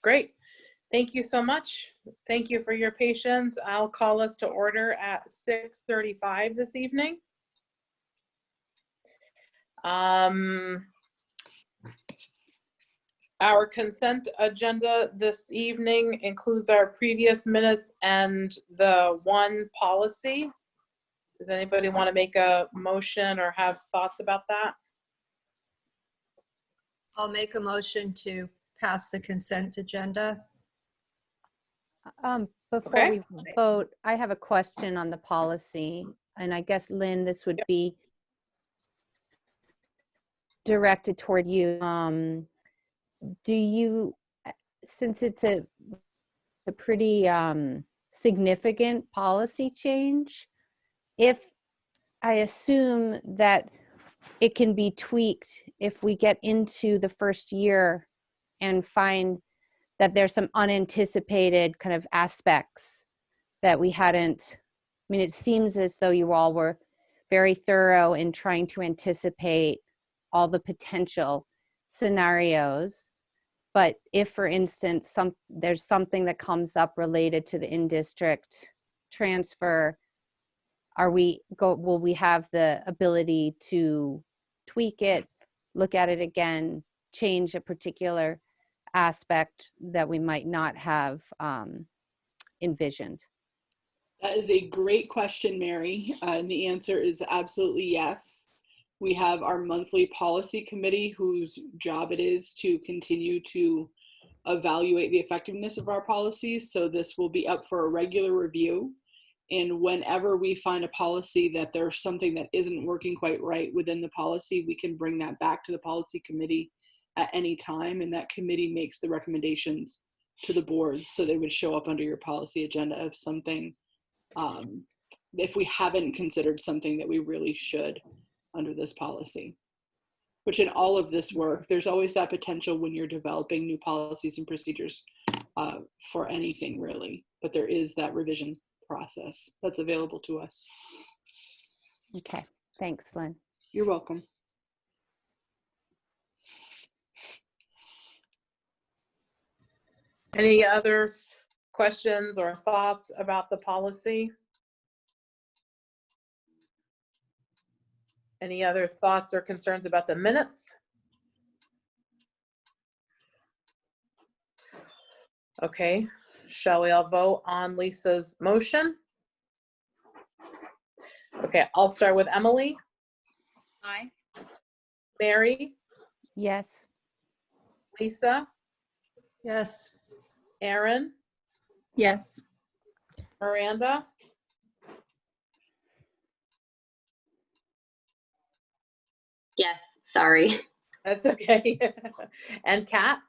Great. Thank you so much. Thank you for your patience. I'll call us to order at 6:35 this evening. Our consent agenda this evening includes our previous minutes and the one policy. Does anybody want to make a motion or have thoughts about that? I'll make a motion to pass the consent agenda. Before we vote, I have a question on the policy, and I guess, Lynn, this would be directed toward you. Do you, since it's a pretty significant policy change, if I assume that it can be tweaked if we get into the first year and find that there's some unanticipated kind of aspects that we hadn't, I mean, it seems as though you all were very thorough in trying to anticipate all the potential scenarios. But if, for instance, there's something that comes up related to the in-district transfer, will we have the ability to tweak it, look at it again, change a particular aspect that we might not have envisioned? That is a great question, Mary. And the answer is absolutely yes. We have our monthly policy committee whose job it is to continue to evaluate the effectiveness of our policies. So this will be up for a regular review. And whenever we find a policy that there's something that isn't working quite right within the policy, we can bring that back to the policy committee at any time. And that committee makes the recommendations to the board. So they would show up under your policy agenda if something, if we haven't considered something that we really should under this policy. Which in all of this work, there's always that potential when you're developing new policies and procedures for anything really, but there is that revision process that's available to us. Okay, thanks, Lynn. You're welcome. Any other questions or thoughts about the policy? Any other thoughts or concerns about the minutes? Okay, shall we all vote on Lisa's motion? Okay, I'll start with Emily. Aye. Mary, Yes. Lisa, Yes. Erin, Yes. Miranda, Yes, sorry. that's okay, and Kat?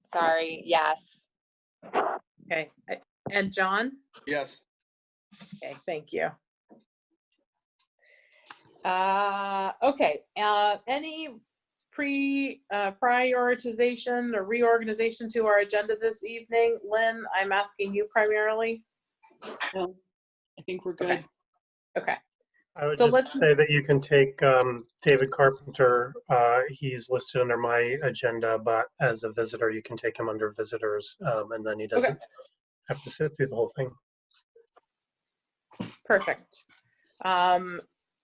Sorry, yes. Okay, and John? Yes. Okay, thank you. Okay, any prioritization or reorganization to our agenda this evening? Lynn, I'm asking you primarily. I think we're good. Okay. I would So just say that you can take David Carpenter. He's listed under my agenda, but as a visitor, you can take him under visitors, and then he doesn't have to sit through the whole thing. Perfect.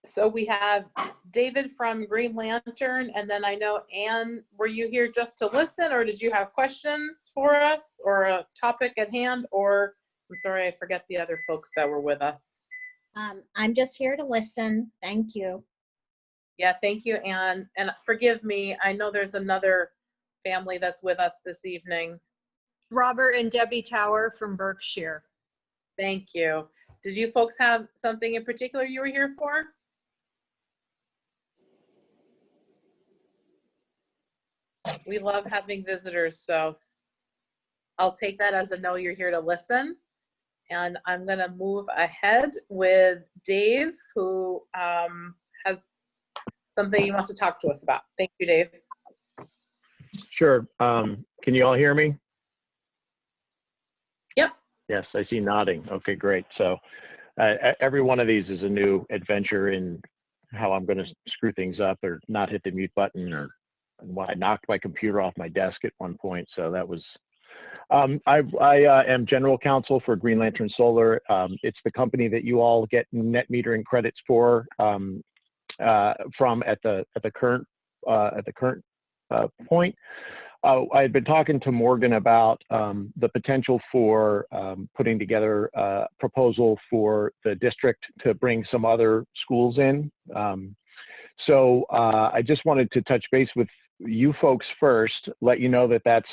So we have David from Green Lantern, and then I know, Anne, were you here just to listen, or did you have questions for us, or a topic at hand, or, I'm sorry, I forget the other folks that were with us. I'm just here to listen. Thank you. Yeah, thank you, Anne. And forgive me, I know there's another family that's with us this evening. Robert and Debbie Tower from Berkshire. Thank you. Did you folks have something in particular you were here for? We love having visitors, so I'll take that as a no, you're here to listen. And I'm gonna move ahead with Dave, who has something he wants to talk to us about. Thank you, Dave. Sure. Can you all hear me? Yep. Yes, I see nodding. Okay, great. So every one of these is a new adventure in how I'm going to screw things up or not hit the mute button, or I knocked my computer off my desk at one point. So that was, I am general counsel for Green Lantern Solar. It's the company that you all get net metering credits for from at the current point. I had been talking to Morgan about the potential for putting together a proposal for the district to bring some other schools in. So I just wanted to touch base with you folks first, let you know that that's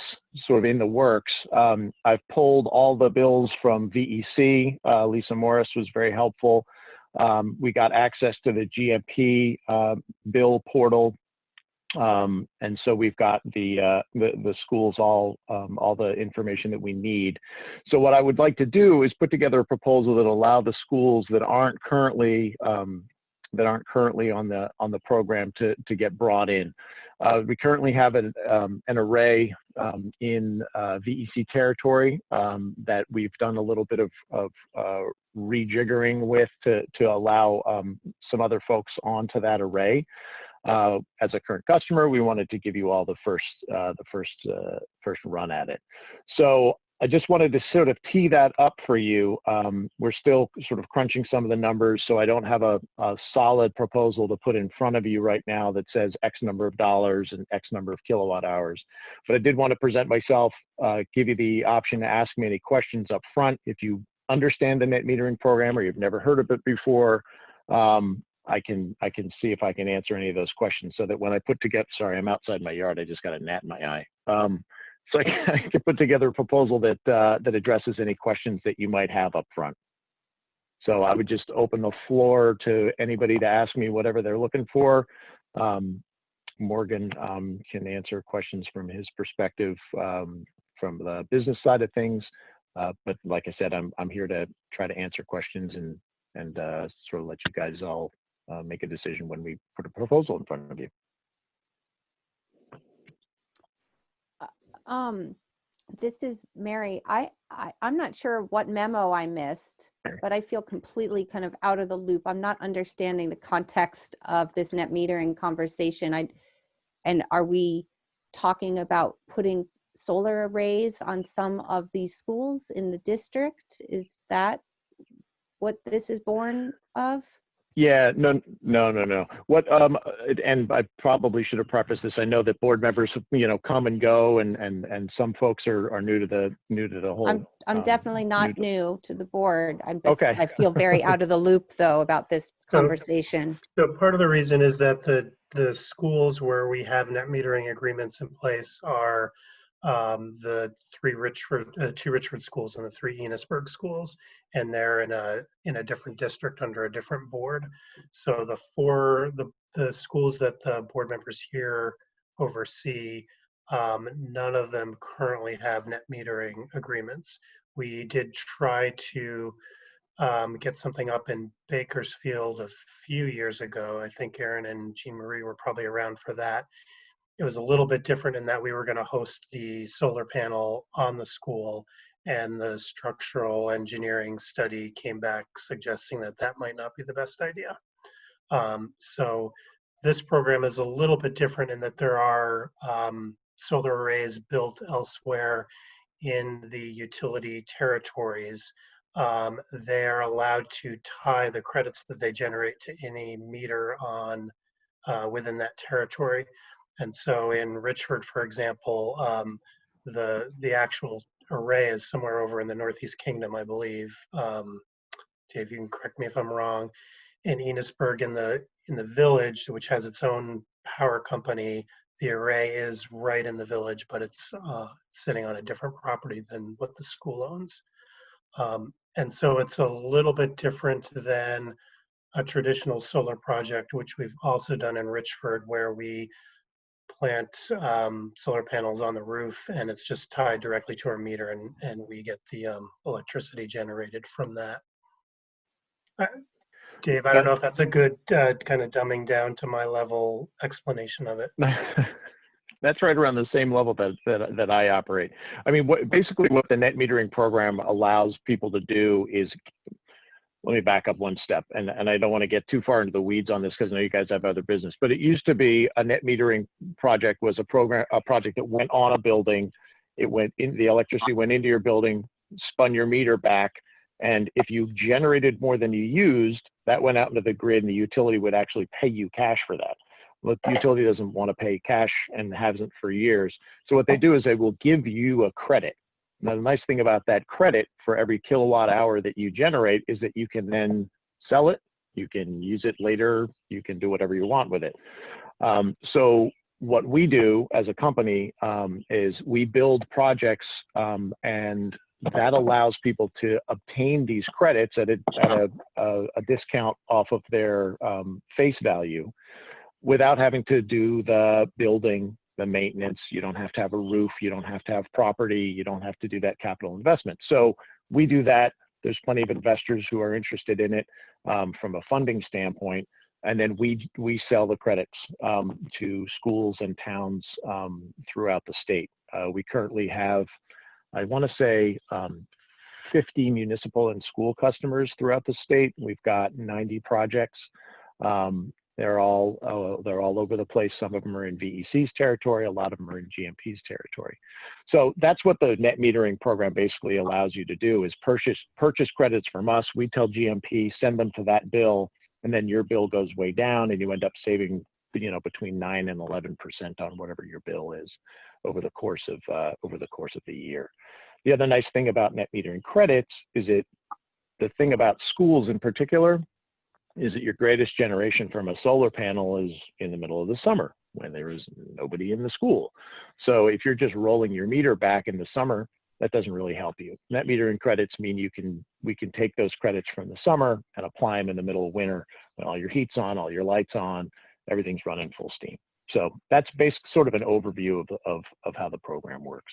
sort of in the works. I've pulled all the bills from VEC. Lisa Morris was very helpful. We got access to the GMP bill portal. And so we've got the schools all the information that we need. So what I would like to do is put together a proposal that allow the schools that aren't currently on the program to get brought in. We currently have an array in VEC territory that we've done a little bit of rejiggering with to allow some other folks onto that array. As a current customer, we wanted to give you all the first run at it. So I just wanted to sort of tee that up for you. We're still sort of crunching some of the numbers, so I don't have a solid proposal to put in front of you right now that says X number of dollars and X number of kilowatt hours. But I did want to present myself, give you the option to ask me any questions up front. If you understand the net metering program or you've never heard of it before, I can see if I can answer any of those questions, so that when I put together, sorry, I'm outside my yard, I just got a gnat in my eye. So I can put together a proposal that addresses any questions that you might have up front. So I would just open the floor to anybody to ask me whatever they're looking for. Morgan can answer questions from his perspective from the business side of things. But like I said, I'm here to try to answer questions and sort of let you guys all make a decision when we put a proposal in front of you. This is Mary. I'm not sure what memo I missed, but I feel completely kind of out of the loop. I'm not understanding the context of this net metering conversation. And are we talking about putting solar arrays on some of these schools in the district? Is that what this is born of? Yeah, no. What and I probably should have prefaced this. I know that board members, come and go, and some folks are new to the whole. I'm definitely not new to the board. Okay. I feel very out of the loop though about this conversation. So part of the reason is that the schools where we have net metering agreements in place are the two Richford schools and the 3 Enosburg schools, and they're in a different district under a different board. So the schools that the board members here oversee, none of them currently have net metering agreements. We did try to get something up in Bakersfield a few years ago. I think Aaron and Jean Marie were probably around for that. It was a little bit different in that we were going to host the solar panel on the school, and the structural engineering study came back suggesting that that might not be the best idea. So this program is a little bit different in that there are solar arrays built elsewhere in the utility territories. They are allowed to tie the credits that they generate to any meter on within that territory. And so in Richford, for example, the actual array is somewhere over in the Northeast Kingdom, I believe. Dave, you can correct me if I'm wrong. In Enosburg, in the village, which has its own power company, the array is right in the village, but it's sitting on a different property than what the school owns. And so it's a little bit different than a traditional solar project, which we've also done in Richford, where we plant solar panels on the roof, and it's just tied directly to our meter, and we get the electricity generated from that. Dave, I don't know if that's a good kind of dumbing down to my level explanation of it. That's right around the same level that I operate. I mean, basically what the net metering program allows people to do is let me back up one step, and I don't want to get too far into the weeds on this because I know you guys have other business, but it used to be a net metering project was a project that went on a building. It went in, the electricity went into your building, spun your meter back, and if you generated more than you used, that went out into the grid and the utility would actually pay you cash for that. Well, the utility doesn't want to pay cash and hasn't for years. So what they do is they will give you a credit. Now, the nice thing about that credit for every kilowatt hour that you generate is that you can then sell it, you can use it later, you can do whatever you want with it. So what we do as a company is we build projects and that allows people to obtain these credits at a discount off of their face value without having to do the building, the maintenance. You don't have to have a roof, you don't have to have property, you don't have to do that capital investment. So we do that. There's plenty of investors who are interested in it from a funding standpoint. And then we sell the credits to schools and towns throughout the state. We currently have, I want to say, 50 municipal and school customers throughout the state. We've got 90 projects. They're all over the place. Some of them are in VEC's territory. A lot of them are in GMP's territory. So that's what the net metering program basically allows you to do is purchase credits from us. We tell GMP, send them to that bill, and then your bill goes way down, and you end up saving, you know, between 9 and 11% on whatever your bill is over the course of the year. The other nice thing about net metering credits is the thing about schools in particular is that your greatest generation from a solar panel is in the middle of the summer when there is nobody in the school. So if you're just rolling your meter back in the summer, that doesn't really help you. Net metering credits mean we can take those credits from the summer and apply them in the middle of winter when all your heat's on, all your lights on, everything's running full steam. So that's sort of an overview of how the program works.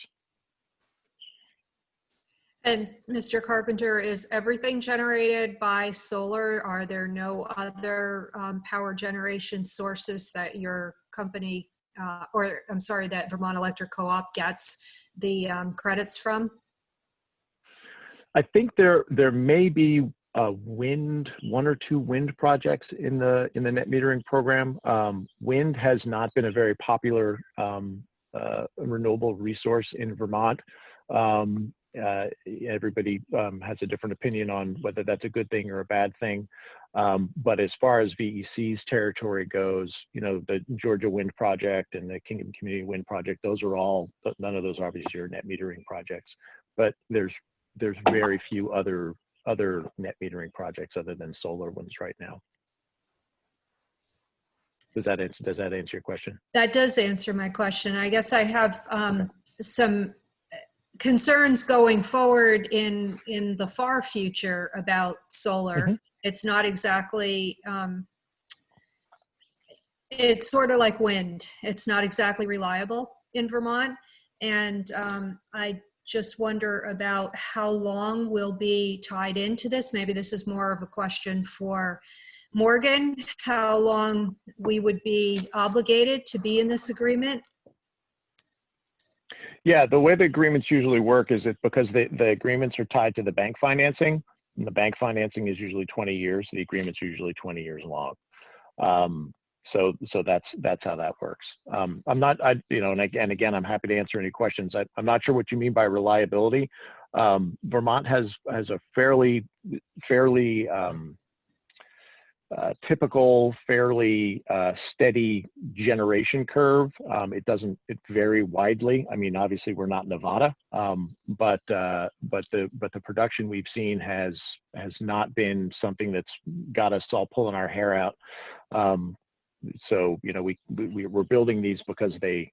And Mr. Carpenter, is everything generated by solar? Are there no other power generation sources that your company, or I'm sorry, that Vermont Electric Co-op gets the credits from? I think there may be one or two wind projects in the net metering program. Wind has not been a very popular renewable resource in Vermont. Everybody has a different opinion on whether that's a good thing or a bad thing. But as far as VEC's territory goes, you know, the Georgia Wind Project and the Kingdom Community Wind Project, those are all, none of those obviously are net metering projects, but there's very few other net metering projects other than solar ones right now. Does that answer your question? That does answer my question. I guess I have some concerns going forward in the far future about solar. Mm-hmm. It's not exactly, it's sort of like wind. It's not exactly reliable in Vermont. And I just wonder about how long we'll be tied into this. Maybe this is more of a question for Morgan, how long we would be obligated to be in this agreement. Yeah, the way the agreements usually work is because the agreements are tied to the bank financing, and the bank financing is usually 20 years. The agreements are usually 20 years long. So that's how that works. I'm not, and again, I'm happy to answer any questions. I'm not sure what you mean by reliability. Vermont has a fairly typical, fairly steady generation curve. It vary widely. I mean, obviously we're not Nevada, but the production we've seen has not been something that's got us all pulling our hair out. So, you know, we're building these because they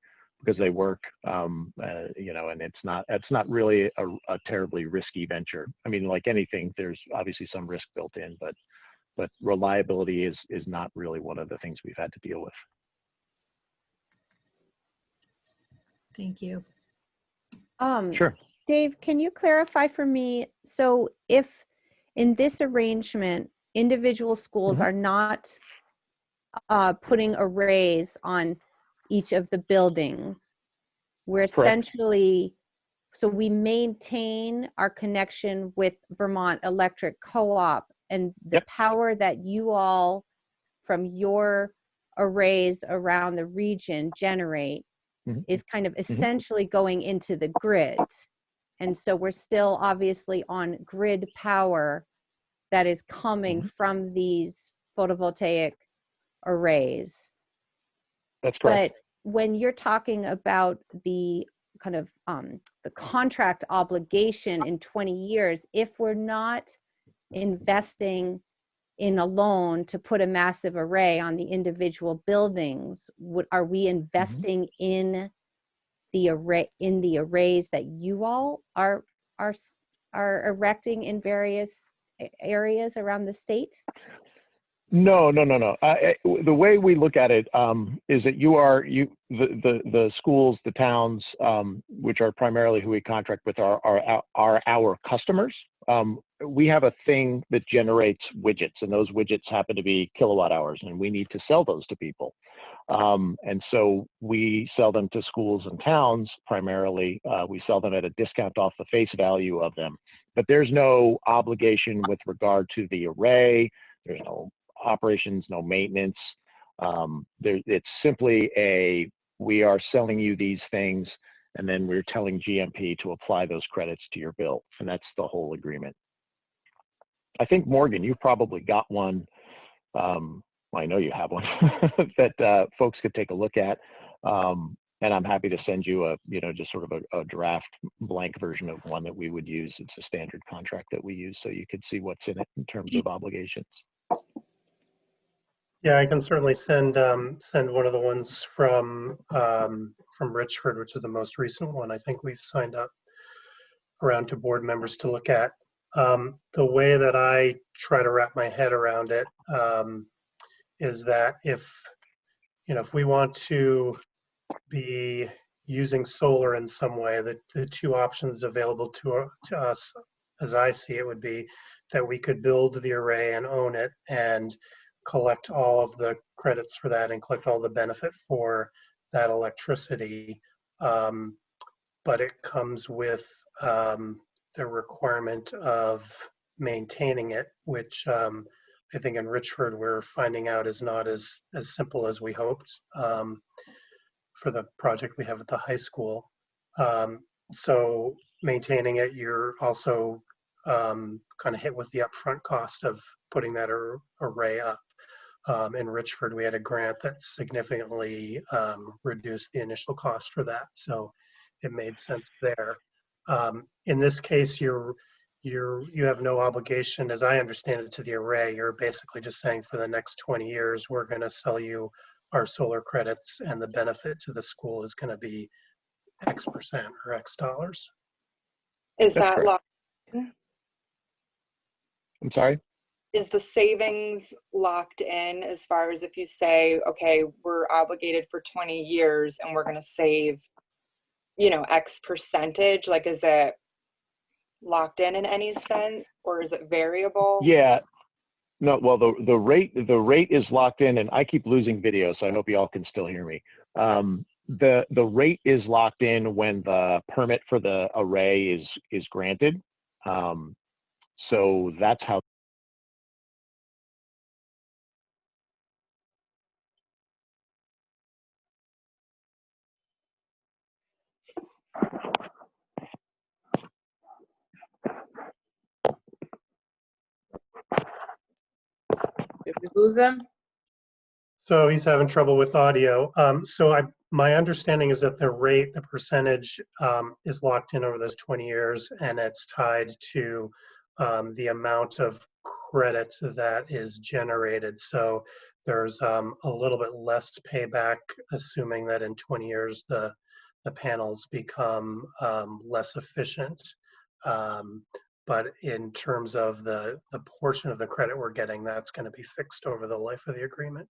work, you know, and it's not really a terribly risky venture. I mean, like anything, there's obviously some risk built in, but reliability is not really one of the things we've had to deal with. Thank you. Sure. Dave, can you clarify for me? So if in this arrangement, individual schools are not putting arrays on each of the buildings, we're essentially, so we maintain our connection with Vermont Electric Co-op, and the Yep. power that you all from your arrays around the region generate Mhm. is kind of essentially going into the grid. And so we're still obviously on grid power that is coming from these photovoltaic arrays. That's correct. But when you're talking about the kind of the contract obligation in 20 years, if we're not investing in a loan to put a massive array on the individual buildings, are we investing in the arrays that you all are erecting in various areas around the state? No. The way we look at it is that the schools, the towns, which are primarily who we contract with, are our customers. We have a thing that generates widgets, and those widgets happen to be kilowatt hours, and we need to sell those to people. And so we sell them to schools and towns primarily. We sell them at a discount off the face value of them. But there's no obligation with regard to the array. There's no operations, no maintenance. It's simply we are selling you these things, and then we're telling GMP to apply those credits to your bill. And that's the whole agreement. I think, Morgan, you probably got one. Well, I know you have one that folks could take a look at. And I'm happy to send you just sort of a draft blank version of one that we would use. It's a standard contract that we use, so you could see what's in it in terms of obligations. Yeah, I can certainly send one of the ones from Richford, which is the most recent one. I think we've signed up around to board members to look at. The way that I try to wrap my head around it is that if we want to be using solar in some way, the two options available to us, as I see it, would be that we could build the array and own it and collect all of the credits for that and collect all the benefit for that electricity. But it comes with the requirement of maintaining it, which I think in Richford we're finding out is not as simple as we hoped for the project we have at the high school. So maintaining it, you're also kind of hit with the upfront cost of putting that array up. In Richford, we had a grant that significantly reduced the initial cost for that, so it made sense there. In this case, you have no obligation, as I understand it, to the array. You're basically just saying for the next 20 years, we're going to sell you our solar credits, and the benefit to the school is going to be X percent or X dollars. Is That's that correct. locked in? I'm sorry? Is the savings locked in as far as if you say, okay, we're obligated for 20 years and we're going to save, X percentage? Like, is it locked in any sense, or is it variable? Yeah. No, well, the rate is locked in, and I keep losing video, so I hope you all can still hear me. The rate is locked in when the permit for the array is granted. So that's how. Did we lose him? So he's having trouble with audio. My understanding is that the rate, the percentage is locked in over those 20 years, and it's tied to the amount of credit that is generated. So there's a little bit less payback, assuming that in 20 years the panels become less efficient. But in terms of the portion of the credit we're getting, that's going to be fixed over the life of the agreement.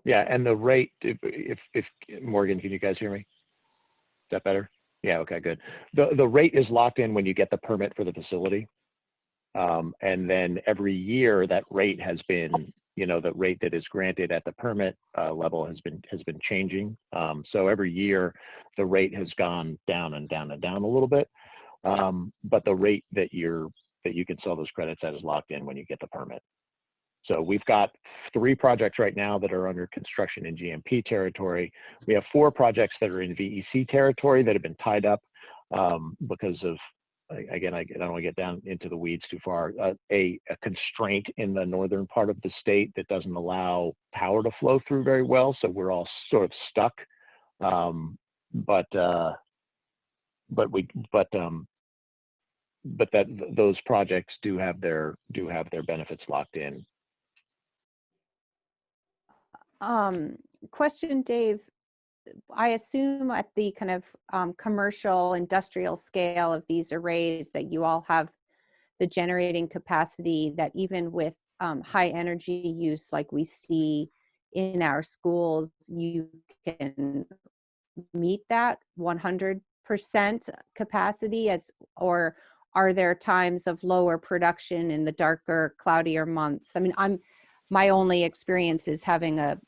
Yeah, and the rate, if Morgan, can you guys hear me? Is that better? Yeah, okay, good. The rate is locked in when you get the permit for the facility. And then every year that rate has been, the rate that is granted at the permit level has been changing. So every year the rate has gone down and down and down a little bit. But the rate that that you can sell those credits at is locked in when you get the permit. So we've got 3 projects right now that are under construction in GMP territory. We have 4 projects that are in VEC territory that have been tied up because of, again, I don't want to get down into the weeds too far, a constraint in the northern part of the state that doesn't allow power to flow through very well. So we're all sort of stuck. But those projects do have their benefits locked in. Question, Dave. I assume at the kind of commercial industrial scale of these arrays that you all have the generating capacity that even with high energy use like we see in our schools, you can meet that 100% capacity, or are there times of lower production in the darker, cloudier months? I mean, my only experience is having a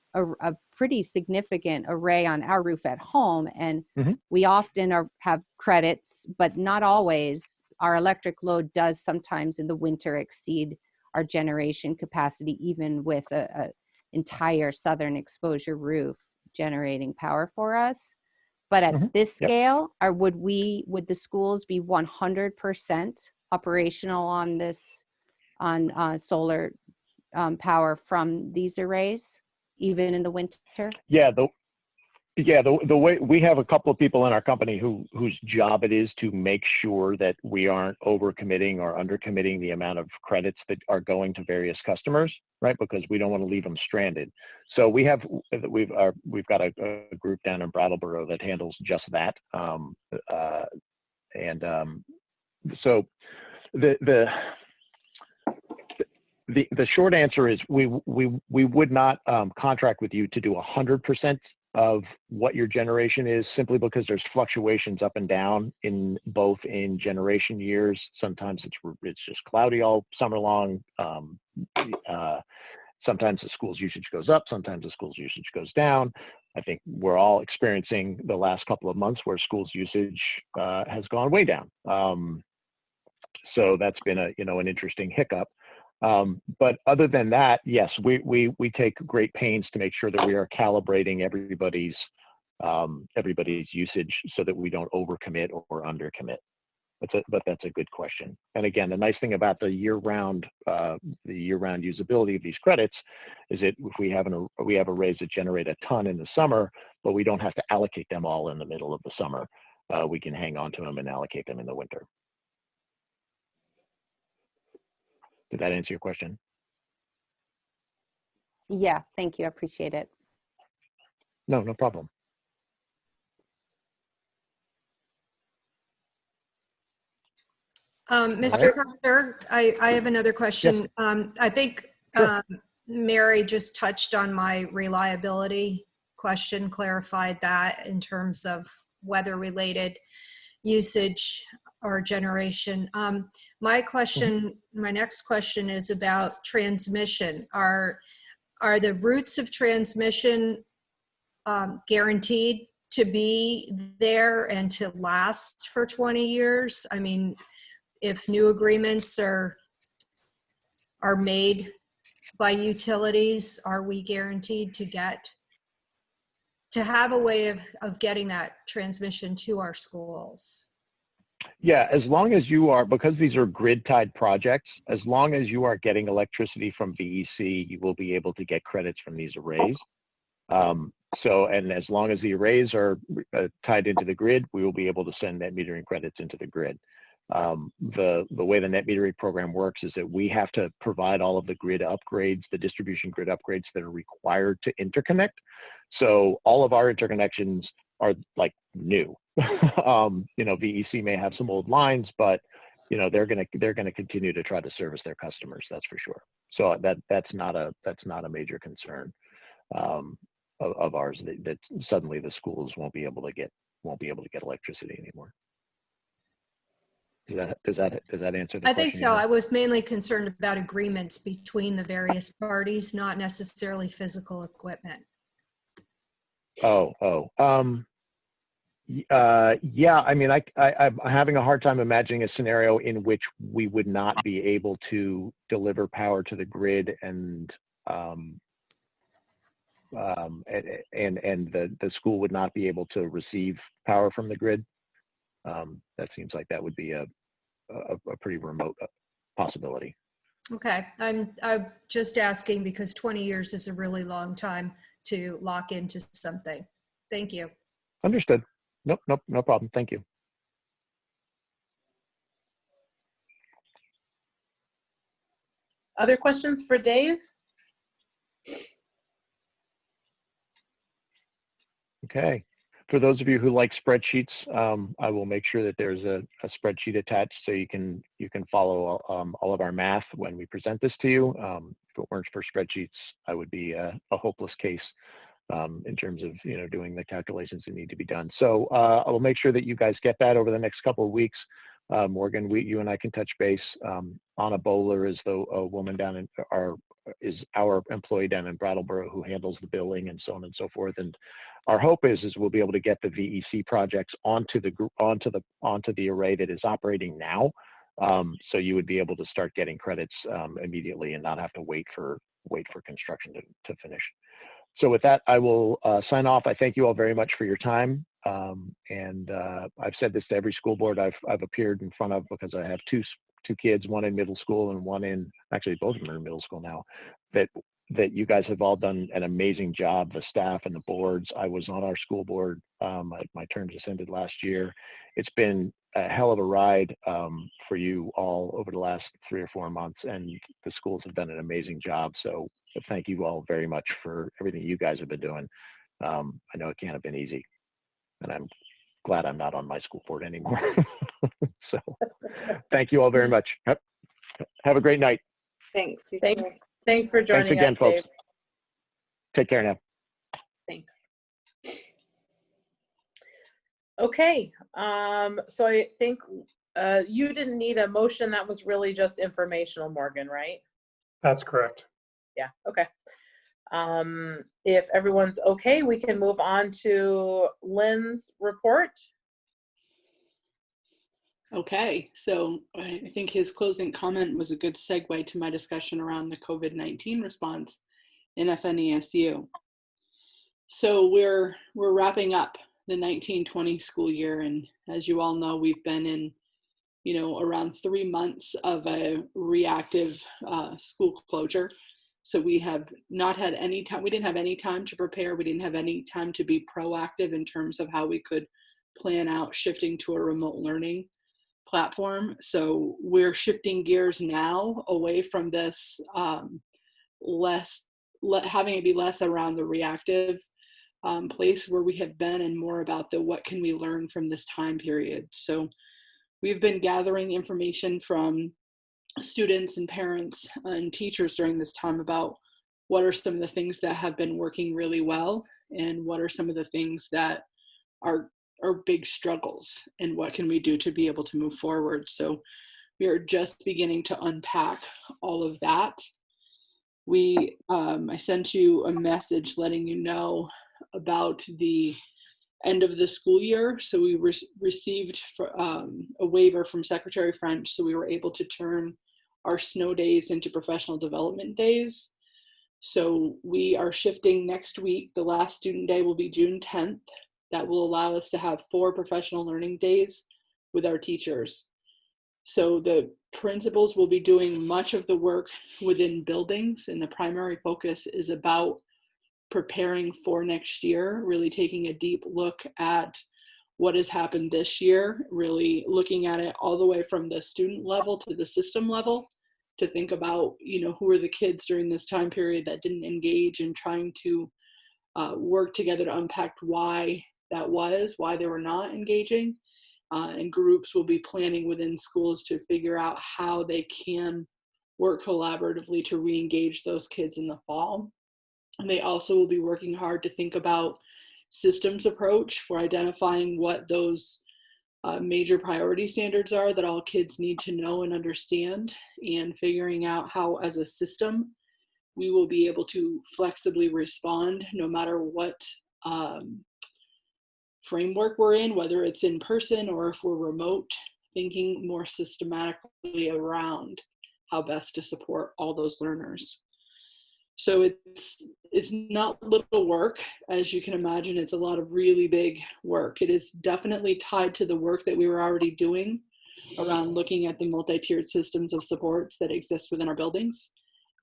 pretty significant array on our roof at home, and we often have credits, but not always. Our electric load does sometimes in the winter exceed our generation capacity, even with a entire southern exposure roof generating power for us. But at this scale, would the schools be 100% operational on this, on solar power from these arrays, even in the winter? Yeah, the way we have a couple of people in our company whose job it is to make sure that we aren't overcommitting or undercommitting the amount of credits that are going to various customers, right? Because we don't want to leave them stranded. So we've got a group down in Brattleboro that handles just that, so the short answer is we would not contract with you to do 100% of what your generation is, simply because there's fluctuations up and down in both in generation years. Sometimes it's just cloudy all summer long. Sometimes the school's usage goes up, sometimes the school's usage goes down. I think we're all experiencing the last couple of months where school's usage has gone way down. So that's been an interesting hiccup. But other than that, yes, we take great pains to make sure that we are calibrating everybody's usage so that we don't overcommit or undercommit. But that's a good question. And again, the nice thing about the year-round usability of these credits is that if we have arrays that generate a ton in the summer, but we don't have to allocate them all in the middle of the summer. We can hang on to them and allocate them in the winter. Did that answer your question? Yeah, thank you. I appreciate it. No problem. Mr. Carter, I have another question. Yes. I think Mary just touched on my reliability question, clarified that in terms of weather-related usage or generation. My next question is about transmission. Are the routes of transmission guaranteed to be there and to last for 20 years? I mean, if new agreements are made by utilities, are we guaranteed to have a way of getting that transmission to our schools? Yeah, as long as you are, because these are grid-tied projects, as long as you are getting electricity from VEC, you will be able to get credits from these arrays. And as long as the arrays are tied into the grid, we will be able to send net metering credits into the grid. The way the net metering program works is that we have to provide all of the grid upgrades, the distribution grid upgrades that are required to interconnect. So all of our interconnections are like new. VEC may have some old lines, but they're gonna continue to try to service their customers. That's for sure. So that's not a major concern of ours, that suddenly the schools won't be able to get electricity anymore. Does that answer the question? I think so. I was mainly concerned about agreements between the various parties, not necessarily physical equipment. Yeah, I mean, I'm having a hard time imagining a scenario in which we would not be able to deliver power to the grid and the school would not be able to receive power from the grid. That seems like that would be a pretty remote possibility. Okay, I'm just asking because 20 years is a really long time to lock into something. Thank you. Understood. Nope, no problem. Thank you. Other questions for Dave? Okay. For those of you who like spreadsheets, I will make sure that there's a spreadsheet attached so you can follow all of our math when we present this to you. If it weren't for spreadsheets, I would be a hopeless case in terms of doing the calculations that need to be done. So I will make sure that you guys get that over the next couple of weeks. Morgan, you and I can touch base. Anna Bowler is a woman is our employee down in Brattleboro who handles the billing and so on and so forth. And our hope is we'll be able to get the VEC projects onto the array that is operating now. So you would be able to start getting credits immediately and not have to wait for construction to finish. So with that, I will sign off. I thank you all very much for your time. And I've said this to every school board I've appeared in front of, because I have two kids, one in middle school and one in, actually both of them are in middle school now, that you guys have all done an amazing job, the staff and the boards. I was on our school board. My term just ended last year. It's been a hell of a ride for you all over the last 3 or 4 months, and the schools have done an amazing job. So thank you all very much for everything you guys have been doing. I know it can't have been easy, and I'm glad I'm not on my school board anymore. So thank you all very much. Have a great night. Thanks. You Thanks. too. Thanks for joining Thanks again, us, folks. Dave. Take care now. Thanks. Okay, so I think you didn't need a motion. That was really just informational, Morgan, right? That's correct. Yeah, okay. If everyone's okay, we can move on to Lynn's report. Okay, so I think his closing comment was a good segue to my discussion around the COVID-19 response in FNESU. So we're wrapping up the 1920 school year, and as you all know, we've been in around 3 months of a reactive school closure. So we have not had any time, we didn't have any time to prepare, we didn't have any time to be proactive in terms of how we could plan out shifting to a remote learning platform. So we're shifting gears now away from this having it be less around the reactive place where we have been, and more about the what can we learn from this time period. So we've been gathering information from students and parents and teachers during this time about what are some of the things that have been working really well, and what are some of the things that are big struggles, and what can we do to be able to move forward. So we are just beginning to unpack all of that. I sent you a message letting you know about the end of the school year. So we received a waiver from Secretary French, so we were able to turn our snow days into professional development days. So we are shifting next week. The last student day will be June 10th. That will allow us to have 4 professional learning days with our teachers. So the principals will be doing much of the work within buildings, and the primary focus is about preparing for next year, really taking a deep look at what has happened this year, really looking at it all the way from the student level to the system level, to think about, who are the kids during this time period that didn't engage, and trying to work together to unpack why they were not engaging. And groups will be planning within schools to figure out how they can work collaboratively to re-engage those kids in the fall. And they also will be working hard to think about systems approach for identifying what those major priority standards are that all kids need to know and understand, and figuring out how, as a system, we will be able to flexibly respond no matter what framework we're in, whether it's in person or if we're remote, thinking more systematically around how best to support all those learners. So it's not little work, as you can imagine. It's a lot of really big work. It is definitely tied to the work that we were already doing around looking at the multi-tiered systems of supports that exist within our buildings.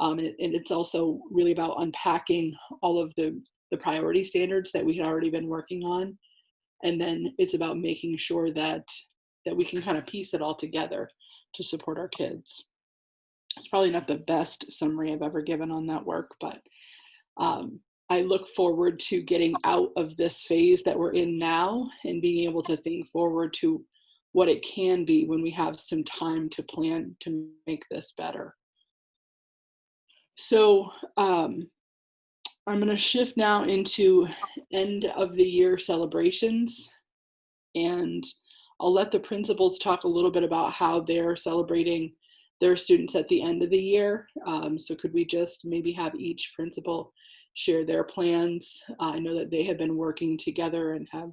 And it's also really about unpacking all of the priority standards that we had already been working on. And then it's about making sure that we can kind of piece it all together to support our kids. It's probably not the best summary I've ever given on that work, but I look forward to getting out of this phase that we're in now and being able to think forward to what it can be when we have some time to plan to make this better. So I'm going to shift now into end of the year celebrations, and I'll let the principals talk a little bit about how they're celebrating their students at the end of the year. So could we just maybe have each principal share their plans? I know that they have been working together and have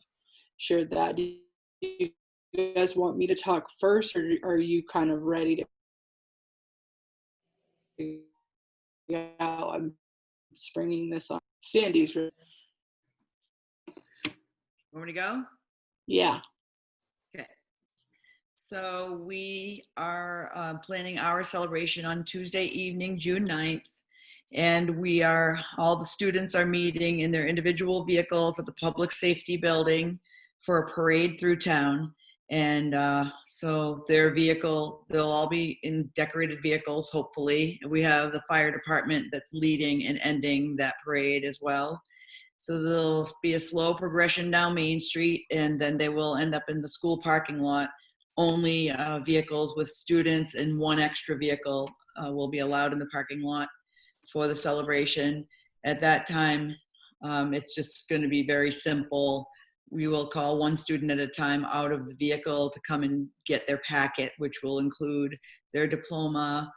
shared that. Do you guys want me to talk first, or are you kind of ready to? Yeah, I'm springing this on. Sandy's ready. Want me to go? Yeah. Okay. So we are planning our celebration on Tuesday evening, June 9th. And all the students are meeting in their individual vehicles at the Public Safety Building for a parade through town. And so they'll all be in decorated vehicles, hopefully. We have the fire department that's leading and ending that parade as well. So there'll be a slow progression down Main Street, and then they will end up in the school parking lot. Only vehicles with students and one extra vehicle will be allowed in the parking lot for the celebration. At that time, it's just going to be very simple. We will call one student at a time out of the vehicle to come and get their packet, which will include their diploma,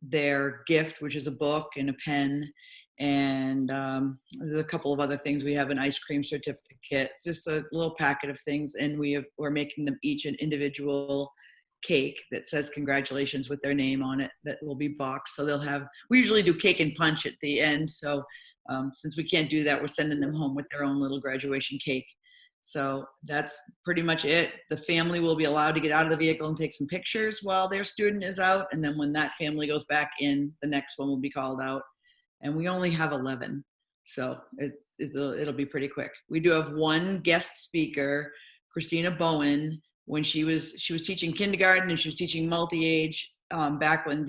their gift, which is a book and a pen, and there's a couple of other things. We have an ice cream certificate. It's just a little packet of things, and we're making them each an individual cake that says congratulations with their name on it that will be boxed. So we usually do cake and punch at the end. So since we can't do that, we're sending them home with their own little graduation cake. So that's pretty much it. The family will be allowed to get out of the vehicle and take some pictures while their student is out. And then when that family goes back in, the next one will be called out. And we only have 11. So it'll be pretty quick. We do have one guest speaker, Christina Bowen. When she was teaching kindergarten and she was teaching multi-age back when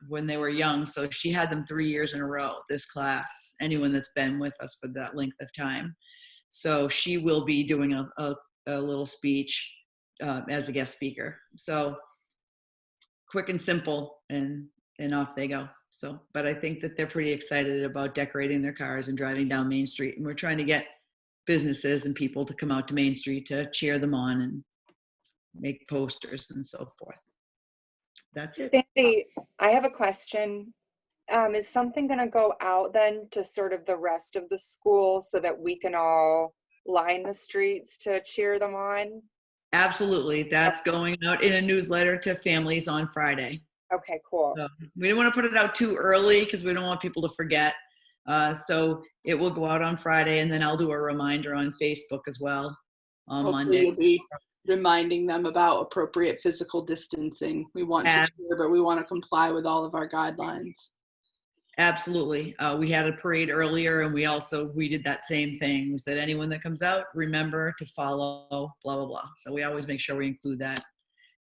when they were young. So she had them 3 years in a row, this class, anyone that's been with us for that length of time. So she will be doing a little speech as a guest speaker. So quick and simple, and off they go. So, but I think that they're pretty excited about decorating their cars and driving down Main Street. And we're trying to get businesses and people to come out to Main Street to cheer them on and make posters and so forth. That's it. Sandy, I have a question. Is something going to go out then to sort of the rest of the school so that we can all line the streets to cheer them on? Absolutely. That's going out in a newsletter to families on Friday. Okay, cool. So we don't want to put it out too early because we don't want people to forget. So it will go out on Friday, and then I'll do a reminder on Facebook as well on Monday. You'll be reminding them about appropriate physical distancing. We want to cheer, but we want to comply with all of our guidelines. Absolutely. We had a parade earlier, and we did that same thing. We said anyone that comes out, remember to follow blah, blah, blah. So we always make sure we include that.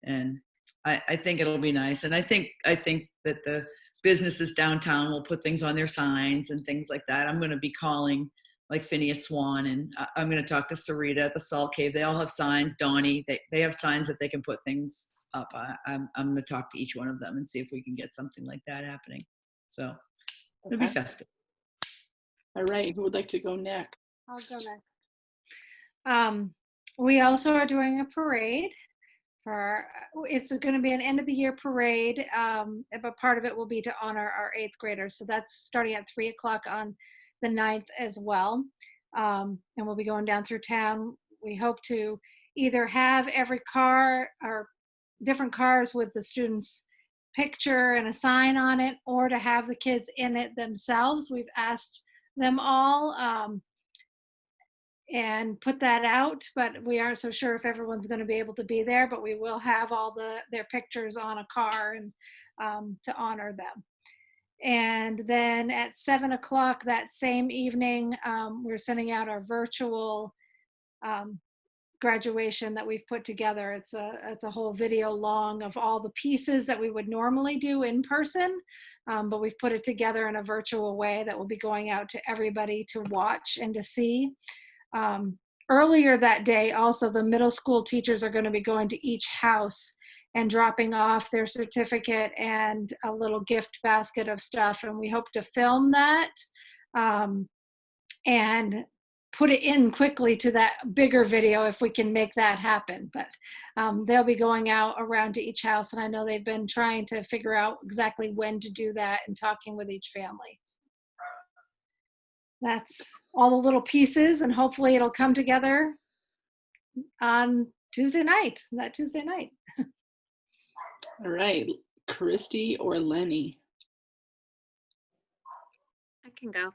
And I think it'll be nice. And I think that the businesses downtown will put things on their signs and things like that. I'm going to be calling like Phineas Swan, and I'm going to talk to Sarita at the Salt Cave. They all have signs. Donnie, they have signs that they can put things up. I'm going to talk to each one of them and see if we can get something like that happening. So it'll be festive. All right. Who would like to go next? I'll go next. We also are doing a parade. It's going to be an end of the year parade, but part of it will be to honor our 8th graders. So that's starting at 3 o'clock on the 9th as well. And we'll be going down through town. We hope to either have every car or different cars with the students' picture and a sign on it, or to have the kids in it themselves. We've asked them all and put that out, but we aren't so sure if everyone's going to be able to be there, but we will have all their pictures on a car and to honor them. And then at 7 o'clock that same evening, we're sending out our virtual graduation that we've put together. It's a whole video long of all the pieces that we would normally do in person, but we've put it together in a virtual way that will be going out to everybody to watch and to see. Earlier that day, also, the middle school teachers are going to be going to each house and dropping off their certificate and a little gift basket of stuff. And we hope to film that and put it in quickly to that bigger video if we can make that happen. But they'll be going out around to each house. And I know they've been trying to figure out exactly when to do that and talking with each family. That's all the little pieces, and hopefully it'll come together on Tuesday night, that Tuesday night. All right, Christy or Lenny? I can go.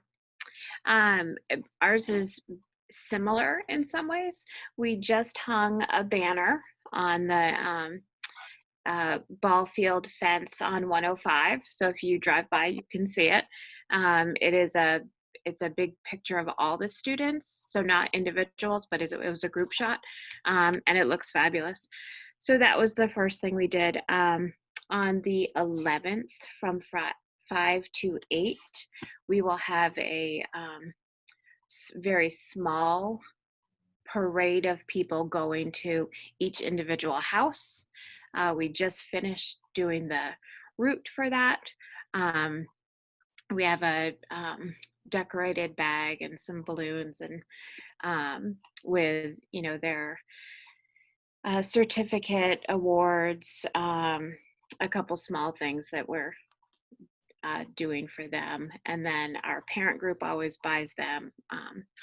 Ours is similar in some ways. We just hung a banner on the ball field fence on 105. So if you drive by, you can see it. It's a big picture of all the students, so not individuals, but it was a group shot, and it looks fabulous. So that was the first thing we did. On the 11th, from 5 to 8, we will have a very small parade of people going to each individual house. We just finished doing the route for that. We have a decorated bag and some balloons, and with their certificate, awards, a couple small things that we're doing for them. And then our parent group always buys them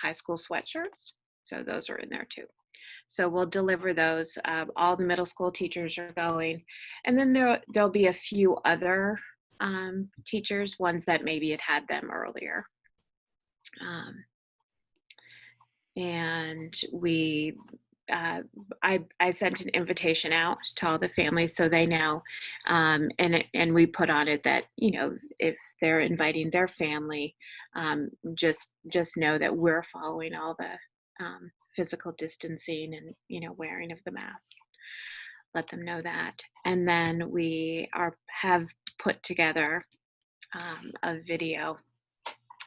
high school sweatshirts, so those are in there too. So we'll deliver those. All the middle school teachers are going, and then there'll be a few other teachers, ones that maybe had them earlier. And I sent an invitation out to all the families so they know, and we put on it that if they're inviting their family, just know that we're following all the physical distancing and wearing of the mask. Let them know that. And then we have put together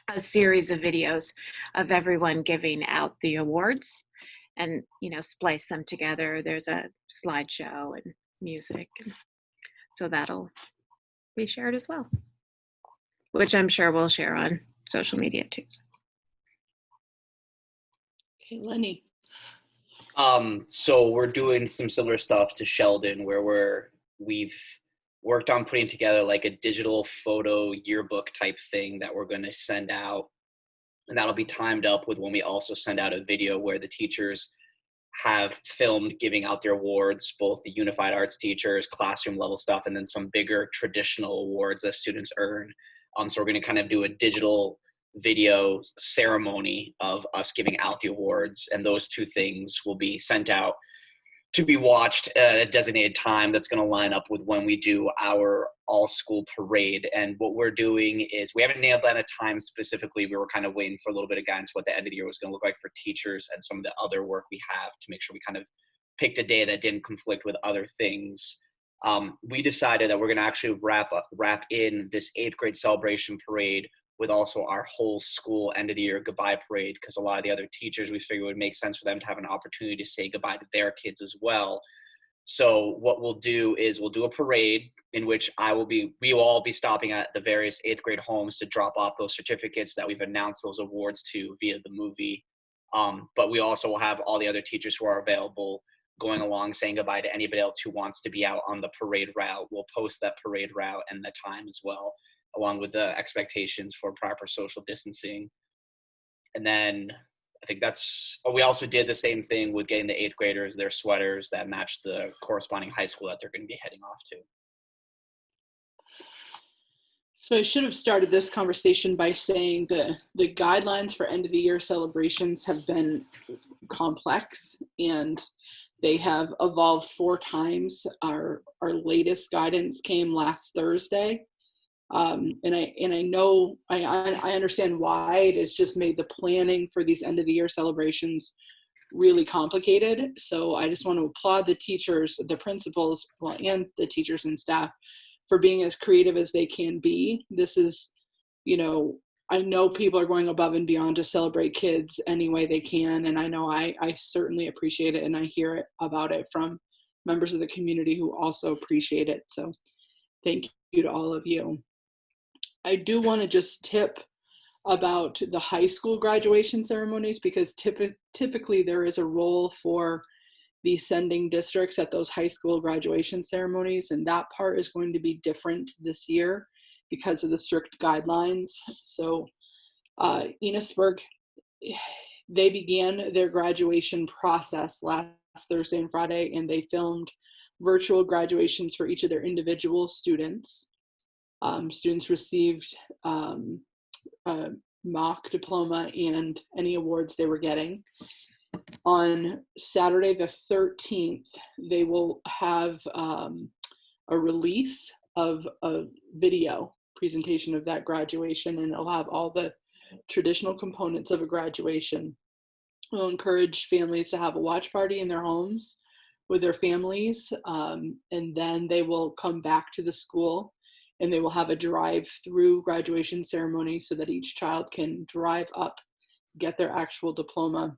a series of videos of everyone giving out the awards, and splice them together. There's a slideshow and music, and so that'll be shared as well, which I'm sure we'll share on social media too. Okay, Lenny. So we're doing some similar stuff to Sheldon, where we've worked on putting together like a digital photo yearbook type thing that we're going to send out. And that'll be timed up with when we also send out a video where the teachers have filmed giving out their awards, both the unified arts teachers, classroom level stuff, and then some bigger traditional awards that students earn. So we're going to kind of do a digital video ceremony of us giving out the awards, and those two things will be sent out to be watched at a designated time that's going to line up with when we do our all-school parade. And what we're doing is, we haven't nailed down a time specifically. We were kind of waiting for a little bit of guidance what the end of the year was going to look like for teachers and some of the other work we have to make sure we kind of picked a day that didn't conflict with other things. We decided that we're going to actually wrap in this 8th grade celebration parade with also our whole school end of the year goodbye parade, because a lot of the other teachers, we figured it would make sense for them to have an opportunity to say goodbye to their kids as well. So what we'll do is we'll do a parade in which we will all be stopping at the various 8th grade homes to drop off those certificates that we've announced those awards to via the movie. But we also will have all the other teachers who are available going along, saying goodbye to anybody else who wants to be out on the parade route. We'll post that parade route and the time as well, along with the expectations for proper social distancing. And then think that's, we also did the same thing with getting the 8th graders their sweaters that matched the corresponding high school that they're going to be heading off to. So I should have started this conversation by saying the guidelines for end of the year celebrations have been complex, and they have evolved 4 times. Our latest guidance came last Thursday. And I know, I understand why. It has just made the planning for these end of the year celebrations really complicated. So I just want to applaud the teachers, the principals, well, and the teachers and staff for being as creative as they can be. This is, you know, I know people are going above and beyond to celebrate kids any way they can. And I know I certainly appreciate it. And I hear it about it from members of the community who also appreciate it. So thank you to all of you. I do want to just tip about the high school graduation ceremonies, because typically there is a role for the sending districts at those high school graduation ceremonies, and that part is going to be different this year because of the strict guidelines. So Enosburg, they began their graduation process last Thursday and Friday, and they filmed virtual graduations for each of their individual students. Students received a mock diploma and any awards they were getting. On Saturday the 13th, they will have a release of a video presentation of that graduation, and it'll have all the traditional components of a graduation. We'll encourage families to have a watch party in their homes with their families, and then they will come back to the school and they will have a drive-through graduation ceremony so that each child can drive up, get their actual diploma.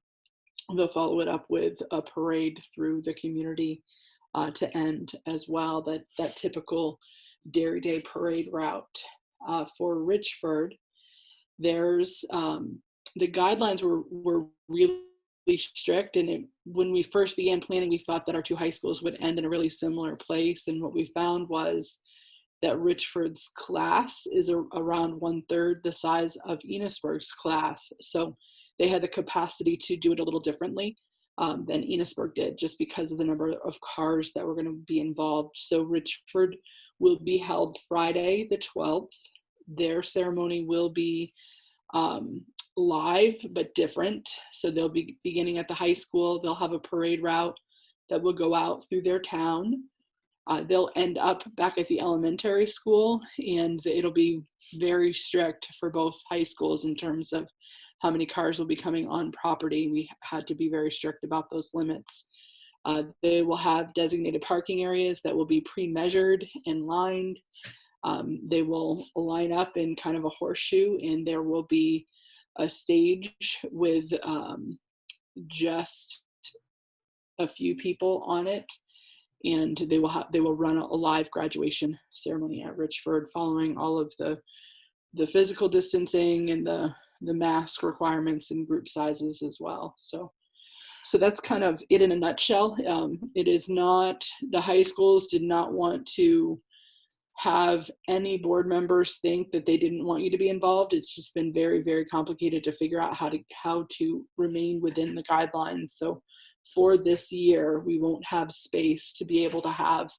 They'll follow it up with a parade through the community to end as well, that typical Dairy Day parade route. For Richford, there's the guidelines were really strict, and when we first began planning, we thought that our 2 high schools would end in a really similar place, and what we found was that Richford's class is around 1/3 the size of Enosburg's class. So they had the capacity to do it a little differently than Enosburg did, just because of the number of cars that were going to be involved. So Richford will be held Friday the 12th. Their ceremony will be live but different. So they'll be beginning at the high school. They'll have a parade route that will go out through their town. They'll end up back at the elementary school, and it'll be very strict for both high schools in terms of how many cars will be coming on property. We had to be very strict about those limits. They will have designated parking areas that will be pre-measured and lined. They will line up in kind of a horseshoe, and there will be a stage with just a few people on it. And they will run a live graduation ceremony at Richford, following all of the physical distancing and the mask requirements and group sizes as well. So that's kind of it in a nutshell. It is not, the high schools did not want to have any board members think that they didn't want you to be involved. It's just been very, very complicated to figure out how to remain within the guidelines. So for this year, we won't have space to be able to have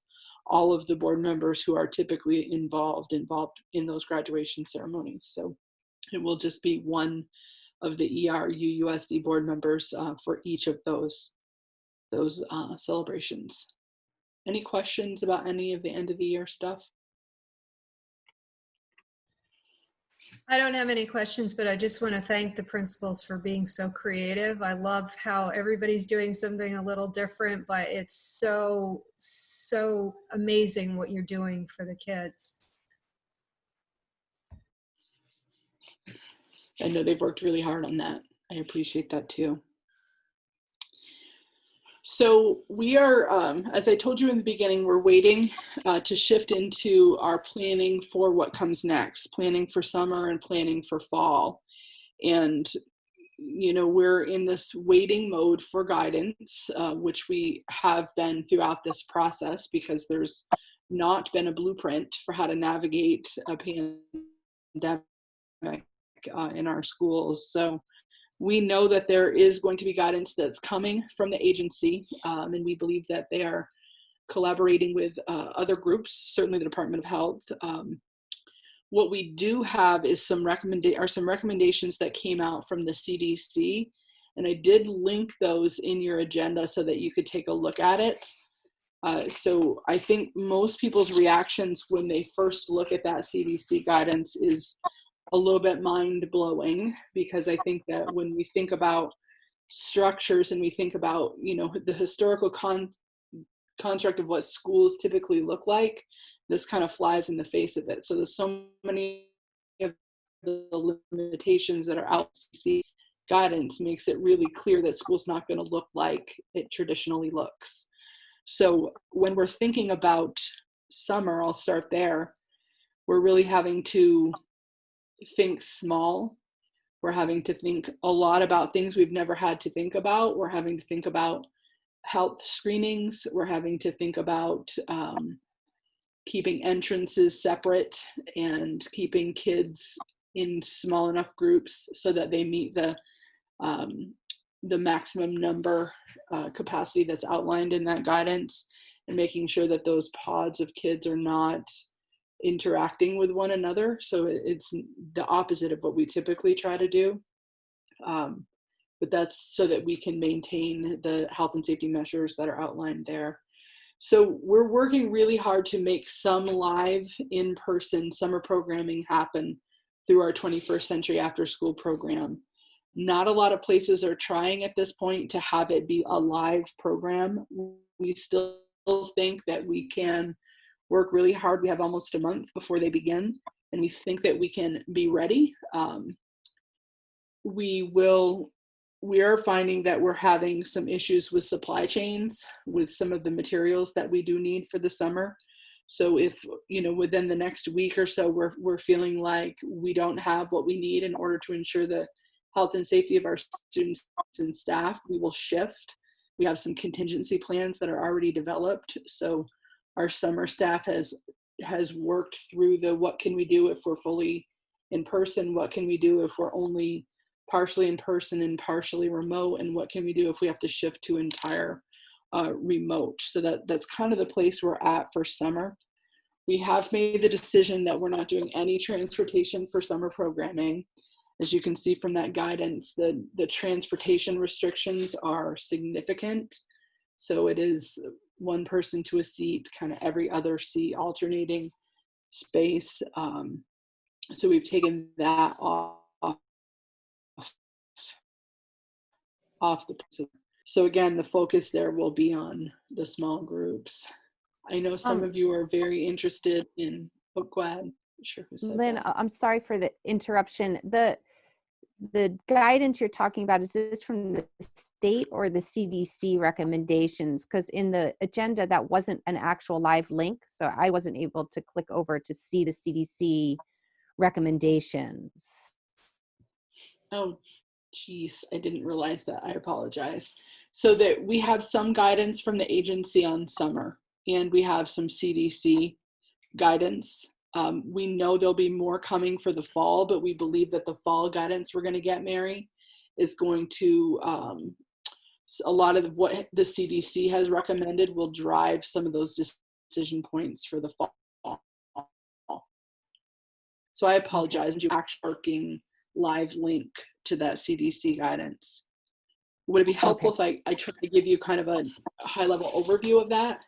all of the board members who are typically involved in those graduation ceremonies. So it will just be one of the UUSD board members for each of those celebrations. Any questions about any of the end of the year stuff? I don't have any questions, but I just want to thank the principals for being so creative. I love how everybody's doing something a little different, but it's so amazing what you're doing for the kids. I know they've worked really hard on that. I appreciate that too. So we are, as I told you in the beginning, we're waiting to shift into our planning for what comes next, planning for summer and planning for fall. And, you know, we're in this waiting mode for guidance, which we have been throughout this process, because there's not been a blueprint for how to navigate a pandemic in our schools. So We know that there is going to be guidance that's coming from the agency, and we believe that they are collaborating with other groups, certainly the Department of Health. What we do have is some recommendations that came out from the CDC, and I did link those in your agenda so that you could take a look at it. So I think most people's reactions when they first look at that CDC guidance is a little bit mind-blowing, because I think that when we think about structures and we think about, you know, the historical construct of what schools typically look like, this kind of flies in the face of it. So there's so many of the limitations that are out. CDC guidance makes it really clear that school's not going to look like it traditionally looks. So when we're thinking about summer, I'll start there. We're really having to think small. We're having to think a lot about things we've never had to think about. We're having to think about health screenings. We're having to think about keeping entrances separate and keeping kids in small enough groups so that they meet the maximum number capacity that's outlined in that guidance, and making sure that those pods of kids are not interacting with one another. So it's the opposite of what we typically try to do. But that's so that we can maintain the health and safety measures that are outlined there. So we're working really hard to make some live in-person summer programming happen through our 21st Century After School program. Not a lot of places are trying at this point to have it be a live program. We still think that we can work really hard. We have almost a month before they begin, and we think that we can be ready. We are finding that we're having some issues with supply chains with some of the materials that we do need for the summer. So if, you know, within the next week or so, we're feeling like we don't have what we need in order to ensure the health and safety of our students and staff, we will shift. We have some contingency plans that are already developed. So our summer staff has worked through the what can we do if we're fully in person, what can we do if we're only partially in person and partially remote, and what can we do if we have to shift to entire remote. So that's kind of the place we're at for summer. We have made the decision that we're not doing any transportation for summer programming. As you can see from that guidance, the transportation restrictions are significant. So it is one person to a seat, kind of every other seat, alternating space. So we've taken that off the. So again, the focus there will be on the small groups. I know some of you are very interested in, oh, go ahead. I'm sure who said Lynn, that. I'm sorry for the interruption. The guidance you're talking about, is this from the state or the CDC recommendations? Because in the agenda, that wasn't an actual live link, so I wasn't able to click over to see the CDC recommendations. Oh, geez, I didn't realize that. I apologize. So that we have some guidance from the agency on summer, and we have some CDC guidance. We know there'll be more coming for the fall, but we believe that the fall guidance we're going to get, Mary, is going to, a lot of what the CDC has recommended will drive some of those decision points for the fall. So I apologize. You actually working live link to that CDC guidance. Would it be helpful if I try to give you kind of a high level overview of that?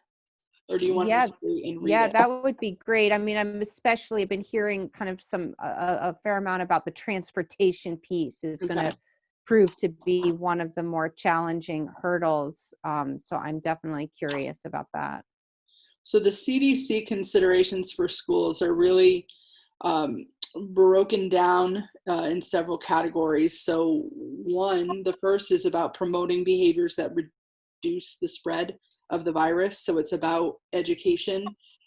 Or do you want to read it? That would be great. I mean, I've been hearing kind of a fair amount about the transportation piece is going to prove to be one of the more challenging hurdles. So I'm definitely curious about that. So the CDC considerations for schools are really broken down in several categories. So the first is about promoting behaviors that reduce the spread of the virus. So it's about education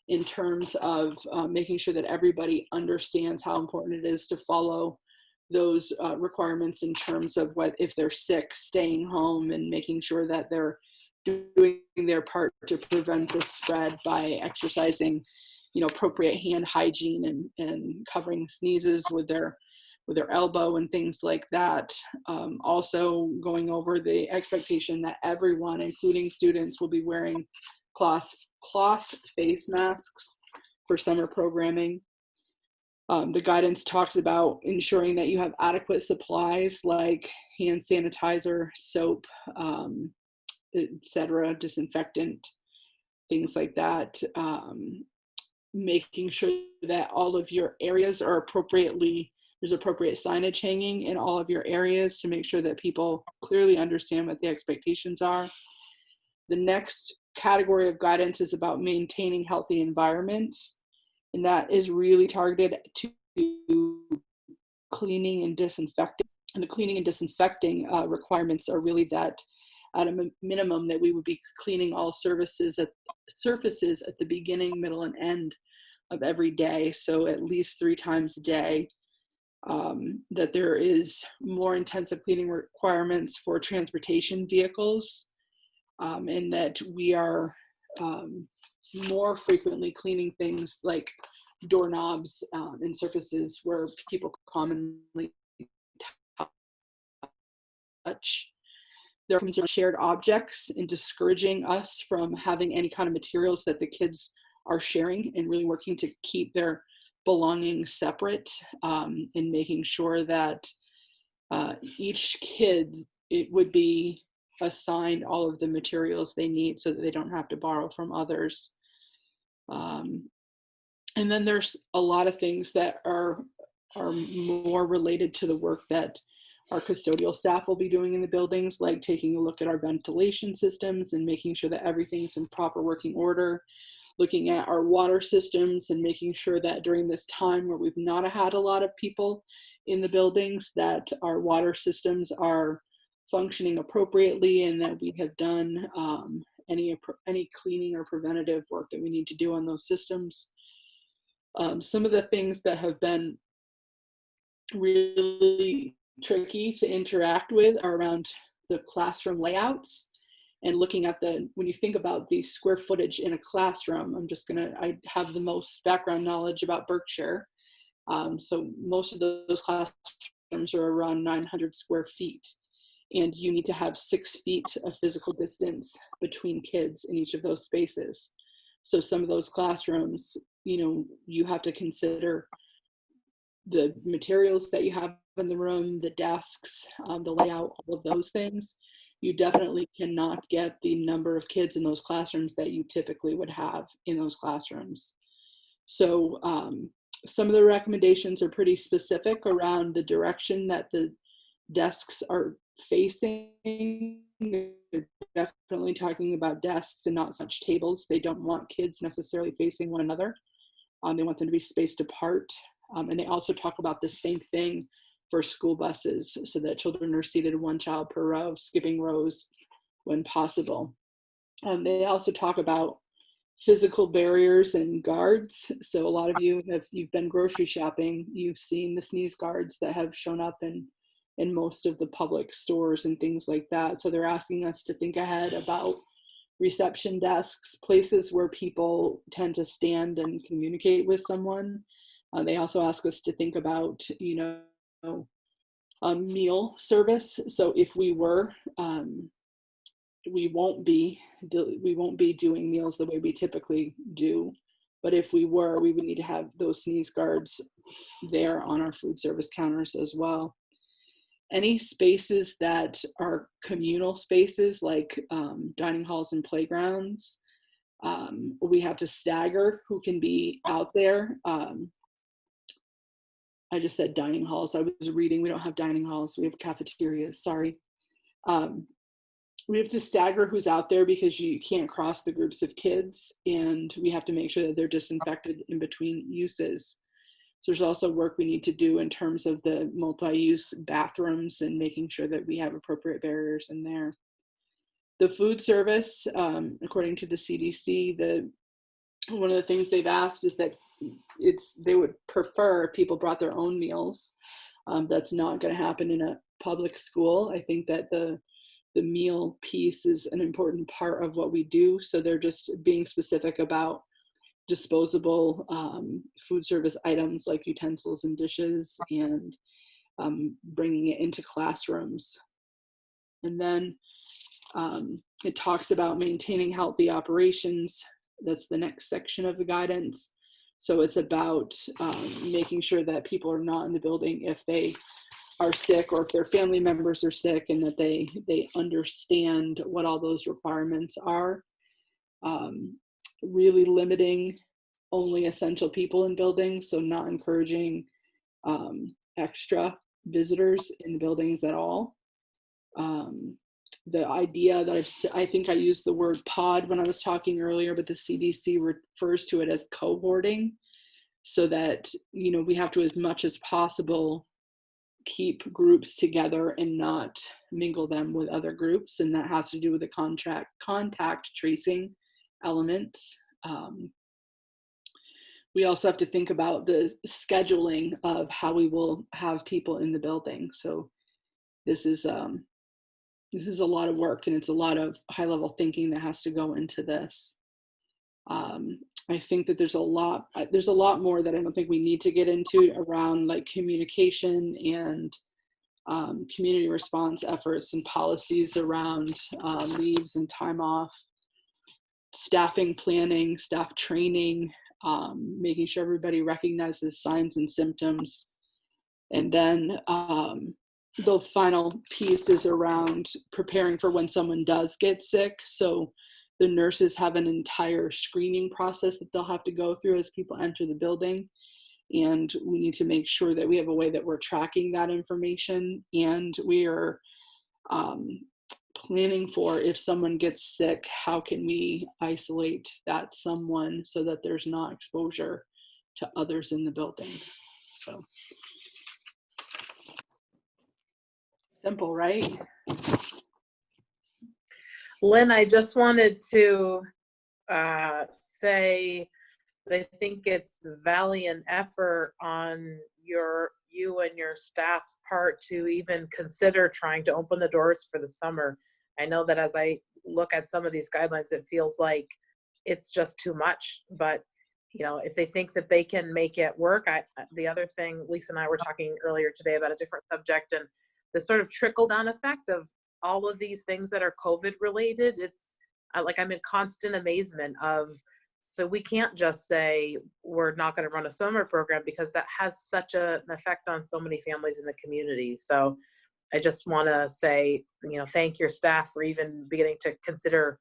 in terms of making sure that everybody understands how important it is to follow those requirements in terms of what if they're sick, staying home, and making sure that they're doing their part to prevent the spread by exercising, appropriate hand hygiene and covering sneezes with their with their elbow and things like that. Also going over the expectation that everyone, including students, will be wearing cloth face masks for summer programming. The guidance talks about ensuring that you have adequate supplies like hand sanitizer, soap, etc., disinfectant, things like that. Making sure that all of your areas are there's appropriate signage hanging in all of your areas to make sure that people clearly understand what the expectations are. The next category of guidance is about maintaining healthy environments, and that is really targeted to cleaning and disinfecting. And the cleaning and disinfecting requirements are really that at a minimum that we would be cleaning all surfaces at the beginning, middle, and end of every day, so at least 3 times a day. That there is more intensive cleaning requirements for transportation vehicles, and that we are more frequently cleaning things like doorknobs and surfaces where people commonly touch. There comes shared objects and discouraging us from having any kind of materials that the kids are sharing, and really working to keep their belongings separate, and making sure that each kid would be assigned all of the materials they need so that they don't have to borrow from others. And then there's a lot of things that are more related to the work that our custodial staff will be doing in the buildings, like taking a look at our ventilation systems and making sure that everything's in proper working order, looking at our water systems and making sure that during this time where we've not had a lot of people in the buildings, that our water systems are functioning appropriately, and that we have done any cleaning or preventative work that we need to do on those systems. Some of the things that have been really tricky to interact with are around the classroom layouts, and looking at when you think about the square footage in a classroom. I have the most background knowledge about Berkshire. So most of those classrooms are around 900 square feet. And you need to have 6 feet of physical distance between kids in each of those spaces. So some of those classrooms, you have to consider the materials that you have in the room, the desks, the layout, all of those things. You definitely cannot get the number of kids in those classrooms that you typically would have in those classrooms. So some of the recommendations are pretty specific around the direction that the desks are facing. They're definitely talking about desks and not so much tables. They don't want kids necessarily facing one another. They want them to be spaced apart. And they also talk about the same thing for school buses, so that children are seated 1 child per row, skipping rows when possible. They also talk about physical barriers and guards. So a lot of you, if you've been grocery shopping, you've seen the sneeze guards that have shown up in most of the public stores and things like that. So they're asking us to think ahead about reception desks, places where people tend to stand and communicate with someone. They also ask us to think about, meal service. So if we were, we won't be doing meals the way we typically do. But if we were, we would need to have those sneeze guards there on our food service counters as well. Any spaces that are communal spaces, like dining halls and playgrounds, we have to stagger who can be out there. I just said dining halls. I was reading, we don't have dining halls, we have cafeterias, sorry. We have to stagger who's out there because you can't cross the groups of kids, and we have to make sure that they're disinfected in between uses. So there's also work we need to do in terms of the multi-use bathrooms and making sure that we have appropriate barriers in there. The food service, according to the CDC, one of the things they've asked is that they would prefer if people brought their own meals. That's not going to happen in a public school. I think that the meal piece is an important part of what we do. So they're just being specific about disposable food service items like utensils and dishes, and bringing it into classrooms. And then it talks about maintaining healthy operations. That's the next section of the guidance. So it's about making sure that people are not in the building if they are sick or if their family members are sick, and that they understand what all those requirements are. Really limiting only essential people in buildings, so not encouraging extra visitors in the buildings at all. The idea that I think I used the word pod when I was talking earlier, but the CDC refers to it as cohorting, so that, you know, we have to, as much as possible, keep groups together and not mingle them with other groups. And that has to do with the contact tracing elements. We also have to think about the scheduling of how we will have people in the building. So this is a lot of work, and it's a lot of high level thinking that has to go into this. I think that there's a lot more that I don't think we need to get into around, like, communication and community response efforts and policies around leaves and time off, staffing planning, staff training, making sure everybody recognizes signs and symptoms. And then the final piece is around preparing for when someone does get sick. So the nurses have an entire screening process that they'll have to go through as people enter the building. And we need to make sure that we have a way that we're tracking that information. And we are planning for, if someone gets sick, how can we isolate that someone so that there's not exposure to others in the building. So simple, right? Lynn, I just wanted to say that I think it's the valiant effort on you and your staff's part to even consider trying to open the doors for the summer. I know that as I look at some of these guidelines, it feels like it's just too much, but you know, if they think that they can make it work. The other thing, Lisa and I were talking earlier today about a different subject, and the sort of trickle down effect of all of these things that are COVID related. It's like, I'm in constant amazement of, so we can't just say we're not going to run a summer program, because that has such an effect on so many families in the community. So I just want to say, you know, thank your staff for even beginning to consider,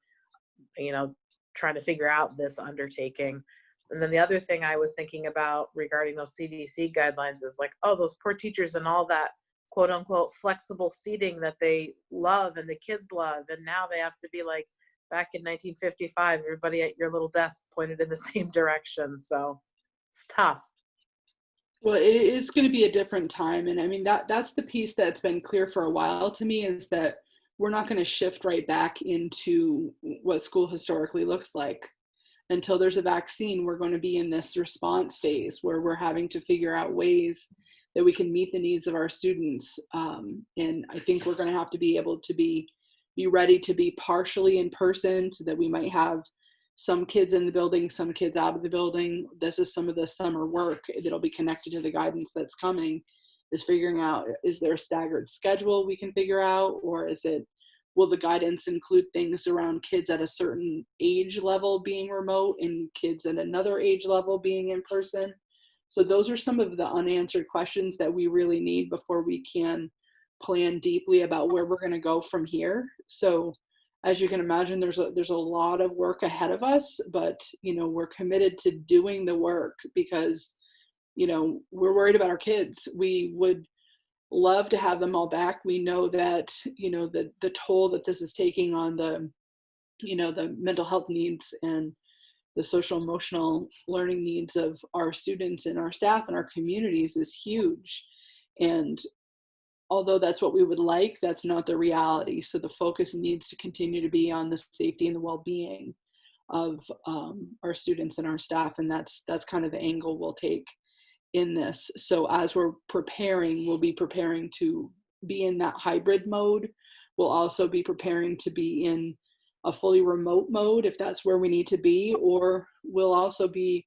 you know, trying to figure out this undertaking. And then the other thing I was thinking about regarding those CDC guidelines is like, oh, those poor teachers and all that quote unquote flexible seating that they love and the kids love. And now they have to be like, back in 1955, everybody at your little desk pointed in the same direction. So it's tough. Well, it is going to be a different time. And I mean, that's the piece that's been clear for a while to me, is that we're not going to shift right back into what school historically looks like. Until there's a vaccine, we're going to be in this response phase where we're having to figure out ways that we can meet the needs of our students. And I think we're going to have to be able to be ready to be partially in person, so that we might have some kids in the building, some kids out of the building. This is some of the summer work that'll be connected to the guidance that's coming, is figuring out, is there a staggered schedule we can figure out, or will the guidance include things around kids at a certain age level being remote and kids at another age level being in person? So those are some of the unanswered questions that we really need before we can plan deeply about where we're going to go from here. So as you can imagine, there's a lot of work ahead of us, but you know, we're committed to doing the work because, you know, we're worried about our kids. We would love to have them all back. We know that, you know, the toll that this is taking on the, you know, the mental health needs and the social emotional learning needs of our students and our staff and our communities is huge. And although that's what we would like, that's not the reality. So the focus needs to continue to be on the safety and the well-being of our students and our staff. And that's kind of the angle we'll take in this. So as we're preparing, we'll be preparing to be in that hybrid mode. We'll also be preparing to be in a fully remote mode if that's where we need to be, or we'll also be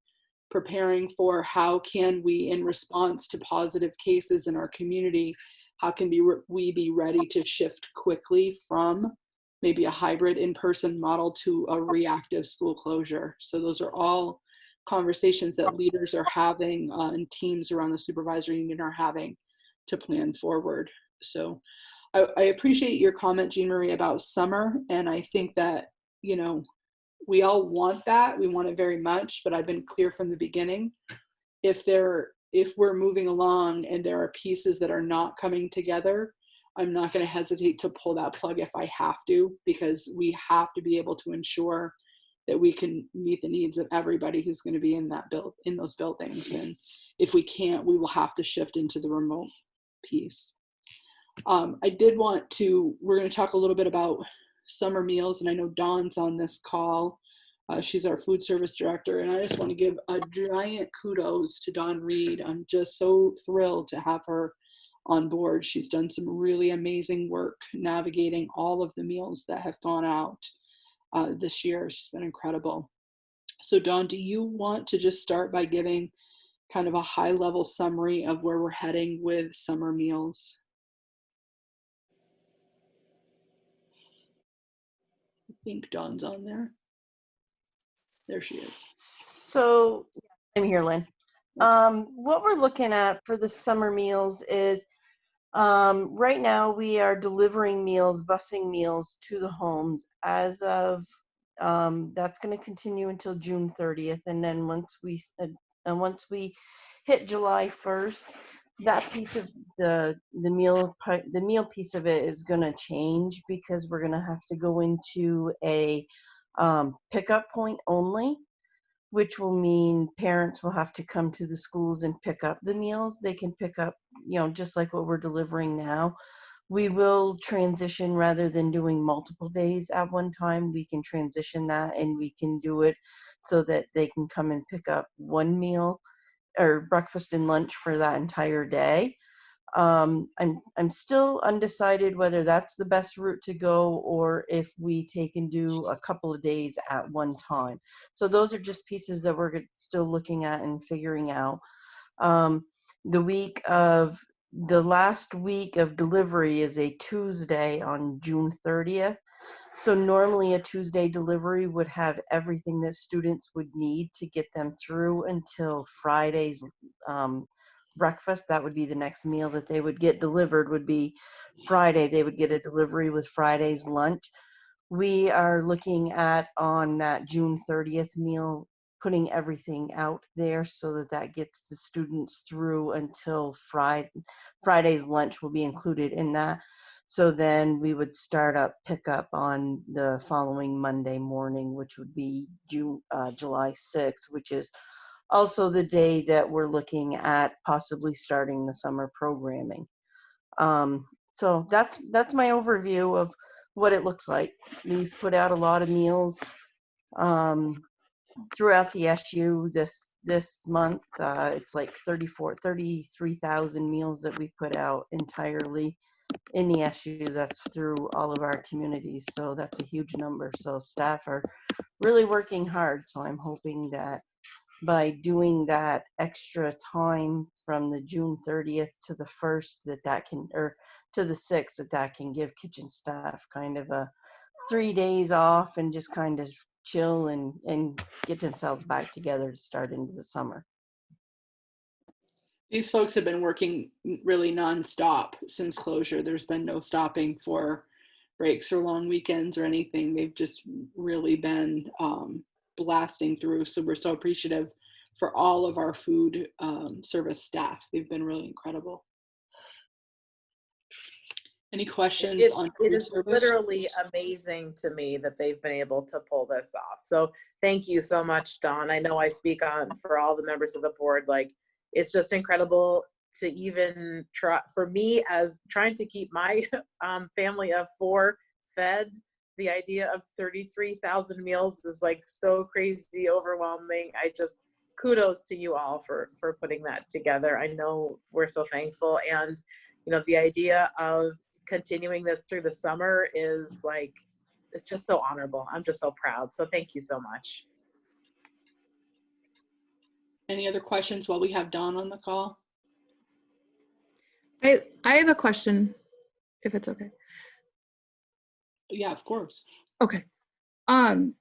preparing for how can we, in response to positive cases in our community, how can we be ready to shift quickly from maybe a hybrid in-person model to a reactive school closure. So those are all conversations that leaders are having and teams around the supervisory union are having to plan forward. So I appreciate your comment, Jean Marie, about summer. And I think that, you know, we all want that. We want it very much, but I've been clear from the beginning. If we're moving along and there are pieces that are not coming together, I'm not going to hesitate to pull that plug if I have to, because we have to be able to ensure that we can meet the needs of everybody who's going to be in those buildings. And if we can't, we will have to shift into the remote piece. I did want to, we're going to talk a little bit about summer meals, and I know Dawn's on this call. She's our food service director, and I just want to give a giant kudos to Dawn Reed. I'm just so thrilled to have her on board. She's done some really amazing work navigating all of the meals that have gone out this year. She's been incredible. So Dawn, do you want to just start by giving kind of a high level summary of where we're heading with summer meals? I think Dawn's on there. There she is. So I'm here, Lynn. What we're looking at for the summer meals is right now we are delivering meals, busing meals to the homes as of, that's going to continue until June 30th. And then once we hit July 1st, that piece of the meal piece of it is going to change, because we're going to have to go into a pickup point only, which will mean parents will have to come to the schools and pick up the meals. They can pick up, you know, just like what we're delivering now. We will transition, rather than doing multiple days at one time, we can transition that, and we can do it so that they can come and pick up one meal or breakfast and lunch for that entire day. I'm still undecided whether that's the best route to go, or if we take and do a couple of days at one time. So those are just pieces that we're still looking at and figuring out. The last week of delivery is a Tuesday on June 30th. So normally a Tuesday delivery would have everything that students would need to get them through until Friday's breakfast. That would be the next meal that they would get delivered, would be Friday. They would get a delivery with Friday's lunch. We are looking at, on that June 30th meal, putting everything out there so that that gets the students through until Friday's lunch will be included in that. So then we would start up pickup on the following Monday morning, which would be July 6th, which is also the day that we're looking at possibly starting the summer programming. So that's my overview of what it looks like. We've put out a lot of meals throughout the SU this month. It's like 33,000 meals that we put out entirely in the SU. That's through all of our communities. So that's a huge number. So staff are really working hard. So I'm hoping that by doing that extra time from the June 30th to the 1st, or to the 6th, that can give kitchen staff kind of a 3 days off and just kind of chill and get themselves back together to start into the summer. These folks have been working really nonstop since closure. There's been no stopping for breaks or long weekends or anything. They've just really been blasting through. So we're so appreciative for all of our food service staff. They've been really incredible. Any questions on It food is service? literally amazing to me that they've been able to pull this off. So thank you so much, Dawn. I know I speak on for all the members of the board. Like, it's just incredible to even try, for me, as trying to keep my family of 4 fed. The idea of 33,000 meals is like so crazy overwhelming. I just, kudos to you all for putting that together. I know we're so thankful, and you know, the idea of continuing this through the summer is like, it's just so honorable. I'm just so proud. So thank you so much. Any other questions while we have Dawn on the call? I have a question, if it's okay. Yeah, of course. Okay. I'm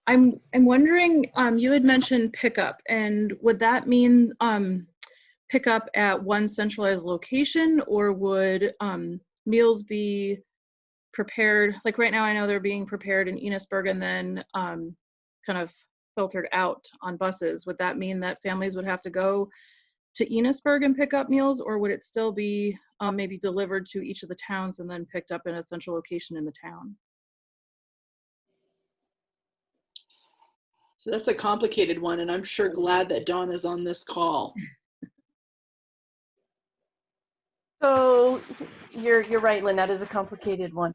wondering, you had mentioned pickup, and would that mean pickup at one centralized location, or would meals be prepared? Like right now, I know they're being prepared in Enosburg and then kind of filtered out on buses. Would that mean that families would have to go to Enosburg and pick up meals, or would it still be maybe delivered to each of the towns and then picked up in a central location in the town? So that's a complicated one, and I'm sure glad that Dawn is on this call. So you're right, Lynn, that is a complicated one.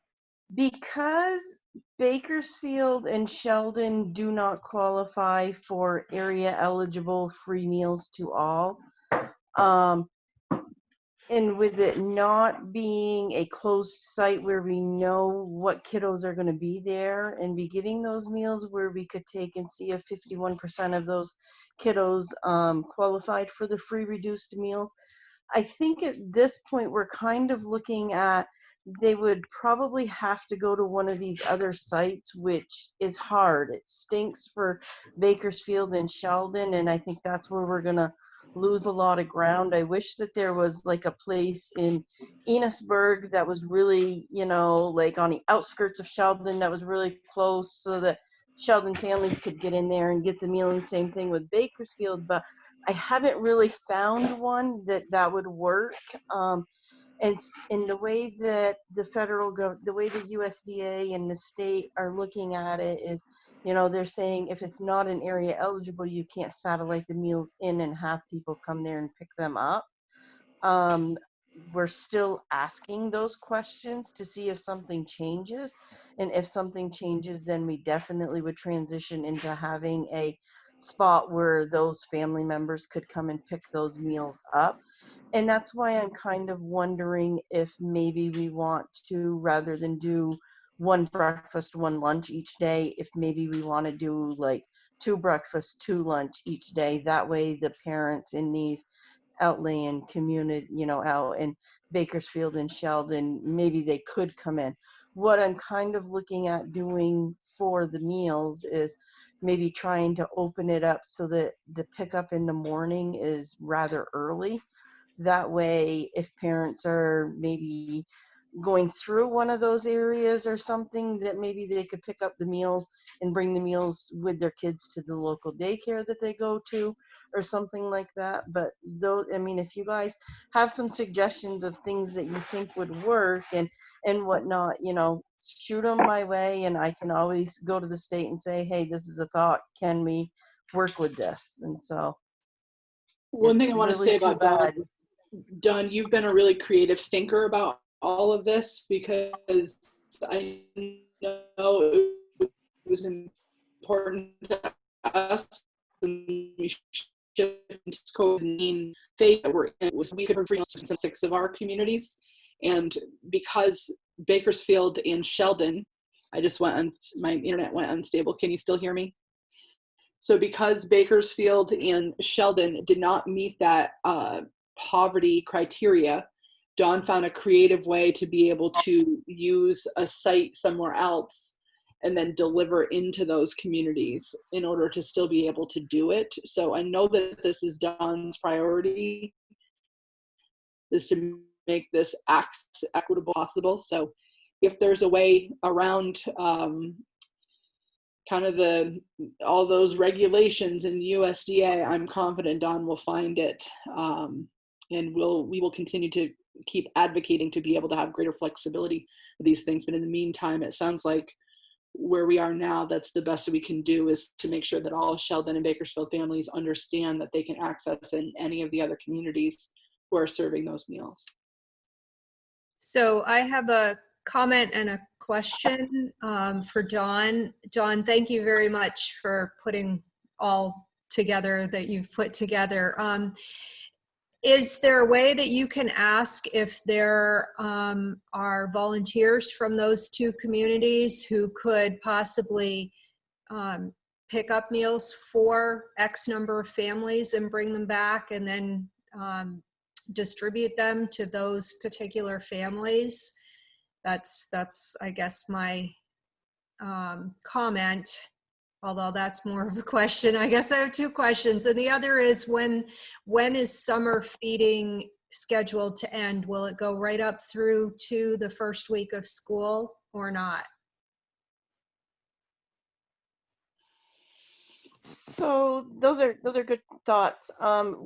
Because Bakersfield and Sheldon do not qualify for area eligible free meals to all, and with it not being a closed site where we know what kiddos are going to be there and be getting those meals, where we could take and see if 51% of those kiddos qualified for the free reduced meals, I think at this point we're kind of looking at they would probably have to go to one of these other sites, which is hard. It stinks for Bakersfield and Sheldon, and I think that's where we're going to lose a lot of ground. I wish that there was like a place in Enosburg that was really, you know, like on the outskirts of Sheldon that was really close, so that Sheldon families could get in there and get the meal, and same thing with Bakersfield, but I haven't really found one that would work. And in the way that the the way the USDA and the state are looking at it is, you know, they're saying if it's not an area eligible, you can't satellite the meals in and have people come there and pick them up. We're still asking those questions to see if something changes. And if something changes, then we definitely would transition into having a spot where those family members could come and pick those meals up. And that's why I'm kind of wondering if maybe we want to, rather than do one breakfast, one lunch each day, if maybe we want to do like 2 breakfasts, 2 lunch each day. That way the parents in these outlying community, you know, out in Bakersfield and Sheldon, maybe they could come in. What I'm kind of looking at doing for the meals is maybe trying to open it up so that the pickup in the morning is rather early. That way, if parents are maybe going through one of those areas or something, that maybe they could pick up the meals and bring the meals with their kids to the local daycare that they go to or something like that. But though, I mean, if you guys have some suggestions of things that you think would work and whatnot, you know, shoot them my way, and I can always go to the state and say, hey, this is a thought, can we work with this? And so one thing I want to really say about Dawn, you've been a really creative thinker about all of this, because I know it was important to us, and we shifted COVID-19 phase that we're in. We could bring 6 of our communities, and because Bakersfield and Sheldon, I just went on, my internet went unstable. Can you still hear me? So because Bakersfield and Sheldon did not meet that poverty criteria, Dawn found a creative way to be able to use a site somewhere else and then deliver into those communities in order to still be able to do it. So I know that this is Dawn's priority, is to make this equitable possible. So if there's a way around kind of all those regulations in USDA, I'm confident Dawn will find it. And we will continue to keep advocating to be able to have greater flexibility with these things. But in the meantime, it sounds like where we are now, that's the best that we can do, is to make sure that all Sheldon and Bakersfield families understand that they can access in any of the other communities who are serving those meals. So I have a comment and a question for Dawn. Dawn, thank you very much for putting all together that you've put together. Is there a way that you can ask if there are volunteers from those 2 communities who could possibly pick up meals for X number of families and bring them back and then distribute them to those particular families. That's I guess my comment, although that's more of a question. I guess I have two questions. And the other is when is summer feeding scheduled to end? Will it go right up through to the first week of school or not? So those are good thoughts.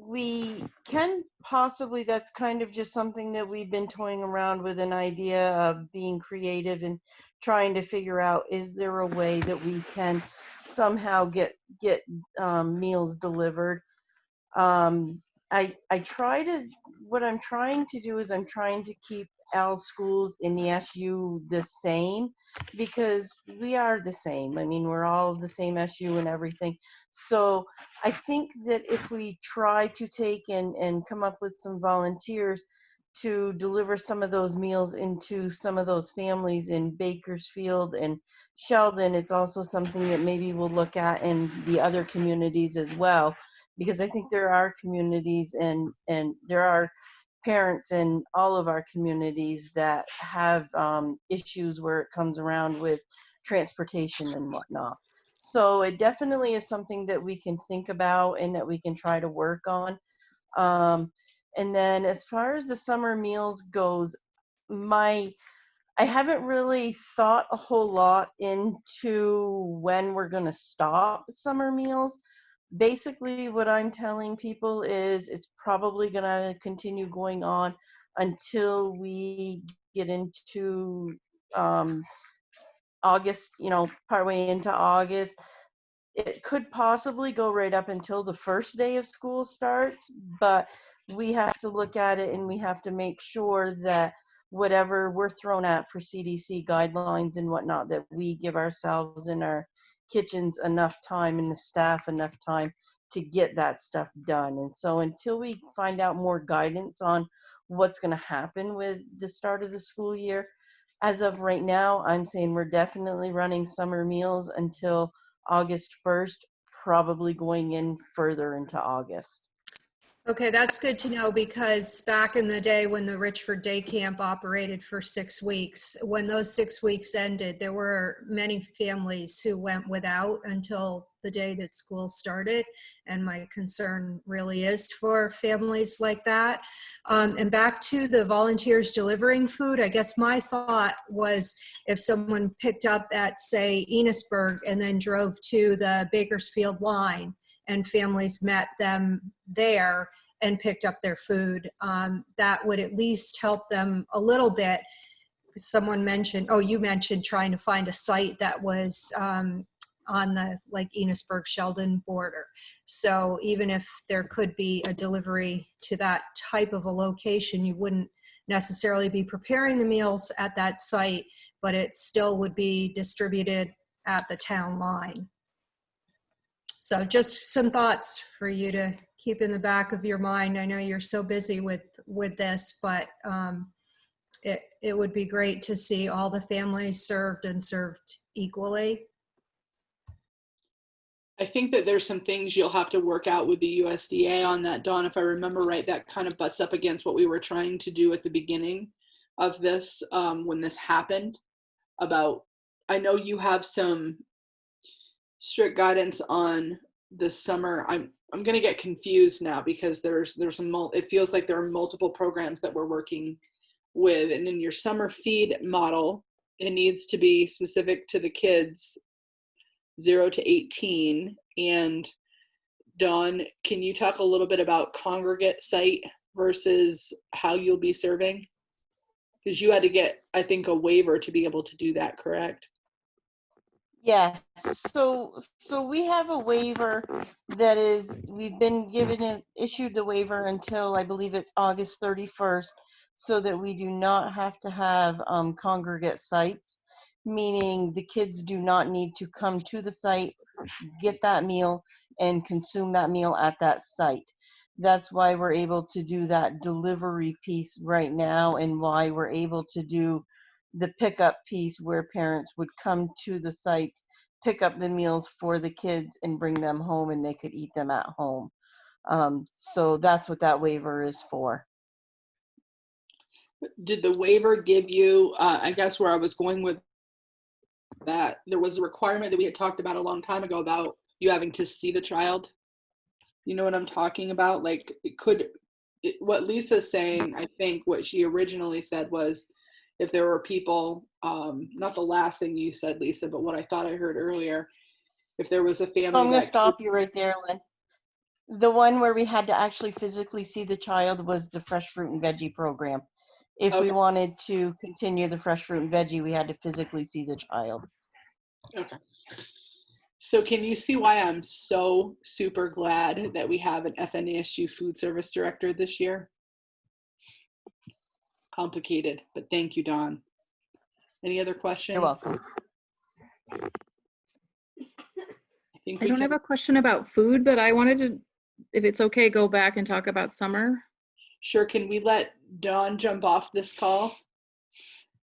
We can possibly, that's kind of just something that we've been toying around with, an idea of being creative and trying to figure out, is there a way that we can somehow get meals delivered? I try to, what I'm trying to do is I'm trying to keep all schools in the SU the same, because we are the same. I mean, we're all the same SU and everything. So I think that if we try to take and come up with some volunteers to deliver some of those meals into some of those families in Bakersfield and Sheldon, it's also something that maybe we'll look at in the other communities as well, because I think there are communities and there are parents in all of our communities that have issues where it comes around with transportation and whatnot. So it definitely is something that we can think about and that we can try to work on. And then as far as the summer meals goes, I haven't really thought a whole lot into when we're going to stop summer meals. Basically, what I'm telling people is it's probably going to continue going on until we get into August, partway into August. It could possibly go right up until the first day of school starts, but we have to look at it and we have to make sure that whatever we're thrown at for CDC guidelines and whatnot, that we give ourselves in our kitchens enough time and the staff enough time to get that stuff done. And so until we find out more guidance on what's going to happen with the start of the school year, as of right now, I'm saying we're definitely running summer meals until August 1st, probably going in further into August. Okay, that's good to know, because back in the day when the Richford Day Camp operated for 6 weeks, when those 6 weeks ended, there were many families who went without until the day that school started. And my concern really is for families like that. And back to the volunteers delivering food, I guess my thought was if someone picked up at, say, Enosburg and then drove to the Bakersfield line, and families met them there and picked up their food, that would at least help them a little bit. Someone mentioned, you mentioned trying to find a site that was on the Enosburg Sheldon border. So even if there could be a delivery to that type of a location, you wouldn't necessarily be preparing the meals at that site, but it still would be distributed at the town line. So just some thoughts for you to keep in the back of your mind. I know you're so busy with this, but it would be great to see all the families served and served equally. I think that there's some things you'll have to work out with the USDA on that, Dawn. If I remember right, that kind of butts up against what we were trying to do at the beginning of this, when this happened. I know you have some strict guidance on the summer. I'm going to get confused now because there's it feels like there are multiple programs that we're working with, and in your summer feed model, it needs to be specific to the kids 0 to 18. And Dawn, can you talk a little bit about congregate site versus how you'll be serving? Because you had to get, I think, a waiver to be able to do that, correct? Yes, so we have a waiver that is, we've been issued the waiver until I believe it's August 31st, so that we do not have to have congregate sites, meaning the kids do not need to come to the site, get that meal, and consume that meal at that site. That's why we're able to do that delivery piece right now, and why we're able to do the pickup piece where parents would come to the site, pick up the meals for the kids and bring them home, and they could eat them at home. So that's what that waiver is for. Did the waiver give you, I guess where I was going with that, there was a requirement that we had talked about a long time ago about you having to see the child. You know what I'm talking about? Like, what Lisa's saying, I think what she originally said was, if there were people, not the last thing you said, Lisa, but what I thought I heard earlier, if there was a family So I'm going to that stop you right there, Lynn. The one where we had to actually physically see the child was the fresh fruit and veggie program. If we Okay. wanted to continue the fresh fruit and veggie, we had to physically see the child. Okay. So can you see why I'm so super glad that we have an FNASU food service director this year? Complicated, but thank you, Dawn. Any other questions? You're welcome. I don't have a question about food, but I wanted to, if it's okay, go back and talk about summer. Sure. Can we let Dawn jump off this call?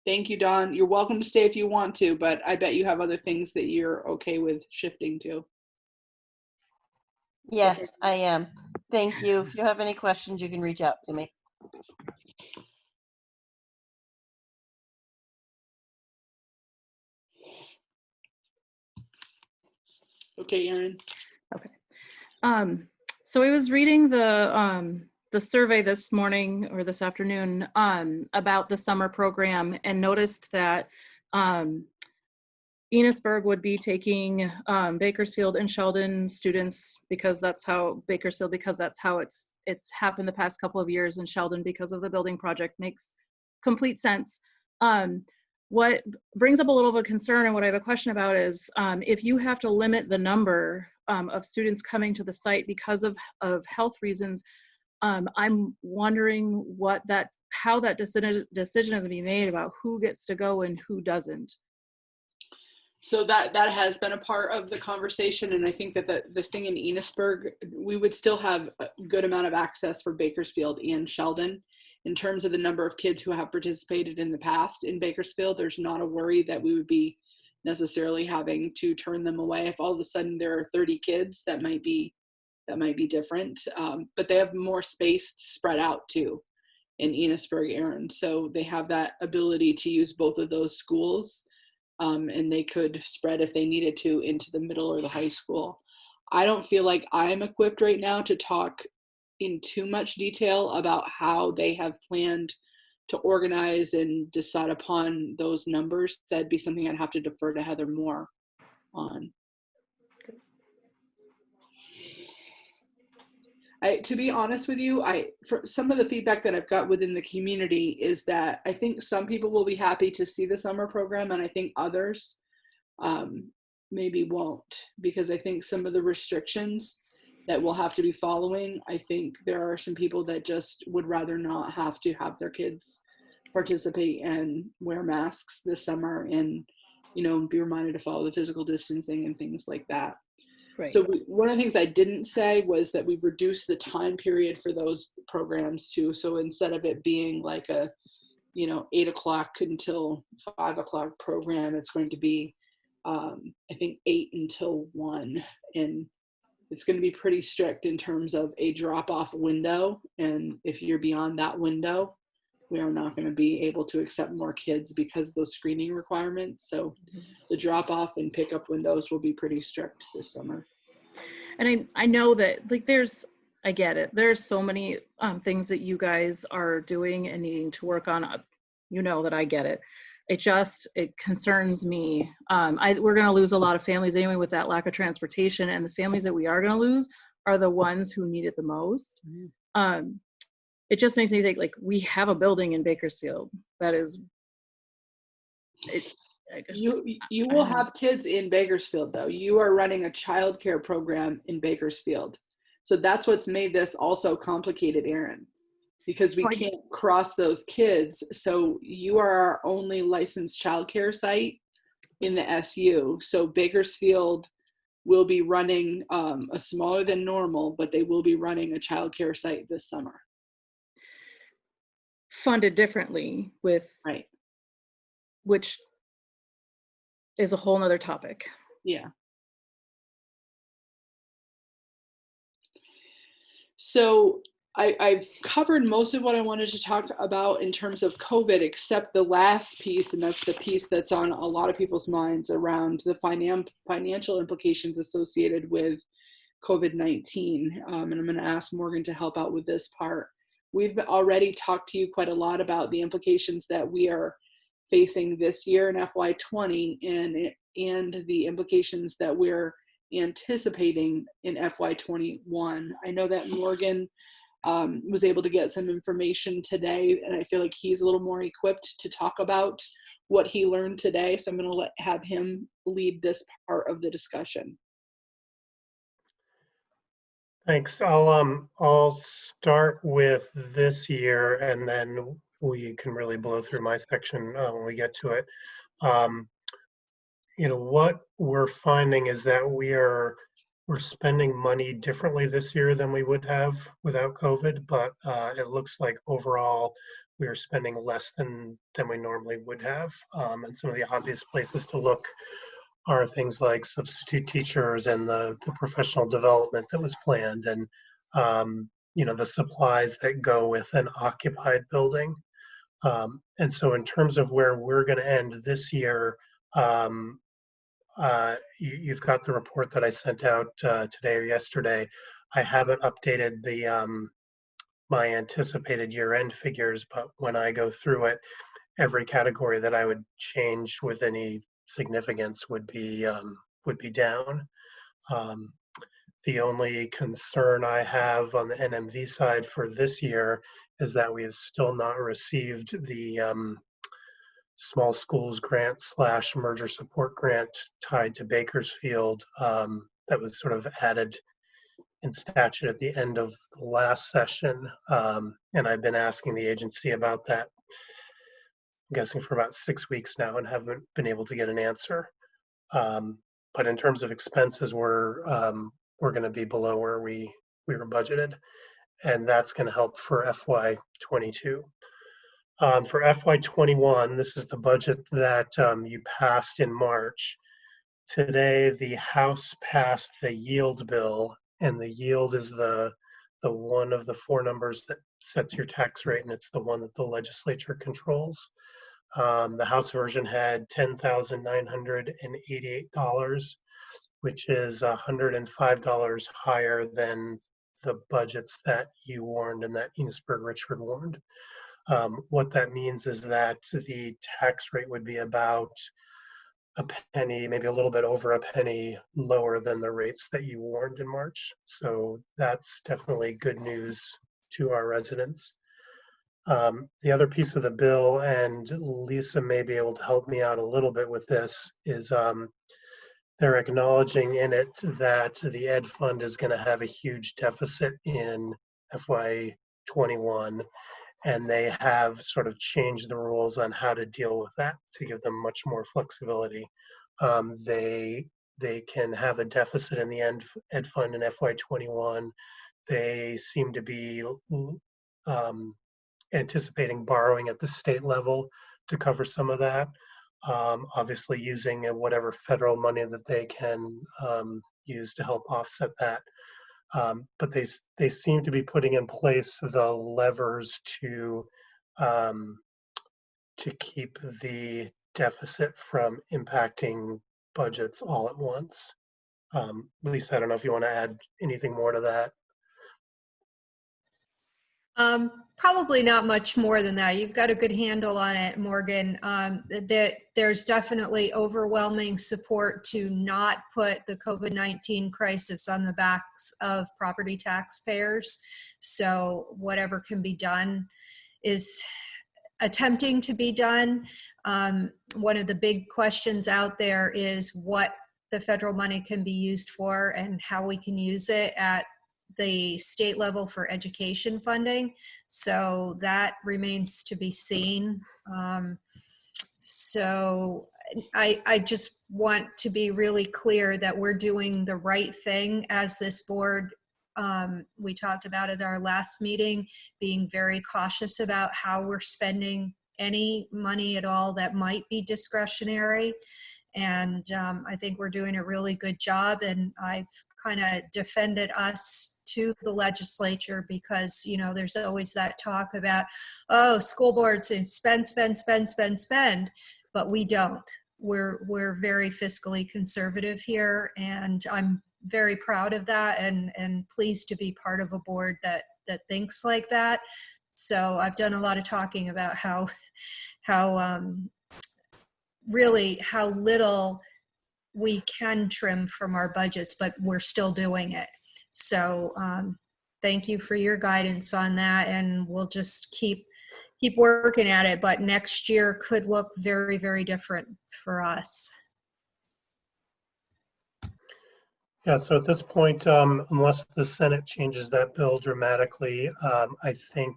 Thank you, Dawn. You're welcome to stay if you want to, but I bet you have other things that you're okay with shifting to. Yes, I am. Thank you. If you have any questions, you can reach out to me. Okay, Erin. Okay. So I was reading the survey this morning or this afternoon about the summer program, and noticed that Enosburg would be taking Bakersfield and Sheldon students because that's how it's happened the past couple of years, and Sheldon because of the building project makes complete sense. What brings up a little bit of concern, and what I have a question about, is if you have to limit the number of students coming to the site because of health reasons, I'm wondering how that decision is going to be made about who gets to go and who doesn't. So that has been a part of the conversation, and I think that the thing in Enosburg, we would still have a good amount of access for Bakersfield and Sheldon. In terms of the number of kids who have participated in the past in Bakersfield, there's not a worry that we would be necessarily having to turn them away. If all of a sudden there are 30 kids, that might be different. But they have more space spread out too in Enosburg, Erin. So they have that ability to use both of those schools, and they could spread if they needed to into the middle or the high school. I don't feel like I'm equipped right now to talk in too much detail about how they have planned to organize and decide upon those numbers. That'd be something I'd have to defer to Heather Moore on. To be honest with you, for some of the feedback that I've got within the community is that I think some people will be happy to see the summer program, and I think others maybe won't, because I think some of the restrictions that we'll have to be following, I think there are some people that just would rather not have to have their kids participate and wear masks this summer, and be reminded to follow the physical distancing and things like that. Right. So one of the things I didn't say was that we reduced the time period for those programs too. So instead of it being like a 8 o'clock until 5 o'clock program, it's going to be I think 8 until 1, and it's going to be pretty strict in terms of a drop-off window. And if you're beyond that window, we are not going to be able to accept more kids because of those screening requirements. So the drop-off and pickup windows will be pretty strict this summer. And I know that, like, I get it. There's so many things that you guys are doing and needing to work on. That I get it. It concerns me. We're going to lose a lot of families anyway with that lack of transportation, and the families that we are going to lose are the ones who need it the most. It just makes me think, like, we have a building in Bakersfield that is. You will have kids in Bakersfield, though. You are running a childcare program in Bakersfield, so that's what's made this also complicated, Erin. Because we can't cross those kids. So you are our only licensed childcare site in the SU. So Bakersfield will be running a smaller than normal, but they will be running a childcare site this summer. Funded differently which is a whole nother topic. Yeah. So I've covered most of what I wanted to talk about in terms of COVID, except the last piece, and that's the piece that's on a lot of people's minds around the financial implications associated with COVID-19. And I'm going to ask Morgan to help out with this part. We've already talked to you quite a lot about the implications that we are facing this year in FY20 and the implications that we're anticipating in FY21. I know that Morgan was able to get some information today, and I feel like he's a little more equipped to talk about what he learned today. So I'm going to have him lead this part of the discussion. Thanks. I'll start with this year, and then we can really blow through my section when we get to it. What we're finding is that we're spending money differently this year than we would have without COVID, but it looks like overall we are spending less than we normally would have. And some of the obvious places to look are things like substitute teachers and the professional development that was planned, and the supplies that go with an occupied building. And so in terms of where we're going to end this year, you've got the report that I sent out today or yesterday. I haven't updated the my anticipated year-end figures, but when I go through it, every category that I would change with any significance would be down. The only concern I have on the NMV side for this year is that we have still not received the small schools grant / merger support grant tied to Bakersfield that was sort of added in statute at the end of the last session. And I've been asking the agency about that, I'm guessing for about 6 weeks now, and haven't been able to get an answer. But in terms of expenses, we're going to be below where we were budgeted, and that's going to help for FY22. For FY21, this is the budget that you passed in March. Today, the House passed the yield bill, and the yield is the one of the four numbers that sets your tax rate, and it's the one that the legislature controls. The House version had $10,988, which is $105 higher than the budgets that you warned and that Enosburg Richford warned. What that means is that the tax rate would be about a penny, maybe a little bit over a penny lower than the rates that you warned in March. So that's definitely good news to our residents. The other piece of the bill, and Lisa may be able to help me out a little bit with this, is they're acknowledging in it that the Ed Fund is going to have a huge deficit in FY21, and they have sort of changed the rules on how to deal with that to give them much more flexibility. They can have a deficit in the Ed Fund in FY21. They seem to be anticipating borrowing at the state level to cover some of that. Obviously using whatever federal money that they can use to help offset that. But they seem to be putting in place the levers to keep the deficit from impacting budgets all at once. Lisa, I don't know if you want to add anything more to that. Probably not much more than that. You've got a good handle on it, Morgan. There's definitely overwhelming support to not put the COVID-19 crisis on the backs of property taxpayers. So whatever can be done is attempting to be done. One of the big questions out there is what the federal money can be used for and how we can use it at the state level for education funding. So that remains to be seen. So I just want to be really clear that we're doing the right thing as this board. We talked about at our last meeting, being very cautious about how we're spending any money at all that might be discretionary. And I think we're doing a really good job. And I've kind of defended us to the legislature because, you know, there's always that talk about, oh, school boards and spend, but we don't. We're very fiscally conservative here, and I'm very proud of that and pleased to be part of a board that thinks like that. So I've done a lot of talking about how really how little we can trim from our budgets, but we're still doing it. So thank you for your guidance on that, and we'll just keep working at it. But next year could look very, very different for us. Yeah, so at this point, unless the Senate changes that bill dramatically, I think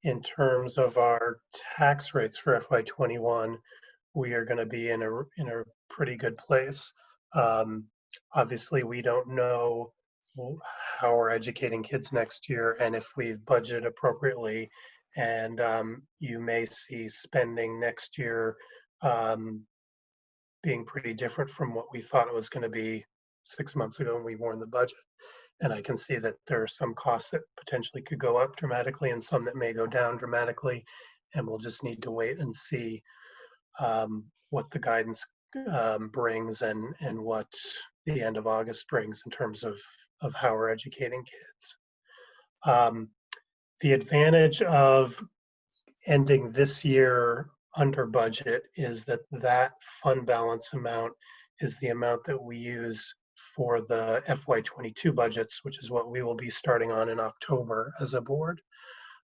in terms of our tax rates for FY21, we are going to be in a pretty good place. Obviously, we don't know how we're educating kids next year and if we've budgeted appropriately. And you may see spending next year being pretty different from what we thought it was going to be 6 months ago when we warned the budget. And I can see that there are some costs that potentially could go up dramatically and some that may go down dramatically. And we'll just need to wait and see what the guidance brings and what the end of August brings in terms of how we're educating kids. The advantage of ending this year under budget is that fund balance amount is the amount that we use for the FY22 budgets, which is what we will be starting on in October as a board.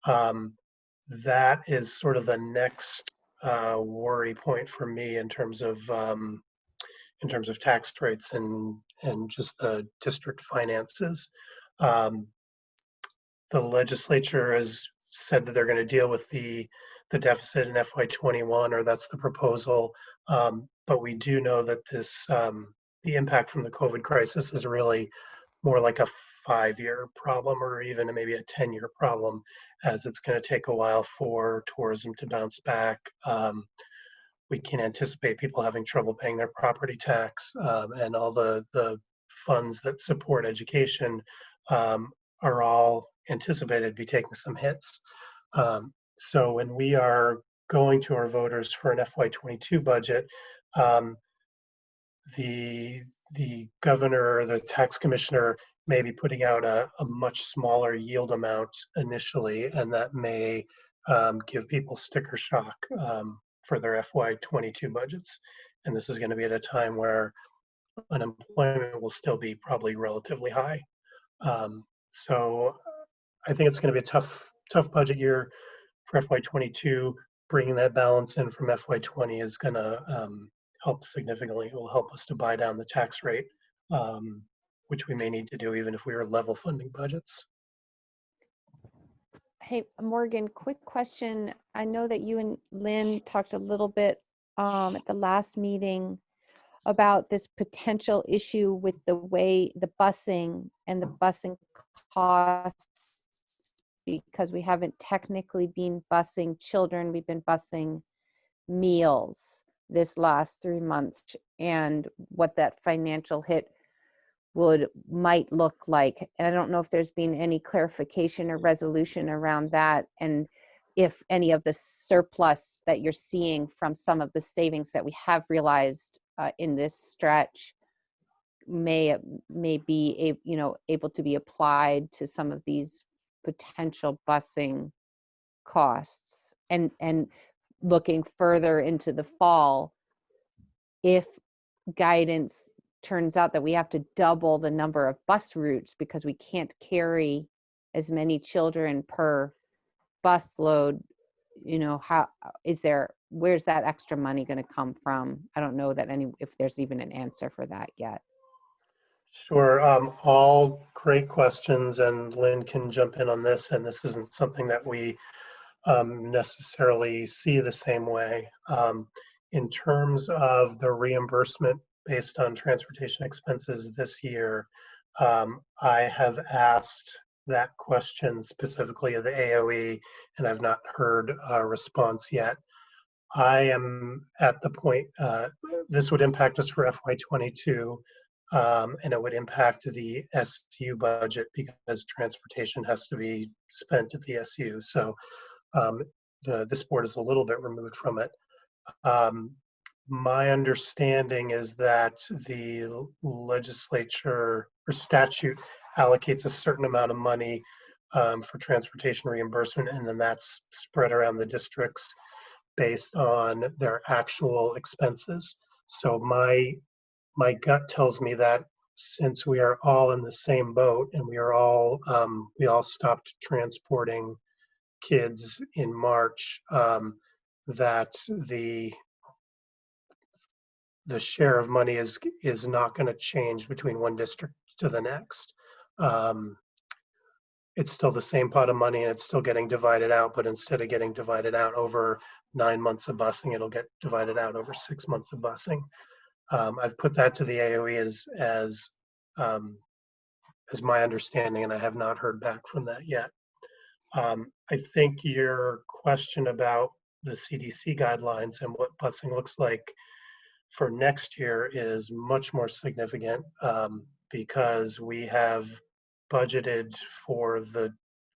That is sort of the next worry point for me in terms of tax rates and just the district finances. The legislature has said that they're going to deal with the deficit in FY21, or that's the proposal. But we do know that the impact from the COVID crisis is really more like a 5-year problem, or even maybe a 10-year problem, as it's going to take a while for tourism to bounce back. We can anticipate people having trouble paying their property tax, and all the funds that support education are all anticipated to be taking some hits. So when we are going to our voters for an FY22 budget, the governor or the tax commissioner may be putting out a much smaller yield amount initially, and that may give people sticker shock for their FY22 budgets. And this is going to be at a time where unemployment will still be probably relatively high. So I think it's going to be a tough budget year for FY22. Bringing that balance in from FY20 is going to help significantly. It will help us to buy down the tax rate, which we may need to do even if we are level funding budgets. Hey, Morgan, quick question. I know that you and Lynn talked a little bit at the last meeting about this potential issue with the way the busing and the busing costs, because we haven't technically been busing children, we've been busing meals this last 3 months, and what that financial hit might look like. And I don't know if there's been any clarification or resolution around that, and if any of the surplus that you're seeing from some of the savings that we have realized in this stretch may be able to be applied to some of these potential busing costs. And looking further into the fall, if guidance turns out that we have to double the number of bus routes because we can't carry as many children per bus load, where's that extra money going to come from? I don't know if there's even an answer for that yet. Sure, all great questions, and Lynn can jump in on this, and this isn't something that we necessarily see the same way. In terms of the reimbursement based on transportation expenses this year, I have asked that question specifically of the AOE, and I've not heard a response yet. I am at the point, this would impact us for FY22, and it would impact the SU budget because transportation has to be spent at the SU. So this board is a little bit removed from it. My understanding is that the legislature or statute allocates a certain amount of money for transportation reimbursement, and then that's spread around the districts based on their actual expenses. So my gut tells me that since we are all in the same boat and we all stopped transporting kids in March, that the share of money is not going to change between one district to the next. It's still the same pot of money and it's still getting divided out, but instead of getting divided out over 9 months of busing, it'll get divided out over 6 months of busing. I've put that to the AOE as my understanding, and I have not heard back from that yet. I think your question about the CDC guidelines and what busing looks like for next year is much more significant because we have budgeted for the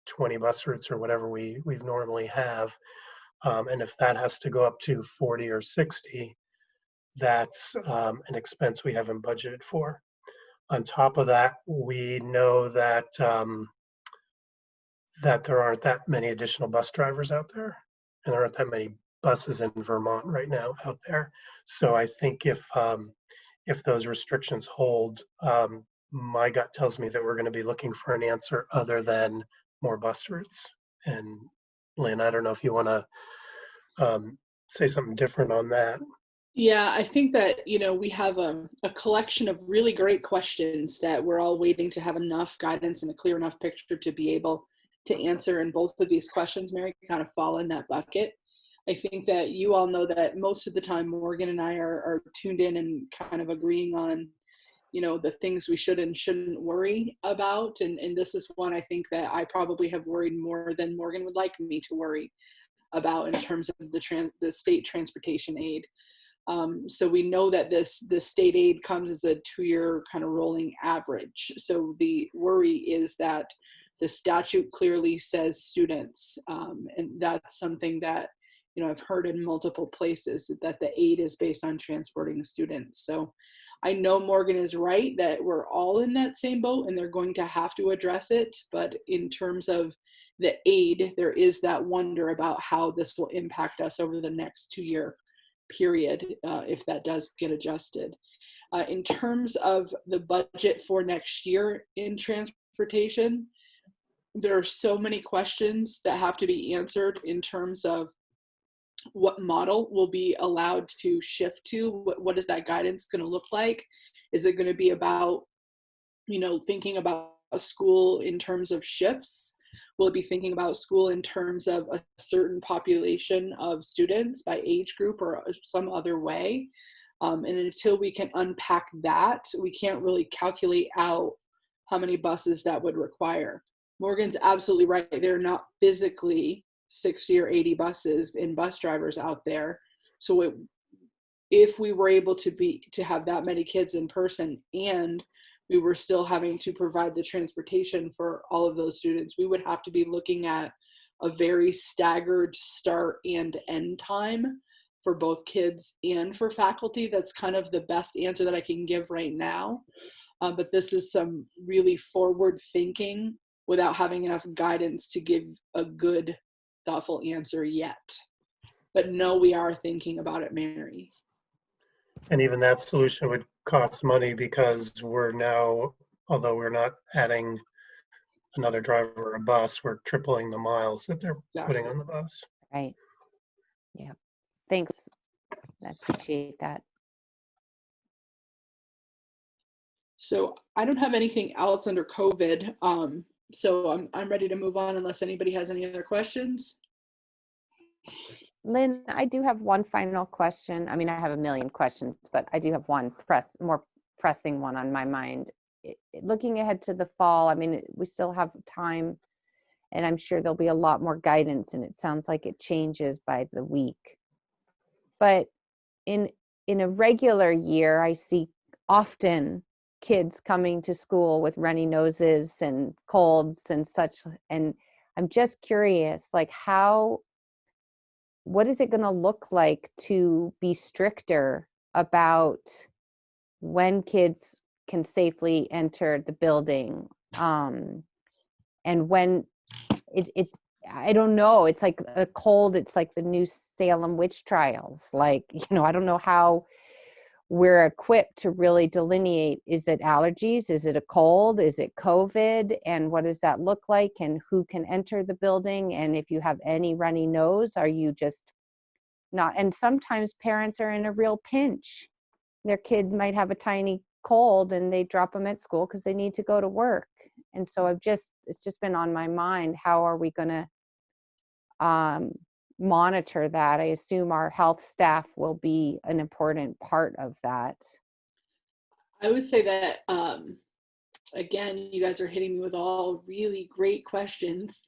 20 bus routes or whatever we normally have. And if that has to go up to 40 or 60, that's an expense we haven't budgeted for. On top of that, we know that that there aren't that many additional bus drivers out there, and there aren't that many buses in Vermont right now out there. So I think if those restrictions hold, my gut tells me that we're going to be looking for an answer other than more bus routes. And Lynn, I don't know if you want to say something different on that. Yeah, I think that, we have a collection of really great questions that we're all waiting to have enough guidance and a clear enough picture to be able to answer. And both of these questions, Mary, kind of fall in that bucket. I think that you all know that most of the time Morgan and I are tuned in and kind of agreeing on, the things we should and shouldn't worry about. And this is one I think that I probably have worried more than Morgan would like me to worry about in terms of the state transportation aid. So we know that this state aid comes as a 2-year kind of rolling average. So the worry is that the statute clearly says students, and that's something that I've heard in multiple places, that the aid is based on transporting students. So I know Morgan is right that we're all in that same boat and they're going to have to address it. But in terms of the aid, there is that wonder about how this will impact us over the next 2-year period if that does get adjusted. In terms of the budget for next year in transportation, there are so many questions that have to be answered in terms of what model will be allowed to shift to. What is that guidance going to look like? Is it going to be about, thinking about a school in terms of shifts? Will it be thinking about school in terms of a certain population of students by age group or some other way? And until we can unpack that, we can't really calculate out how many buses that would require. Morgan's absolutely right. They're not physically 60 or 80 buses and bus drivers out there. So if we were able to have that many kids in person and we were still having to provide the transportation for all of those students, we would have to be looking at a very staggered start and end time for both kids and for faculty. That's kind of the best answer that I can give right now. But this is some really forward thinking without having enough guidance to give a good, thoughtful answer yet. But no, we are thinking about it, Mary. And even that solution would cost money because we're now, although we're not adding another driver or a bus, we're tripling the miles that they're putting on the bus. Right. Yeah. Thanks. I appreciate that. So I don't have anything else under COVID. So I'm ready to move on unless anybody has any other questions. Lynn, I do have one final question. I mean, I have a million questions, but I do have one more pressing one on my mind. Looking ahead to the fall, I mean, we still have time, and I'm sure there'll be a lot more guidance, and it sounds like it changes by the week. but in a regular year, I see often kids coming to school with runny noses and colds and such. And I'm just curious, like what is it going to look like to be stricter about when kids can safely enter the building? And when I don't know, it's like a cold, it's like the new Salem witch trials. Like, I don't know how we're equipped to really delineate, is it allergies? Is it a cold? Is it COVID? And what does that look like? And who can enter the building? And if you have any runny nose, are you just not? And sometimes parents are in a real pinch. Their kid might have a tiny cold and they drop them at school because they need to go to work. And so it's just been on my mind. How are we going to monitor that? I assume our health staff will be an important part of that. I would say that, again, you guys are hitting me with all really great questions.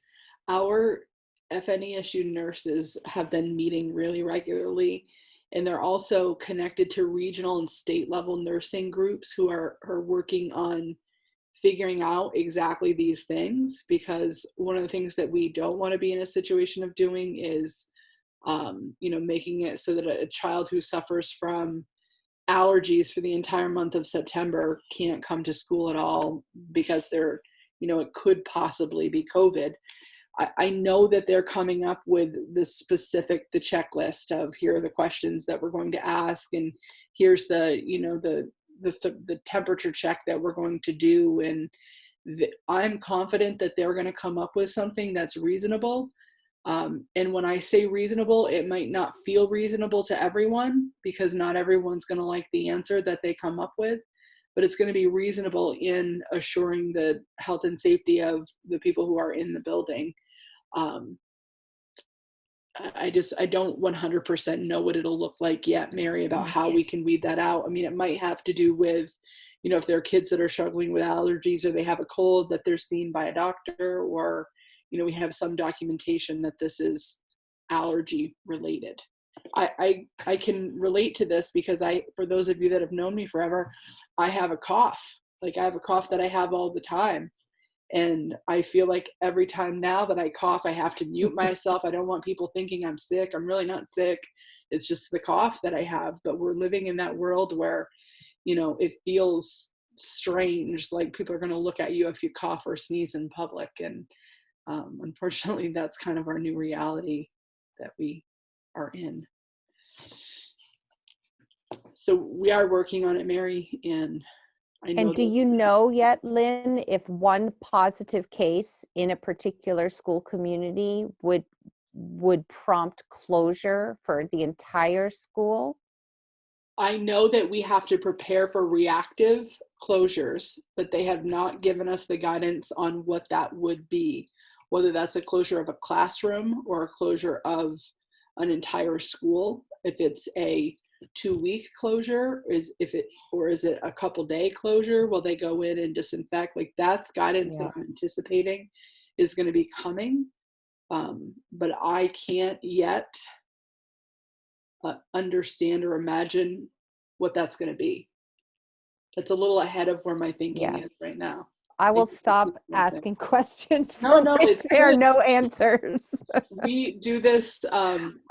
Our FNESU nurses have been meeting really regularly, and they're also connected to regional and state level nursing groups who are working on figuring out exactly these things, because one of the things that we don't want to be in a situation of doing is making it so that a child who suffers from allergies for the entire month of September can't come to school at all because it could possibly be COVID. I know that they're coming up with the checklist of, here are the questions that we're going to ask, and here's the temperature check that we're going to do. And I'm confident that they're going to come up with something that's reasonable. And when I say reasonable, it might not feel reasonable to everyone, because not everyone's going to like the answer that they come up with, but it's going to be reasonable in assuring the health and safety of the people who are in the building. I don't 100% know what it'll look like yet, Mary, about how we can weed that out. I mean, it might have to do with, if there are kids that are struggling with allergies, or they have a cold that they're seen by a doctor, or we have some documentation that this is allergy related. I can relate to this because for those of you that have known me forever, I have a cough. Like, I have a cough that I have all the time. And I feel like every time now that I cough, I have to mute myself. I don't want people thinking I'm sick. I'm really not sick. It's just the cough that I have. But we're living in that world where, it feels strange. Like, people are going to look at you if you cough or sneeze in public. And unfortunately, that's kind of our new reality that we are in. So we are working on it, Mary, and I know. And do you know yet, Lynn, if one positive case in a particular school community would prompt closure for the entire school? I know that we have to prepare for reactive closures, but they have not given us the guidance on what that would be, whether that's a closure of a classroom or a closure of an entire school. If it's a 2-week closure, is it a couple day closure? Will they go in and disinfect? Like, that's guidance that I'm anticipating is going to be coming. But I can't yet understand or imagine what that's going to be. That's a little ahead of where my thinking is right now. I will stop asking questions No, for which there are no answers. We do this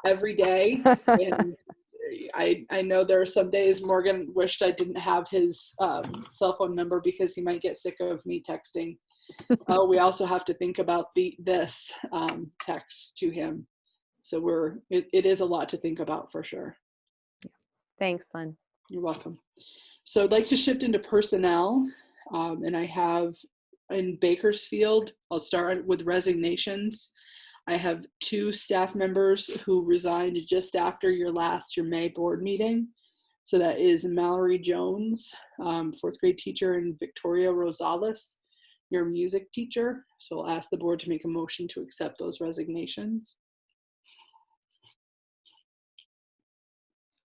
every day, and I know there are some days Morgan wished I didn't have his cell phone number because he might get sick of me texting. We also have to think about this text to him. So it is a lot to think about, for sure. Thanks, Lynn. You're welcome. So I'd like to shift into personnel, and I have in Bakersfield, I'll start with resignations. I have 2 staff members who resigned just after your May board meeting. So that is Mallory Jones, 4th grade teacher, and Victoria Rosales, your music teacher. So I'll ask the board to make a motion to accept those resignations.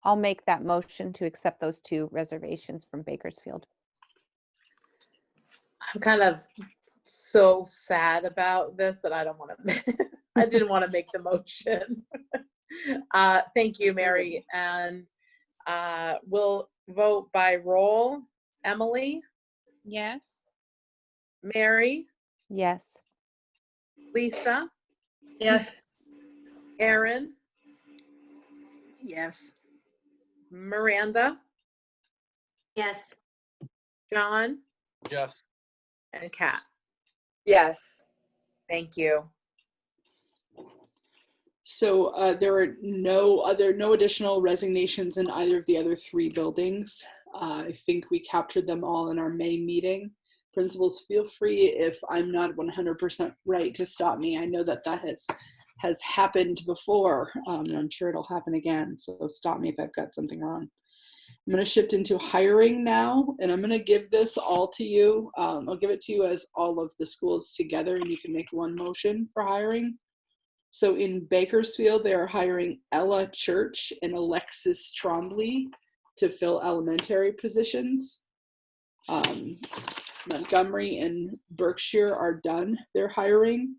I'll make that motion to accept those 2 reservations from Bakersfield. I'm kind of so sad about this that I don't want to, I didn't want to make the motion. Thank you, Mary. And we'll vote by roll. Emily, Yes. Mary, Yes. Lisa, Yes. Erin, Yes. Miranda, Yes. John, Yes. and Kat. Yes. Thank you. So there are no additional resignations in either of the other 3 buildings. I think we captured them all in our May meeting. Principals, feel free if I'm not 100% right to stop me. I know that has happened before, and I'm sure it'll happen again. So stop me if I've got something wrong. I'm going to shift into hiring now, and I'm going to give this all to you. I'll give it to you as all of the schools together, and you can make one motion for hiring. So in Bakersfield, they are hiring Ella Church and Alexis Trombley to fill elementary positions. Montgomery and Berkshire are done their hiring.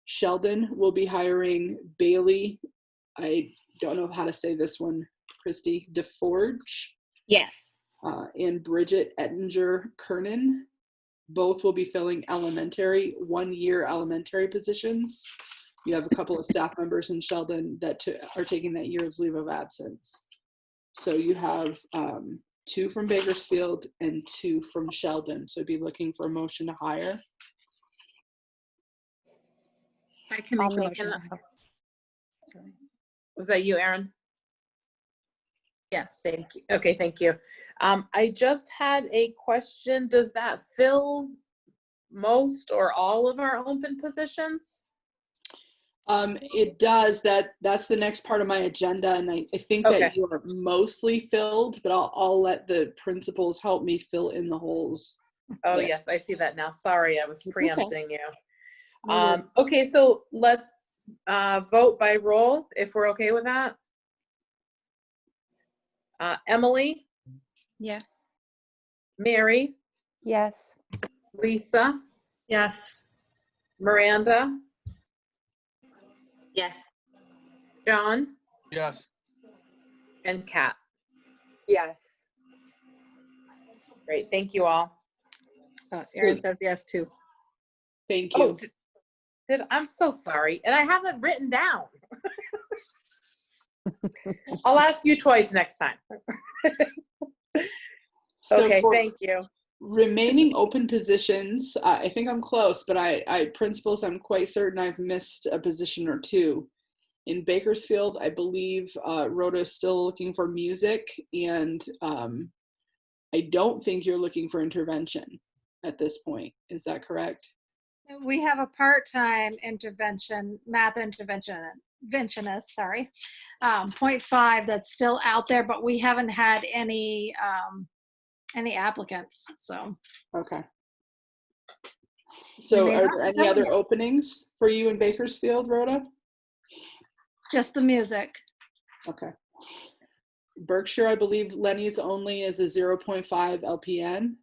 Sheldon will be hiring Bailey, I don't know how to say this one, Christy, DeForge. Yes. And Bridget Ettinger Kernan. Both will be filling elementary, 1-year elementary positions. You have a couple of staff members in Sheldon that are taking that year's leave of absence. So you have 2 from Bakersfield and 2 from Sheldon. So be looking for a motion to hire. I can I'll make the make motion. Sorry. Was that you, Erin? Yes. Thank you. Okay, thank you. I just had a question. Does that fill most or all of our open positions? It does. That's the next part of my agenda, and I think that you are mostly filled, but I'll let the principals help me fill in the holes. Oh, there. yes, I see that now. Sorry, I was Okay. preempting you. No worries. Okay, so let's vote by roll if we're okay with that. Emily, Yes. Mary, Yes. Lisa, Yes. Miranda, Yes. John, Yes. and Kat. Yes. Great, thank you all. Erin says yes too. Thank you. Oh, I'm so sorry, and I haven't written down. I'll ask you twice next time. So Okay, for thank you. remaining open positions, I think I'm close, but principals, I'm quite certain I've missed a position or 2. In Bakersfield, I believe Rhoda is still looking for music, and I don't think you're looking for intervention at this point. Is that correct? We have a part-time math interventionist, sorry, 0.5 that's still out there, but we haven't had any applicants, so. Okay. So may are not there any know other yet. openings for you in Bakersfield, Rhoda? Just the music. Okay. Berkshire, I believe Lenny's only is a 0.5 LPN.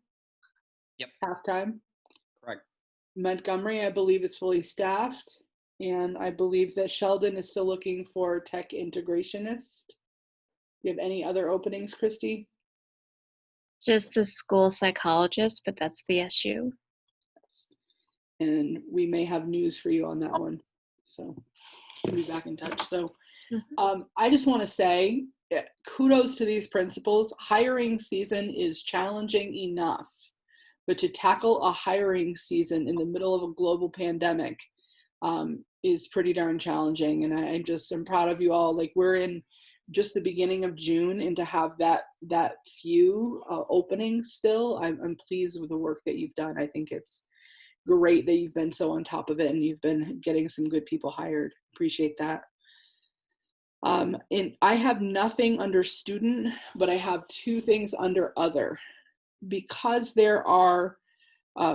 Yep. Halftime. Correct. Montgomery, I believe, is fully staffed. And I believe that Sheldon is still looking for tech integrationist. Do you have any other openings, Christy? Just a school psychologist, but that's the issue. And we may have news for you on that one. So we'll be back in touch. So I just want to say kudos to these principals. Hiring season is challenging enough, but to tackle a hiring season in the middle of a global pandemic is pretty darn challenging. And I'm proud of you all. Like, we're in just the beginning of June, and to have that few openings still, I'm pleased with the work that you've done. I think it's great that you've been so on top of it and you've been getting some good people hired. Appreciate that. And I have nothing under student, but I have 2 things under other. Because there are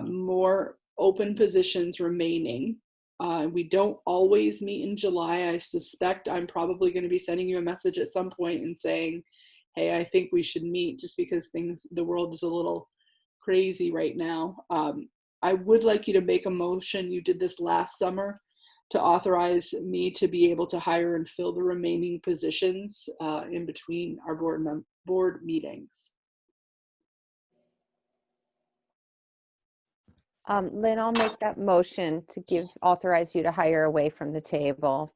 more open positions remaining, we don't always meet in July. I suspect I'm probably going to be sending you a message at some point and saying, hey, I think we should meet, just because the world is a little crazy right now. I would like you to make a motion. You did this last summer, to authorize me to be able to hire and fill the remaining positions in between our board meetings. Lynn, I'll make that motion to authorize you to hire away from the table.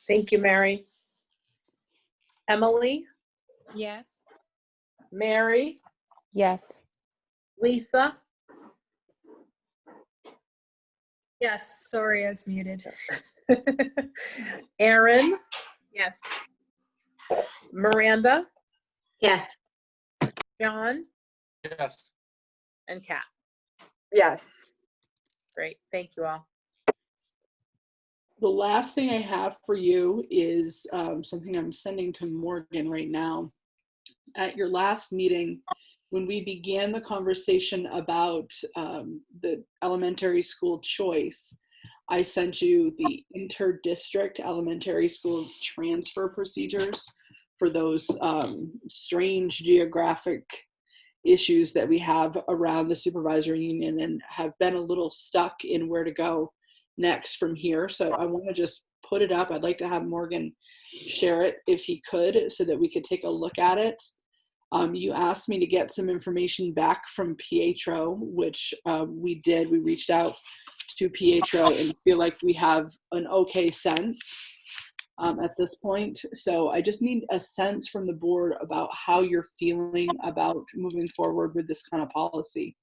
Thank you, Mary. Emily, Yes. Mary, Yes. Lisa, Yes, sorry, I was muted. Erin, Yes. Miranda, Yes. John, Yes. and Kat. Yes. Great, thank you all. The last thing I have for you is something I'm sending to Morgan right now. At your last meeting, when we began the conversation about the elementary school choice, I sent you the inter-district elementary school transfer procedures for those strange geographic issues that we have around the supervisory union and have been a little stuck in where to go next from here. So I want to just put it up. I'd like to have Morgan share it if he could, so that we could take a look at it. You asked me to get some information back from Pietro, which we did. We reached out to Pietro and feel like we have an okay sense at this point. So I just need a sense from the board about how you're feeling about moving forward with this kind of policy.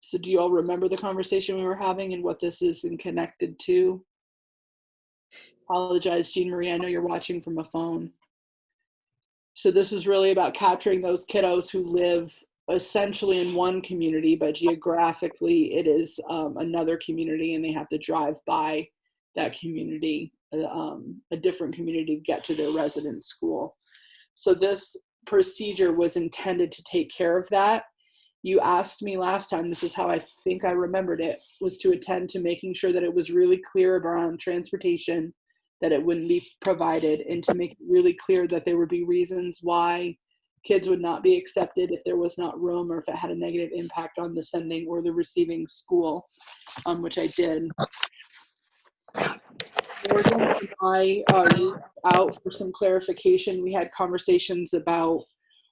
So do you all remember the conversation we were having and what this is and connected to? Apologize, Jean Marie, I know you're watching from a phone. So this is really about capturing those kiddos who live essentially in one community, but geographically it is another community, and they have to drive by that community, a different community, to get to their resident school. So this procedure was intended to take care of that. You asked me last time, this is how I think I remembered it, was to attend to making sure that it was really clear around transportation, that it wouldn't be provided, and to make it really clear that there would be reasons why kids would not be accepted if there was not room, or if it had a negative impact on the sending or the receiving school, which I did. Morgan and I reached out for some clarification. We had conversations about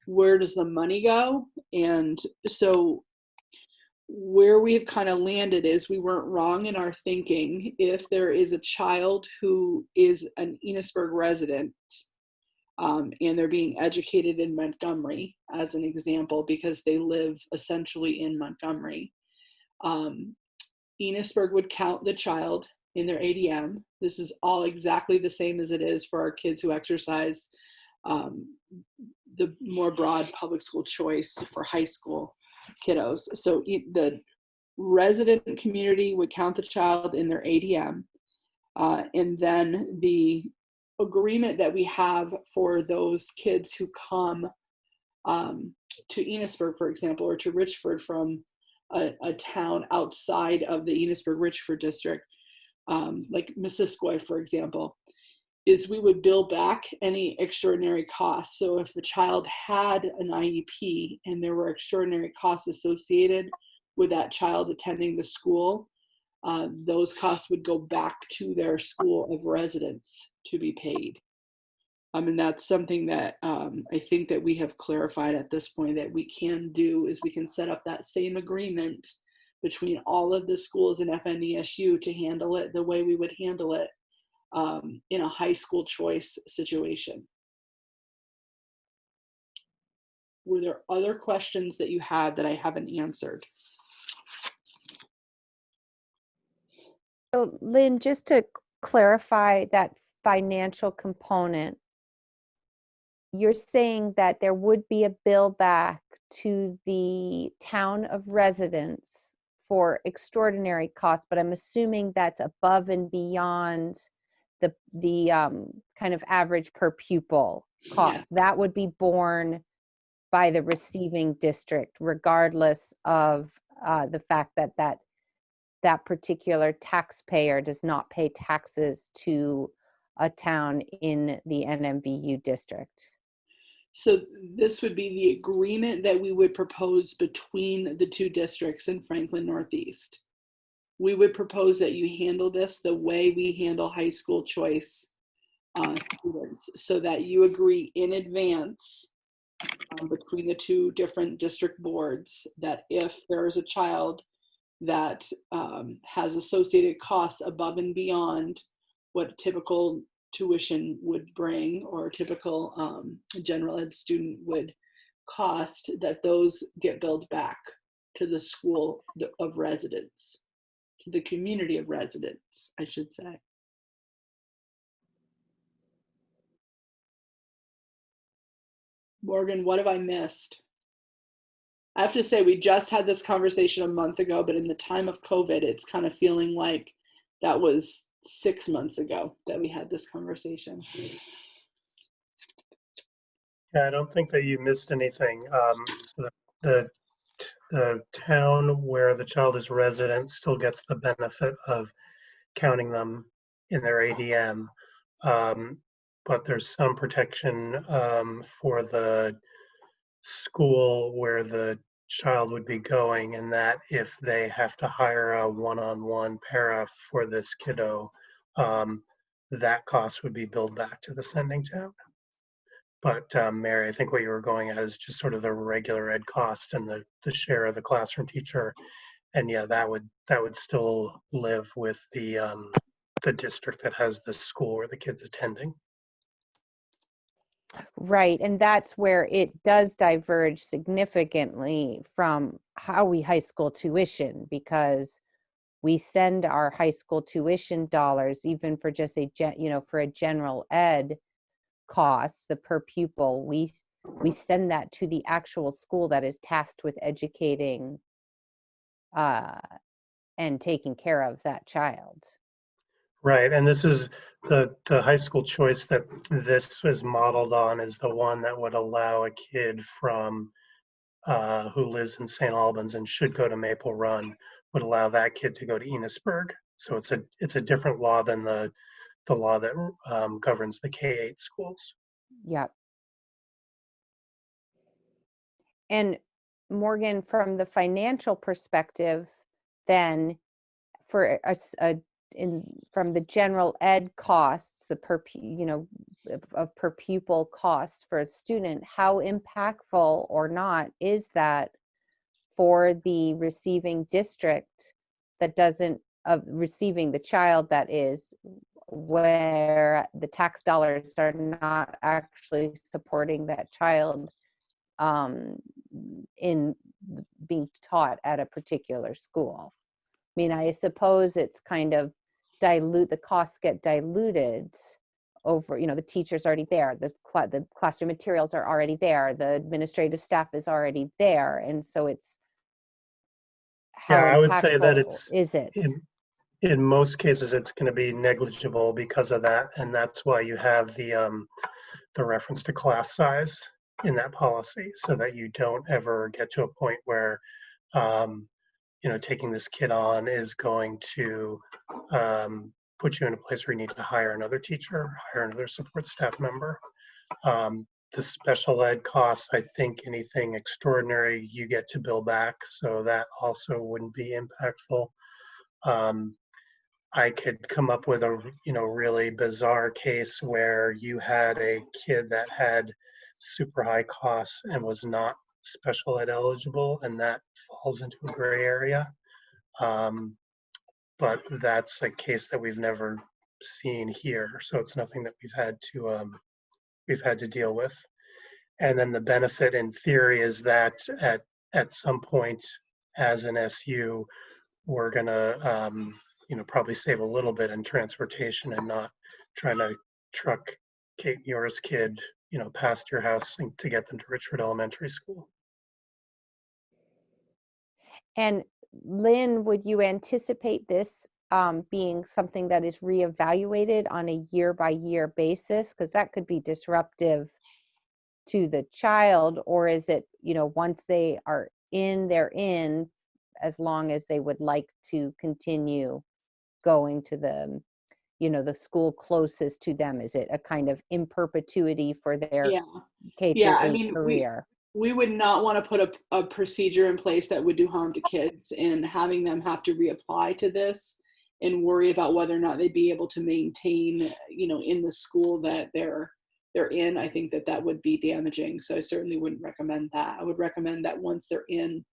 where does the money go, and so where we've kind of landed is we weren't wrong in our thinking. If there is a child who is an Enosburg resident and they're being educated in Montgomery, as an example, because they live essentially in Montgomery, Enosburg would count the child in their ADM. This is all exactly the same as it is for our kids who exercise the more broad public school choice for high school kiddos. So the resident community would count the child in their ADM, and then the agreement that we have for those kids who come to Enosburg, for example, or to Richford from a town outside of the Enosburg-Richford district, like Missisquoi, for example, is we would bill back any extraordinary costs. So if the child had an IEP and there were extraordinary costs associated with that child attending the school, those costs would go back to their school of residence to be paid. And that's something that I think that we have clarified at this point that we can do, is we can set up that same agreement between all of the schools in FNESU to handle it the way we would handle it in a high school choice situation. Were there other questions that you had that I haven't answered? So Lynn, just to clarify that financial component, you're saying that there would be a bill back to the town of residence for extraordinary costs, but I'm assuming that's above and beyond the kind of average per pupil cost. Yeah. That would be borne by the receiving district, regardless of the fact that that particular taxpayer does not pay taxes to a town in the NMVU district. So this would be the agreement that we would propose between the two districts in Franklin Northeast. we would propose that you handle this the way we handle high school choice students, so that you agree in advance between the two different district boards that if there is a child that has associated costs above and beyond what typical tuition would bring or a typical general ed student would cost, that those get billed back to the school of residence, to the community of residence, I should say. Morgan, what have I missed? I have to say, we just had this conversation a month ago, but in the time of COVID, it's kind of feeling like that was 6 months ago that we had this conversation. Yeah, I don't think that you missed anything. So the town where the child is resident still gets the benefit of counting them in their ADM. But there's some protection for the school where the child would be going, and that if they have to hire a one-on-one para for this kiddo, that cost would be billed back to the sending town. But Mary, I think what you were going at is just sort of the regular ed cost and the share of the classroom teacher. And yeah, that would still live with the district that has the school where the kid's attending. Right, and that's where it does diverge significantly from how we high school tuition, because we send our high school tuition dollars, even for just for a general ed cost, the per pupil, we send that to the actual school that is tasked with educating and taking care of that child. Right, and this is the high school choice that this is modeled on is the one that would allow a kid from who lives in St. Albans and should go to Maple Run, would allow that kid to go to Enosburg. So it's a different law than the law that governs the K-8 schools. Yep. And Morgan, from the financial perspective, then for from the general ed costs, the per pupil costs for a student, how impactful or not is that for the receiving district that doesn't receiving the child that is where the tax dollars are not actually supporting that child in being taught at a particular school? I mean, I suppose it's kind of the costs get diluted over, the teacher's already there, the classroom materials are already there, the administrative staff is already there, and so it's how I would say that is it? In most cases, it's going to be negligible because of that, and that's why you have the reference to class size in that policy, so that you don't ever get to a point where taking this kid on is going to put you in a place where you need to hire another teacher, hire another support staff member. The special ed costs, I think anything extraordinary you get to bill back, so that also wouldn't be impactful. I could come up with a really bizarre case where you had a kid that had super high costs and was not special ed eligible, and that falls into a gray area. But that's a case that we've never seen here, so it's nothing that we've had to deal with. And then the benefit in theory is that at some point as an SU, we're gonna probably save a little bit in transportation and not trying to truck Kate Muir's kid past your house to get them to Richford Elementary School. And Lynn, would you anticipate this being something that is reevaluated on a year-by-year basis? Because that could be disruptive to the child, or is it, once they are in, they're in, as long as they would like to continue going to the school closest to them? Is it a kind of in perpetuity for their K-8 career? we would not want to put a procedure in place that would do harm to kids, and having them have to reapply to this and worry about whether or not they'd be able to maintain, in the school that they're in. I think that would be damaging. So I certainly wouldn't recommend that. I would recommend that once they're in,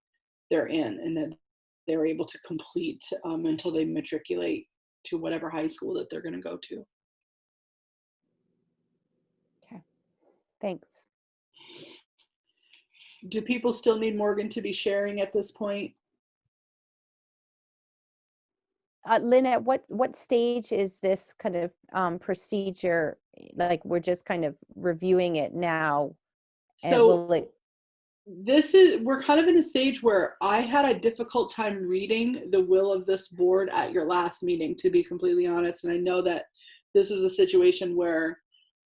and that they're able to complete until they matriculate to whatever high school that they're going to go to. Okay, thanks. Do people still need Morgan to be sharing at this point? Lynn, at what stage is this kind of procedure? Like, we're just kind of reviewing it now, and So will it? we're kind of in a stage where I had a difficult time reading the will of this board at your last meeting, to be completely honest. And I know that this was a situation where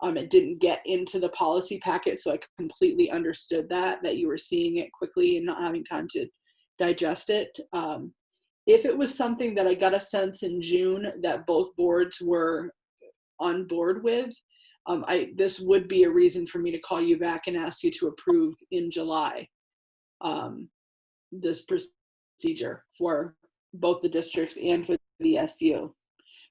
it didn't get into the policy packet, so I completely understood that you were seeing it quickly and not having time to digest it. If it was something that I got a sense in June that both boards were on board with, this would be a reason for me to call you back and ask you to approve in July this procedure for both the districts and for the SU.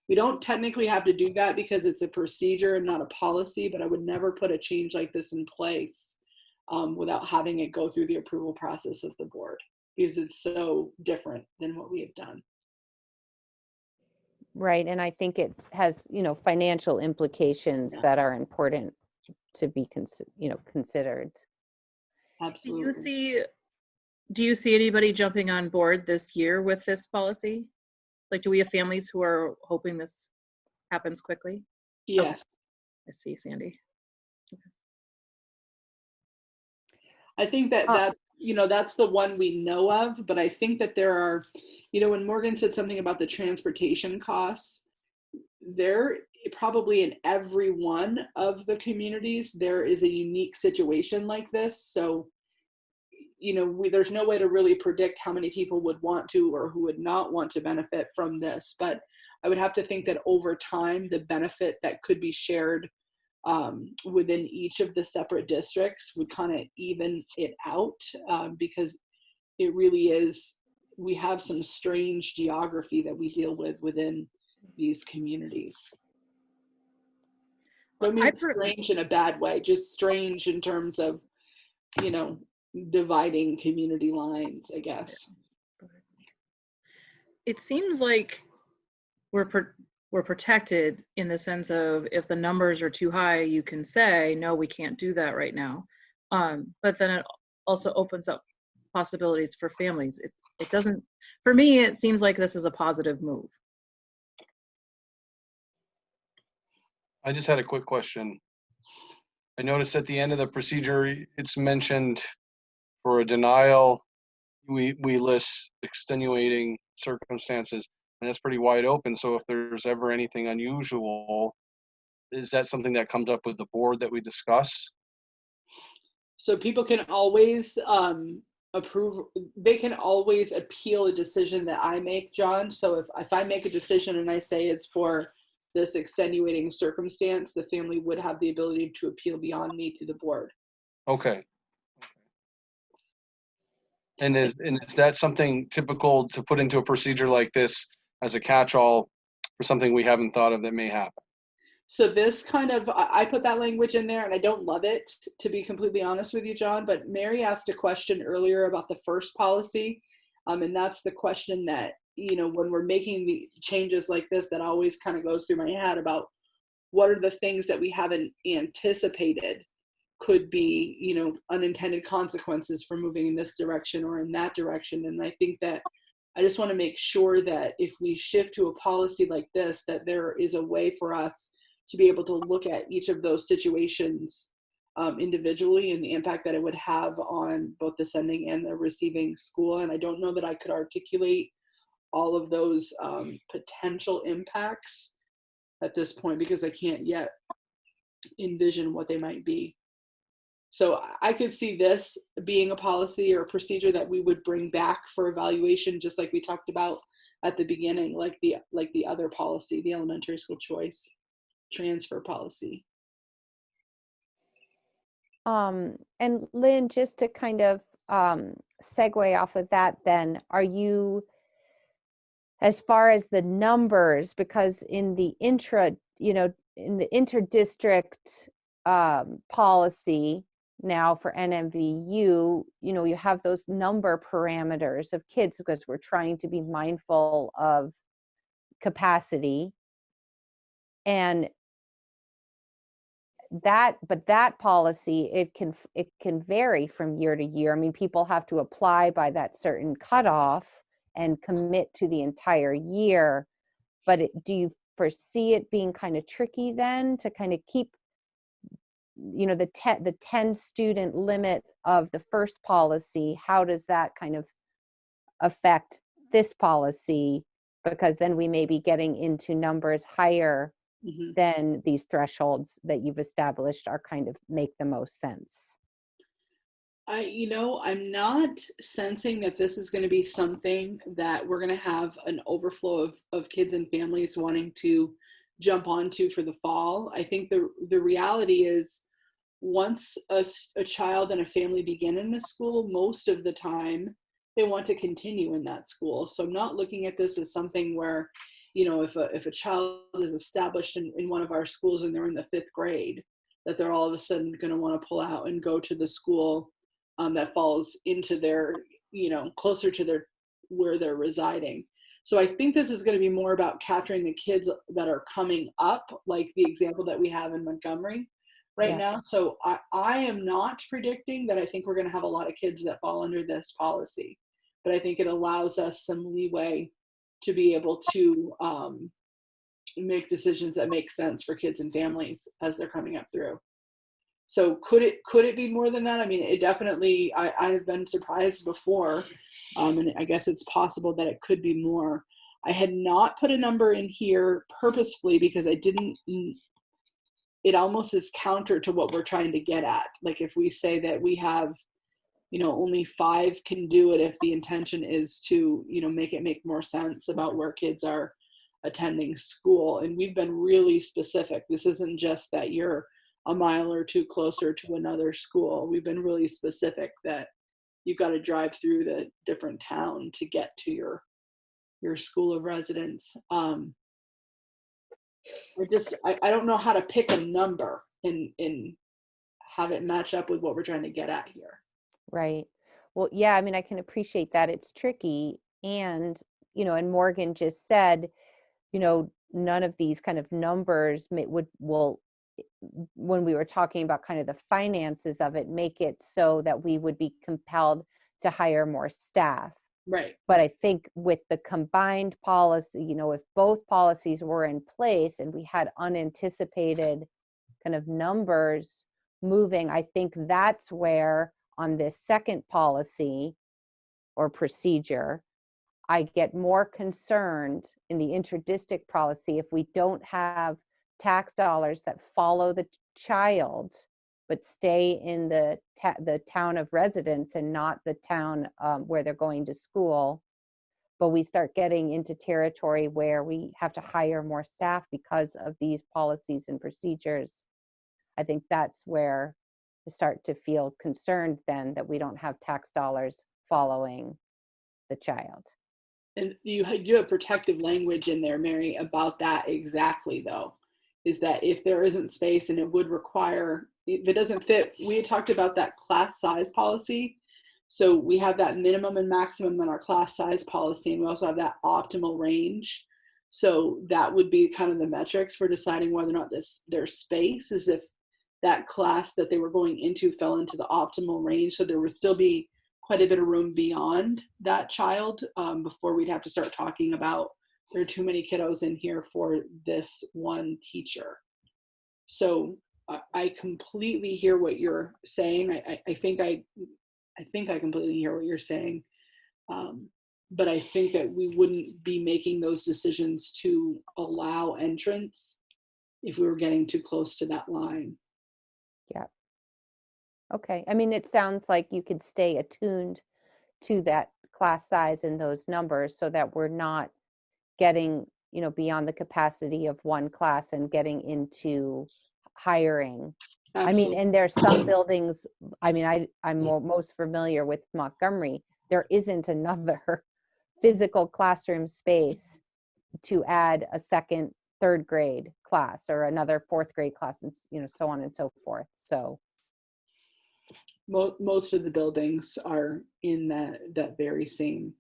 We don't technically have to do that because it's a procedure and not a policy, but I would never put a change like this in place without having it go through the approval process of the board, because it's so different than what we have done. Right, and I think it has, financial implications that are important to be considered. Absolutely. Do you see anybody jumping on board this year with this policy? Like, do we have families who are hoping this happens quickly? Yes. Okay. I see, Sandy. Okay. I think that's the one we know of, but I think that there are, when Morgan said something about the transportation costs, there probably in every one of the communities, there is a unique situation like this. So, there's no way to really predict how many people would want to or who would not want to benefit from this. But I would have to think that over time, the benefit that could be shared within each of the separate districts would kind of even it out, because it really is, we have some strange geography that we deal with within these communities. I mean, strange in a bad way, just strange in terms of, dividing community lines, I guess. It seems like we're protected in the sense of, if the numbers are too high, you can say, no, we can't do that right now. But then it also opens up possibilities for families. It doesn't, for me, it seems like this is a positive move. I just had a quick question. I noticed at the end of the procedure, it's mentioned for a denial, we list extenuating circumstances, and that's pretty wide open. So if there's ever anything unusual, is that something that comes up with the board that we discuss? So people can always they can always appeal a decision that I make, John. So if I make a decision and I say it's for this extenuating circumstance, the family would have the ability to appeal beyond me to the board. Okay. And is that something typical to put into a procedure like this as a catch-all for something we haven't thought of that may happen? So this kind of, I put that language in there and I don't love it, to be completely honest with you, John, but Mary asked a question earlier about the first policy. And that's the question that, when we're making the changes like this, that always kind of goes through my head about what are the things that we haven't anticipated could be, unintended consequences for moving in this direction or in that direction. And I think that I just want to make sure that if we shift to a policy like this, that there is a way for us to be able to look at each of those situations individually and the impact that it would have on both the sending and the receiving school. And I don't know that I could articulate all of those potential impacts at this point, because I can't yet envision what they might be. So I could see this being a policy or a procedure that we would bring back for evaluation, just like we talked about at the beginning, like the other policy, the elementary school choice transfer policy. And Lynn, just to kind of segue off of that, then, are you, as far as the numbers, because in the in the inter-district policy now for NMVU, you have those number parameters of kids because we're trying to be mindful of capacity. And that policy, it can vary from year to year. I mean, people have to apply by that certain cutoff and commit to the entire year. But do you foresee it being kind of tricky then to kind of keep, the 10 student limit of the first policy? How does that kind of affect this policy? Because then we may be getting into numbers higher than these thresholds that you've established are kind of make the most sense. I'm not sensing that this is going to be something that we're going to have an overflow of kids and families wanting to jump onto for the fall. I think the reality is, once a child and a family begin in a school, most of the time they want to continue in that school. So I'm not looking at this as something where, if a child is established in one of our schools and they're in the 5th grade, that they're all of a sudden going to want to pull out and go to the school that falls into their, closer to where they're residing. So I think this is going to be more about capturing the kids that are coming up, like the example that we have in Montgomery right now. So I am not predicting that I think we're going to have a lot of kids that fall under this policy, but I think it allows us some leeway to be able to make decisions that make sense for kids and families as they're coming up through. So could it be more than that? I mean, it definitely, I have been surprised before, and I guess it's possible that it could be more. I had not put a number in here purposefully because I didn't, it almost is counter to what we're trying to get at. Like if we say that we have, only 5 can do it, if the intention is to, make it make more sense about where kids are attending school. And we've been really specific. This isn't just that you're a mile or 2 closer to another school. We've been really specific that you've got to drive through the different town to get to your school of residence. I don't know how to pick a number and have it match up with what we're trying to get at here. Right. Well, yeah, I mean, I can appreciate that it's tricky. And, and Morgan just said, none of these kind of numbers will, when we were talking about kind of the finances of it, make it so that we would be compelled to hire more staff. Right. But I think with the combined policy, if both policies were in place and we had unanticipated kind of numbers moving, I think that's where on this second policy or procedure, I get more concerned in the inter-district policy if we don't have tax dollars that follow the child but stay in the town of residence and not the town where they're going to school. But we start getting into territory where we have to hire more staff because of these policies and procedures. I think that's where I start to feel concerned then that we don't have tax dollars following the child. And you have protective language in there, Mary, about that exactly, though, is that if there isn't space and it would require, if it doesn't fit, we had talked about that class size policy. So we have that minimum and maximum in our class size policy, and we also have that optimal range. So that would be kind of the metrics for deciding whether or not there's space, is if that class that they were going into fell into the optimal range. So there would still be quite a bit of room beyond that child before we'd have to start talking about there are too many kiddos in here for this one teacher. So I completely hear what you're saying. I think I completely hear what you're saying. But I think that we wouldn't be making those decisions to allow entrance if we were getting too close to that line. Yeah. Okay. I mean, it sounds like you could stay attuned to that class size and those numbers so that we're not getting, beyond the capacity of one class and getting into hiring I mean, Absolutely. and there's some buildings, I mean, I'm most familiar with Montgomery. There isn't another physical classroom space to add a second, third grade class or another fourth grade class, and so on and so forth. So Most of the buildings are in that very same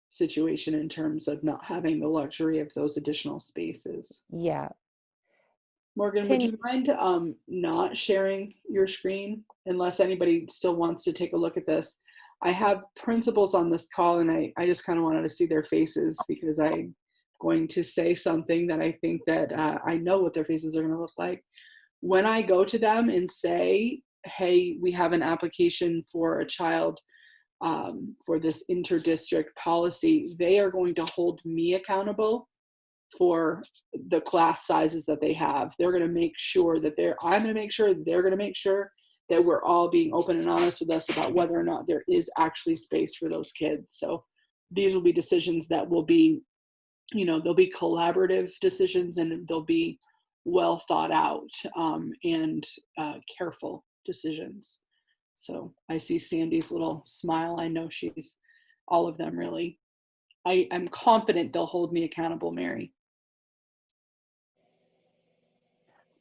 situation in terms of not having the luxury of those additional spaces. yeah. Morgan, would you mind not sharing your screen unless anybody still wants to take a look at this? I have principals on this call, and I just kind of wanted to see their faces because I'm going to say something that I think that I know what their faces are going to look like. When I go to them and say, hey, we have an application for a child for this interdistrict policy, they are going to hold me accountable for the class sizes that they have. They're going to make sure that I'm going to make sure they're going to make sure that we're all being open and honest with us about whether or not there is actually space for those kids. So these will be decisions that will be, they'll be collaborative decisions, and they'll be well thought out and careful decisions. So I see Sandy's little smile. I know she's all of them really. I'm confident they'll hold me accountable, Mary.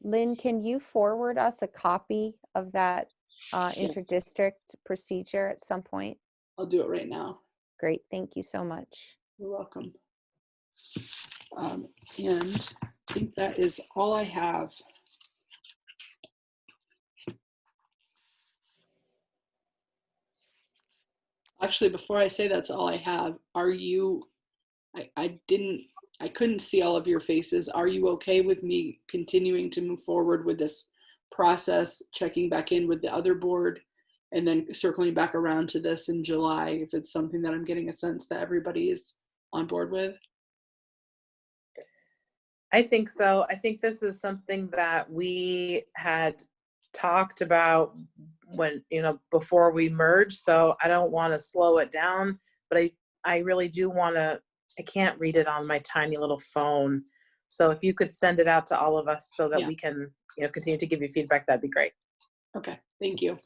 Lynn, can you forward us a copy of that interdistrict procedure at some point? I'll do it right now. Great, thank you so much. You're welcome. And I think that is all I have. Actually, before I say that's all I have, are you, I couldn't see all of your faces. Are you okay with me continuing to move forward with this process, checking back in with the other board, and then circling back around to this in July if it's something that I'm getting a sense that everybody is on board with? I think so. I think this is something that we had talked about when, before we merged. So I don't want to slow it down, but I really do want to, I can't read it on my tiny little phone. So if you could send it out to all of us so that we can, continue to give you feedback, that'd be great. Okay, thank you.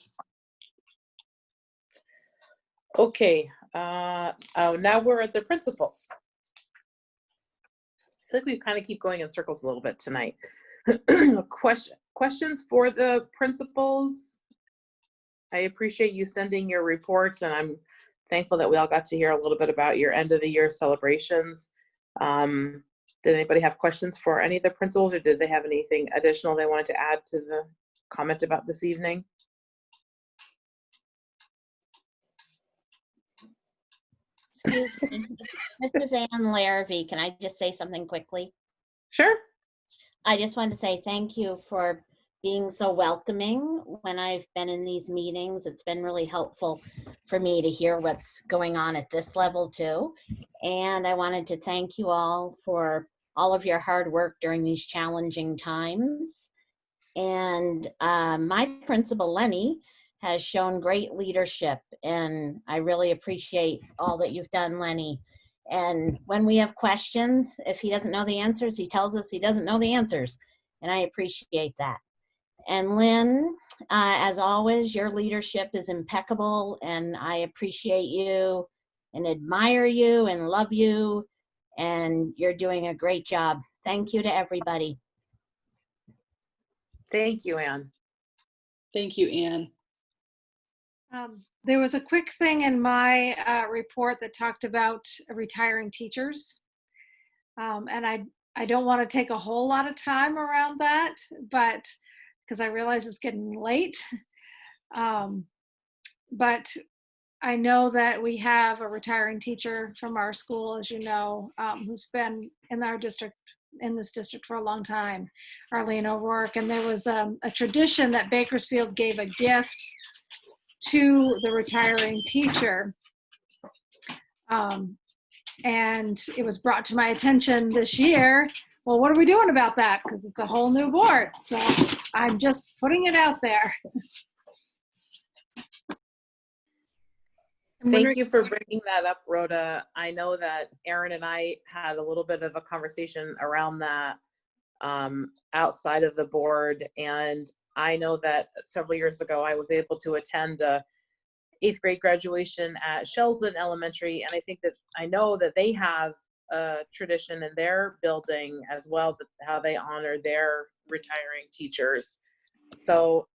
Okay, now we're at the principals. I feel like we kind of keep going in circles a little bit tonight. Questions for the principals? I appreciate you sending your reports, and I'm thankful that we all got to hear a little bit about your end of the year celebrations. Did anybody have questions for any of the principals, or did they have anything additional they wanted to add to the comment about this evening? Excuse me, this is Ann Larrabee. Can I just say something quickly? Sure. I just wanted to say thank you for being so welcoming when I've been in these meetings. It's been really helpful for me to hear what's going on at this level too. And I wanted to thank you all for all of your hard work during these challenging times. And my principal, Lenny, has shown great leadership, and I really appreciate all that you've done, Lenny. And when we have questions, if he doesn't know the answers, he tells us he doesn't know the answers, and I appreciate that. And Lynn, as always, your leadership is impeccable, and I appreciate you and admire you and love you, and you're doing a great job. Thank you to everybody. Thank you, Ann. Thank you, Ann. There was a quick thing in my report that talked about retiring teachers. And I don't want to take a whole lot of time around that, but because I realize it's getting late. But I know that we have a retiring teacher from our school, as you know, who's been in our district, in this district for a long time, Arlene O'Rourke. And there was a tradition that Bakersfield gave a gift to the retiring teacher. And it was brought to my attention this year. Well, what are we doing about that? Because it's a whole new board. So I'm just putting it out there. Thank you for bringing that up, Rhoda. I know that Erin and I had a little bit of a conversation around that outside of the board, and I know that several years ago I was able to attend a 8th grade graduation at Sheldon Elementary, and I know that they have a tradition in their building as well, that how they honor their retiring teachers. So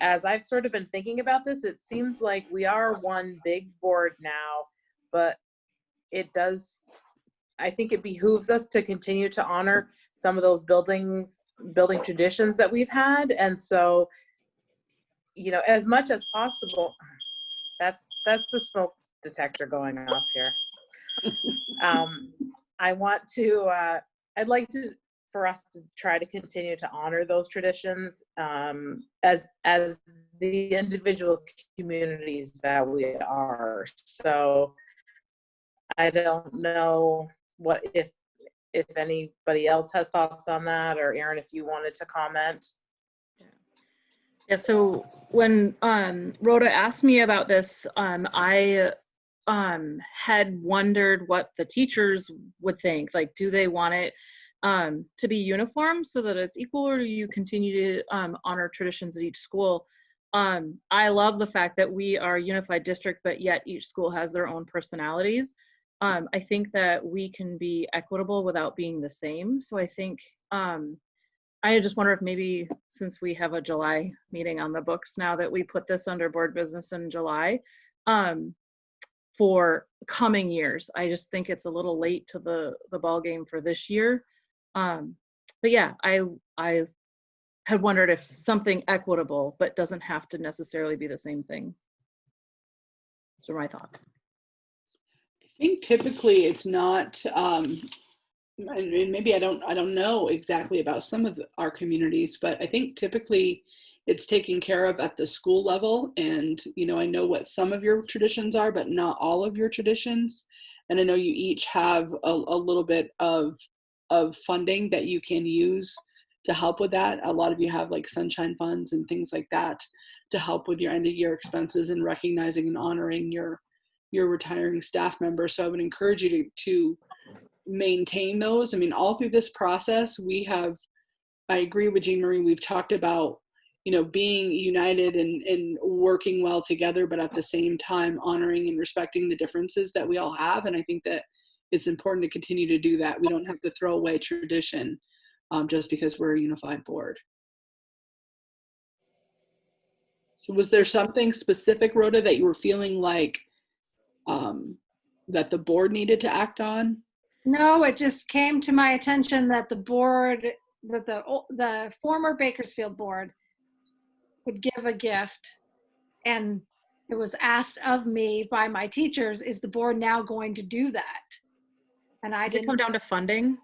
as I've sort of been thinking about this, it seems like we are one big board now, but I think it behooves us to continue to honor some of those building traditions that we've had. And so, as much as possible, that's the smoke detector going off here. I'd like for us to try to continue to honor those traditions as the individual communities that we are. So I don't know if anybody else has thoughts on that, or Erin, if you wanted to comment. Yeah, so when Rhoda asked me about this, I had wondered what the teachers would think. Like, do they want it to be uniform so that it's equal, or do you continue to honor traditions at each school? I love the fact that we are a unified district, but yet each school has their own personalities. I think that we can be equitable without being the same. So I think I just wonder if maybe, since we have a July meeting on the books now, that we put this under board business in July for coming years. I just think it's a little late to the ball game for this year. But yeah, I had wondered if something equitable, but doesn't have to necessarily be the same thing. Those are my thoughts. I think typically it's not, and maybe I don't know exactly about some of our communities, but I think typically it's taken care of at the school level. And, I know what some of your traditions are, but not all of your traditions. And I know you each have a little bit of funding that you can use to help with that. A lot of you have like sunshine funds and things like that to help with your end of year expenses and recognizing and honoring your retiring staff members. So I would encourage you to maintain those. I mean, all through this process, I agree with Jean Marie, we've talked about, being united and working well together, but at the same time, honoring and respecting the differences that we all have. And I think that it's important to continue to do that. We don't have to throw away tradition just because we're a unified board. So was there something specific, Rhoda, that you were feeling like that the board needed to act on? No, it just came to my attention that the former Bakersfield board would give a gift, and it was asked of me by my teachers, is the board now going to do that? And Does it come down to funding?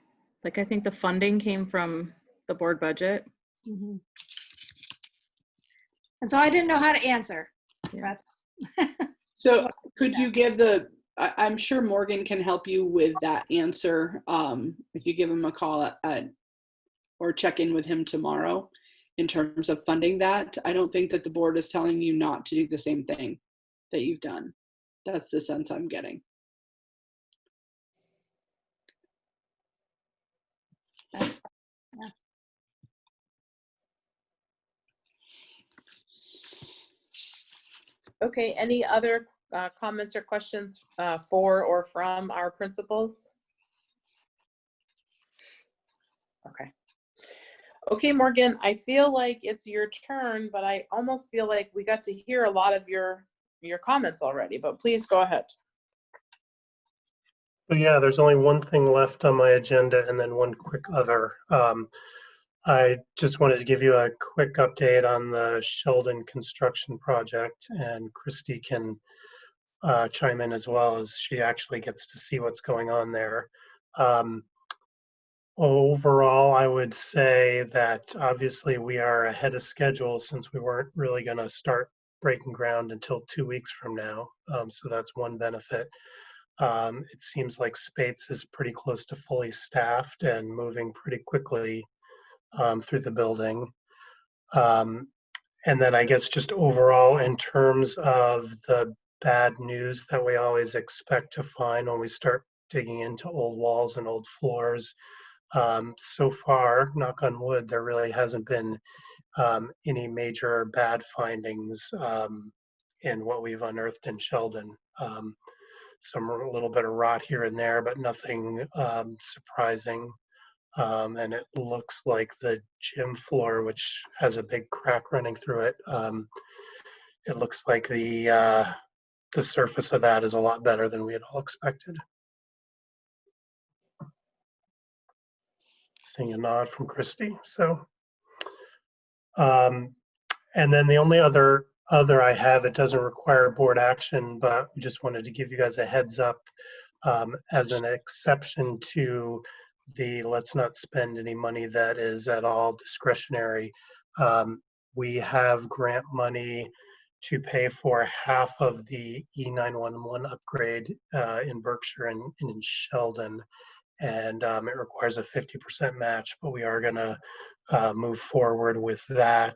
Like, I think the funding came from the board budget. Mm-hmm. And so I didn't know how to answer. Yeah. So could you give I'm sure Morgan can help you with that answer if you give him a call or check in with him tomorrow in terms of funding that. I don't think that the board is telling you not to do the same thing that you've done. That's the sense I'm getting. That's, yeah. Okay, any other comments or questions for or from our principals? Okay, Morgan, I feel like it's your turn, but I almost feel like we got to hear a lot of your comments already, but please go ahead. So yeah, there's only one thing left on my agenda and then one quick other. I just wanted to give you a quick update on the Sheldon construction project, and Christy can chime in as well, as she actually gets to see what's going on there. Overall, I would say that obviously we are ahead of schedule, since we weren't really going to start breaking ground until 2 weeks from now. So that's one benefit. It seems like Spates is pretty close to fully staffed and moving pretty quickly through the building. And then I guess just overall, in terms of the bad news that we always expect to find when we start digging into old walls and old floors, So far, knock on wood, there really hasn't been any major bad findings in what we've unearthed in Sheldon. Some a little bit of rot here and there, but nothing surprising. And it looks like the gym floor, which has a big crack running through it, it looks like the surface of that is a lot better than we had all expected. Seeing a nod from Christy. So, and then the only other I have, it doesn't require board action, but we just wanted to give you guys a heads up as an exception to the let's not spend any money that is at all discretionary. We have grant money to pay for half of the E911 upgrade in Berkshire and in Sheldon. And it requires a 50% match, but we are going to move forward with that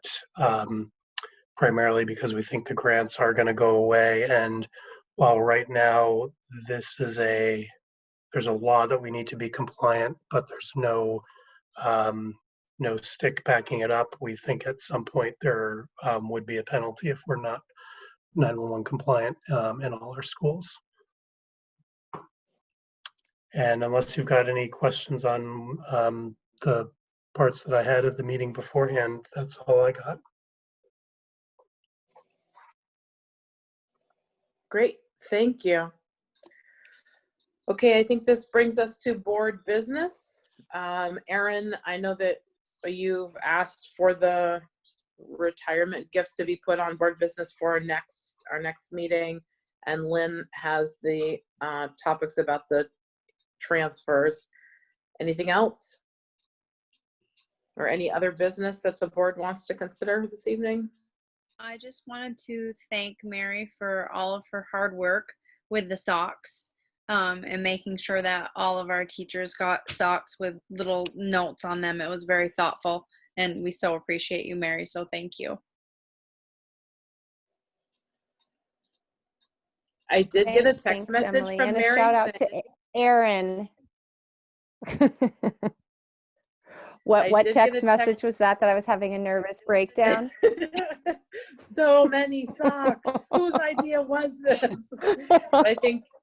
primarily because we think the grants are going to go away. And while right now there's a law that we need to be compliant, but there's no stick backing it up, we think at some point there would be a penalty if we're not 911 compliant in all our schools. And unless you've got any questions on the parts that I had at the meeting beforehand, that's all I got. Great, thank you. Okay, I think this brings us to board business. Erin, I know that you've asked for the retirement gifts to be put on board business for our next meeting, and Lynn has the topics about the transfers. Anything else? Or any other business that the board wants to consider this evening? I just wanted to thank Mary for all of her hard work with the socks and making sure that all of our teachers got socks with little notes on them. It was very thoughtful, and we so appreciate you, Mary, so thank you. I did get a text Thanks, message Emily. from and Mary a shout out saying, to Erin. What text message was that I was having a nervous breakdown? So many socks. Whose idea was this?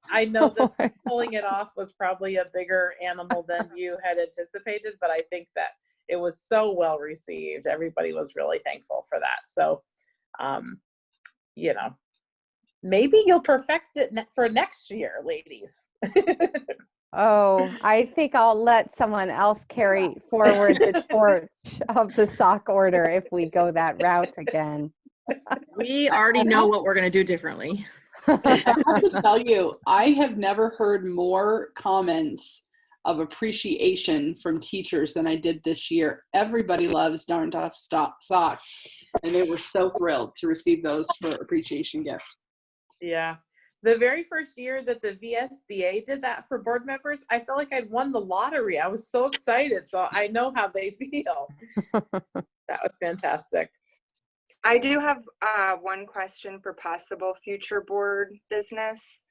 I know that pulling it off was probably a bigger animal than you had anticipated, but I think that it was so well received. Everybody was really thankful for that. So, you know, maybe you'll perfect it for next year, ladies. Oh, I think I'll let someone else carry forward the torch of the sock order if we go that route again. We already know what we're going to do differently. I have to tell you, I have never heard more comments of appreciation from teachers than I did this year. Everybody loves Darn Tough socks, and they were so thrilled to receive those for appreciation gift. Yeah. The very first year that the VSBA did that for board members, I felt like I'd won the lottery. I was so excited. So I know how they feel. That was fantastic. I do have one question for possible future board business.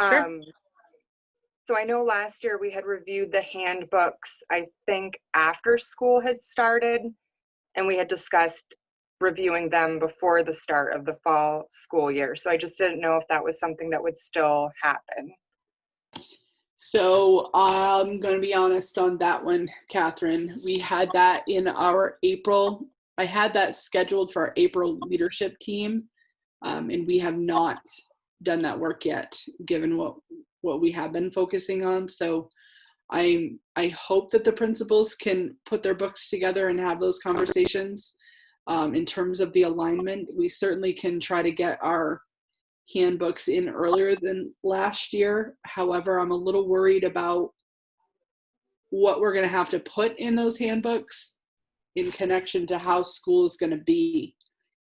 Sure. So I know last year we had reviewed the handbooks, I think after school has started, and we had discussed reviewing them before the start of the fall school year. So I just didn't know if that was something that would still happen. So I'm going to be honest on that one, Catherine. We had that in our April. I had that scheduled for our April leadership team, and we have not done that work yet, given what we have been focusing on. So I hope that the principals can put their books together and have those conversations. In terms of the alignment, we certainly can try to get our handbooks in earlier than last year. However, I'm a little worried about what we're going to have to put in those handbooks in connection to how school is going to be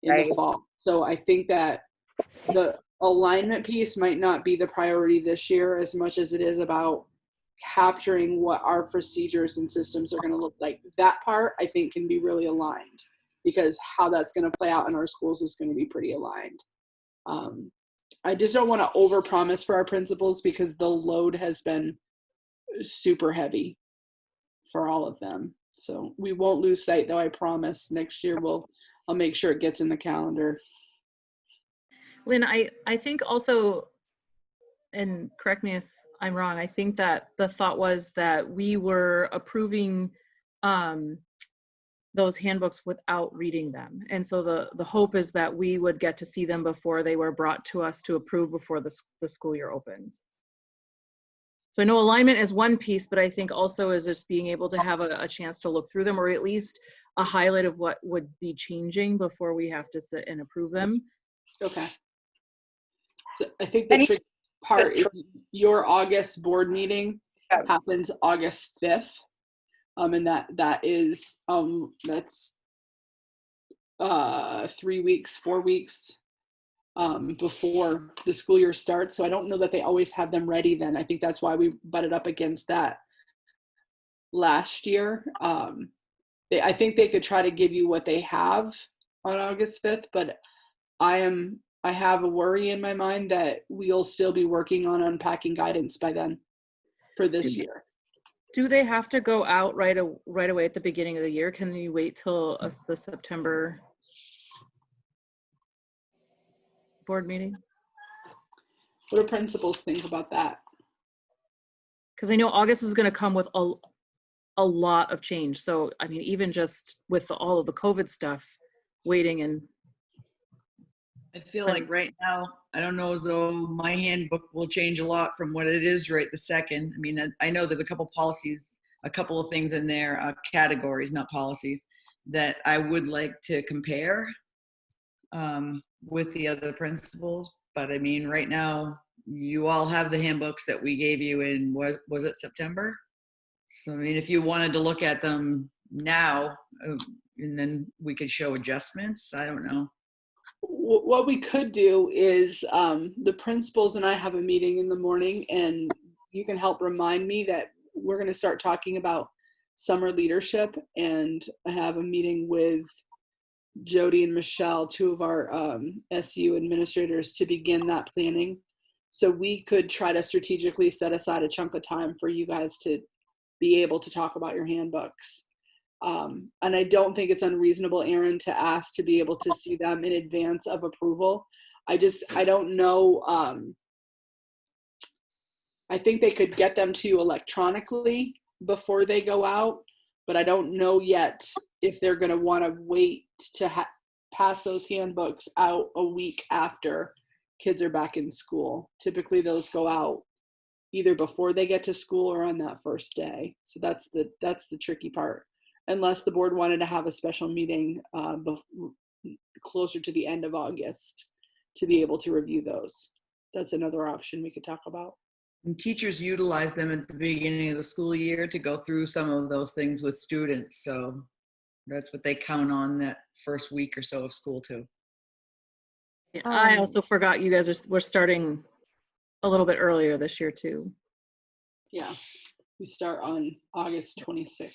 in the fall. So I think that the alignment piece might not be the priority this year as much as it is about capturing what our procedures and systems are going to look like. That part I think can be really aligned, because how that's going to play out in our schools is going to be pretty aligned. I just don't want to overpromise for our principals because the load has been super heavy for all of them. So we won't lose sight, though, I promise. Next year I'll make sure it gets in the calendar. Lynn, I think also, and correct me if I'm wrong, I think that the thought was that we were approving those handbooks without reading them. And so the hope is that we would get to see them before they were brought to us to approve before the school year opens. So I know alignment is one piece, but I think also is just being able to have a chance to look through them, or at least a highlight of what would be changing before we have to sit and approve them. Okay. So I think the tricky part is your August board meeting happens August 5th. And that's 3 weeks, 4 weeks before the school year starts. So I don't know that they always have them ready then. I think that's why we butted up against that last year. I think they could try to give you what they have on August 5th, but I have a worry in my mind that we'll still be working on unpacking guidance by then for this year. Do they have to go out right away at the beginning of the year? Can you wait till the September board meeting? What do principals think about that? Because I know August is going to come with a lot of change. So, I mean, even just with all of the COVID stuff, waiting and. I feel like right now, I don't know as though my handbook will change a lot from what it is right the second. I mean, I know there's a couple policies, a couple of things in there, categories, not policies, that I would like to compare with the other principals. But I mean, right now, you all have the handbooks that we gave you in, was it September? So, I mean, if you wanted to look at them now, and then we could show adjustments, I don't know. What we could do is the principals and I have a meeting in the morning, and you can help remind me that we're going to start talking about summer leadership, and I have a meeting with Jody and Michelle, two of our SU administrators, to begin that planning. So we could try to strategically set aside a chunk of time for you guys to be able to talk about your handbooks. And I don't think it's unreasonable, Aaron, to ask to be able to see them in advance of approval. I don't know. I think they could get them to you electronically before they go out, but I don't know yet if they're going to want to wait to pass those handbooks out a week after kids are back in school. Typically those go out either before they get to school or on that first day. So that's the tricky part. Unless the board wanted to have a special meeting closer to the end of August to be able to review those. That's another option we could talk about. And teachers utilize them at the beginning of the school year to go through some of those things with students. So that's what they count on that first week or so of school too. Yeah, I also forgot you guys we're starting a little bit earlier this year too. Yeah, we start on August 26th.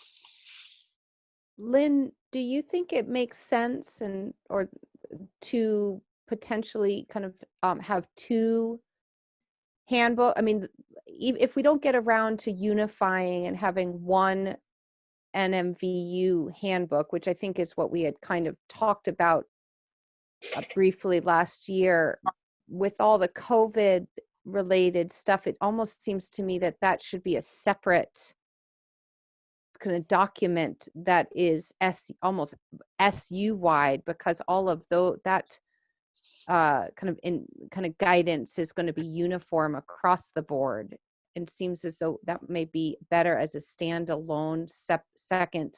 Lynn, do you think it makes sense or to potentially kind of have two handbook? I mean, if we don't get around to unifying and having one NMVU handbook, which I think is what we had kind of talked about briefly last year, with all the COVID related stuff, it almost seems to me that that should be a separate kind of document that is almost SU wide, because all of that kind of guidance is going to be uniform across the board, and seems as though that may be better as a standalone second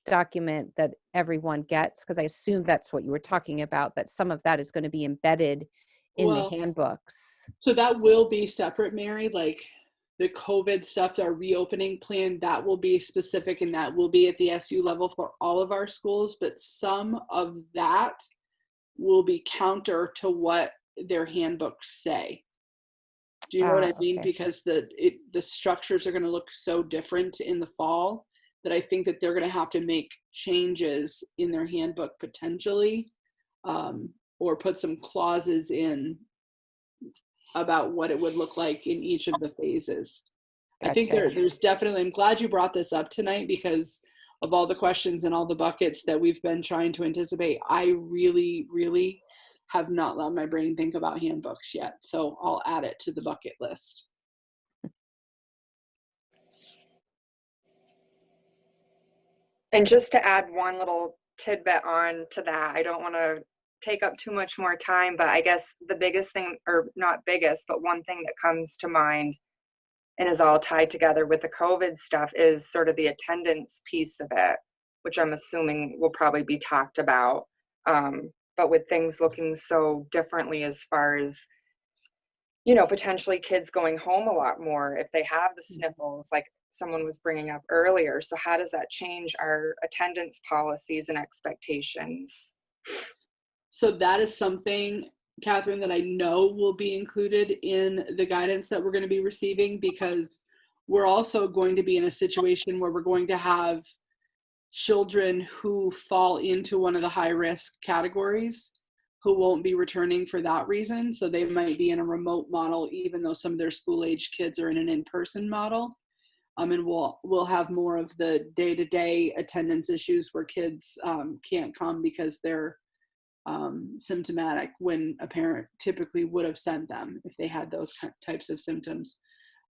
document that everyone gets, because I assume that's what you were talking about, that some of that is going to be embedded in the handbooks. So that will be separate, Mary, like the COVID stuff, our reopening plan, that will be specific, and that will be at the SU level for all of our schools, but some of that will be counter to what their handbooks say. Do you know what I mean? Okay. Because the structures are going to look so different in the fall that I think that they're going to have to make changes in their handbook potentially, or put some clauses in about what it would look like in each of the phases. I think Gotcha. there's definitely, I'm glad you brought this up tonight because of all the questions and all the buckets that we've been trying to anticipate. I really, really have not let my brain think about handbooks yet. So I'll add it to the bucket list. And just to add one little tidbit on to that, I don't want to take up too much more time, but I guess the biggest thing, or not biggest, but one thing that comes to mind and is all tied together with the COVID stuff is sort of the attendance piece of it, which I'm assuming will probably be talked about. But with things looking so differently as far as, you know, potentially kids going home a lot more if they have the sniffles, like someone was bringing up earlier. So how does that change our attendance policies and expectations? So that is something, Catherine, that I know will be included in the guidance that we're going to be receiving, because we're also going to be in a situation where we're going to have children who fall into one of the high risk categories who won't be returning for that reason. So they might be in a remote model, even though some of their school age kids are in an in-person model. And we'll have more of the day-to-day attendance issues where kids can't come because they're symptomatic when a parent typically would have sent them if they had those types of symptoms.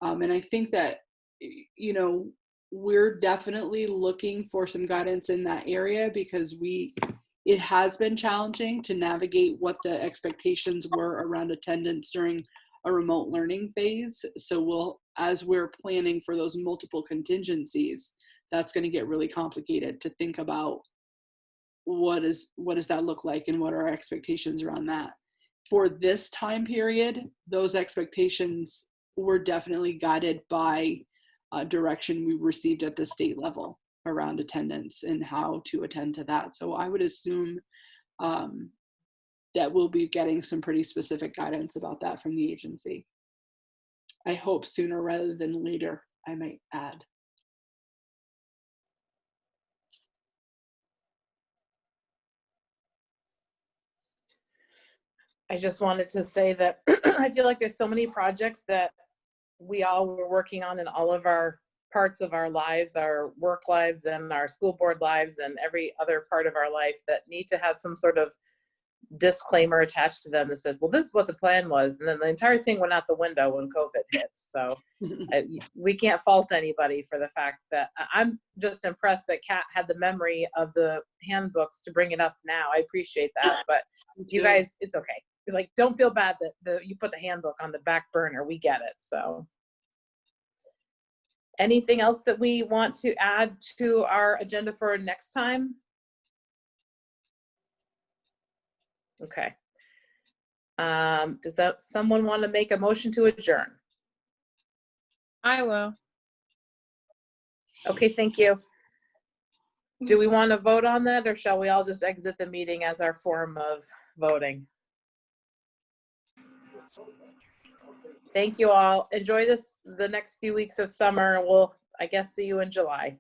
And I think that, you know, we're definitely looking for some guidance in that area, because it has been challenging to navigate what the expectations were around attendance during a remote learning phase. So as we're planning for those multiple contingencies, that's going to get really complicated to think about what does that look like and what are our expectations around that. For this time period, those expectations were definitely guided by direction we received at the state level around attendance and how to attend to that. So I would assume that we'll be getting some pretty specific guidance about that from the agency. I hope sooner rather than later, I might add. I just wanted to say that I feel like there's so many projects that we all were working on in all of our parts of our lives, our work lives and our school board lives and every other part of our life, that need to have some sort of disclaimer attached to them that says, well, this is what the plan was. And then the entire thing went out the window when COVID hits. So we can't fault anybody for the fact that I'm just impressed that Kat had the memory of the handbooks to bring it up now. I appreciate that. But you guys, it's okay. Like, don't feel bad that you put the handbook on the back burner. We get it. So anything else that we want to add to our agenda for next time? Okay. Does someone want to make a motion to adjourn? I will. Okay, thank you. Do we want to vote on that, or shall we all just exit the meeting as our form of voting? Thank you all. Enjoy the next few weeks of summer. We'll, I guess, see you in July.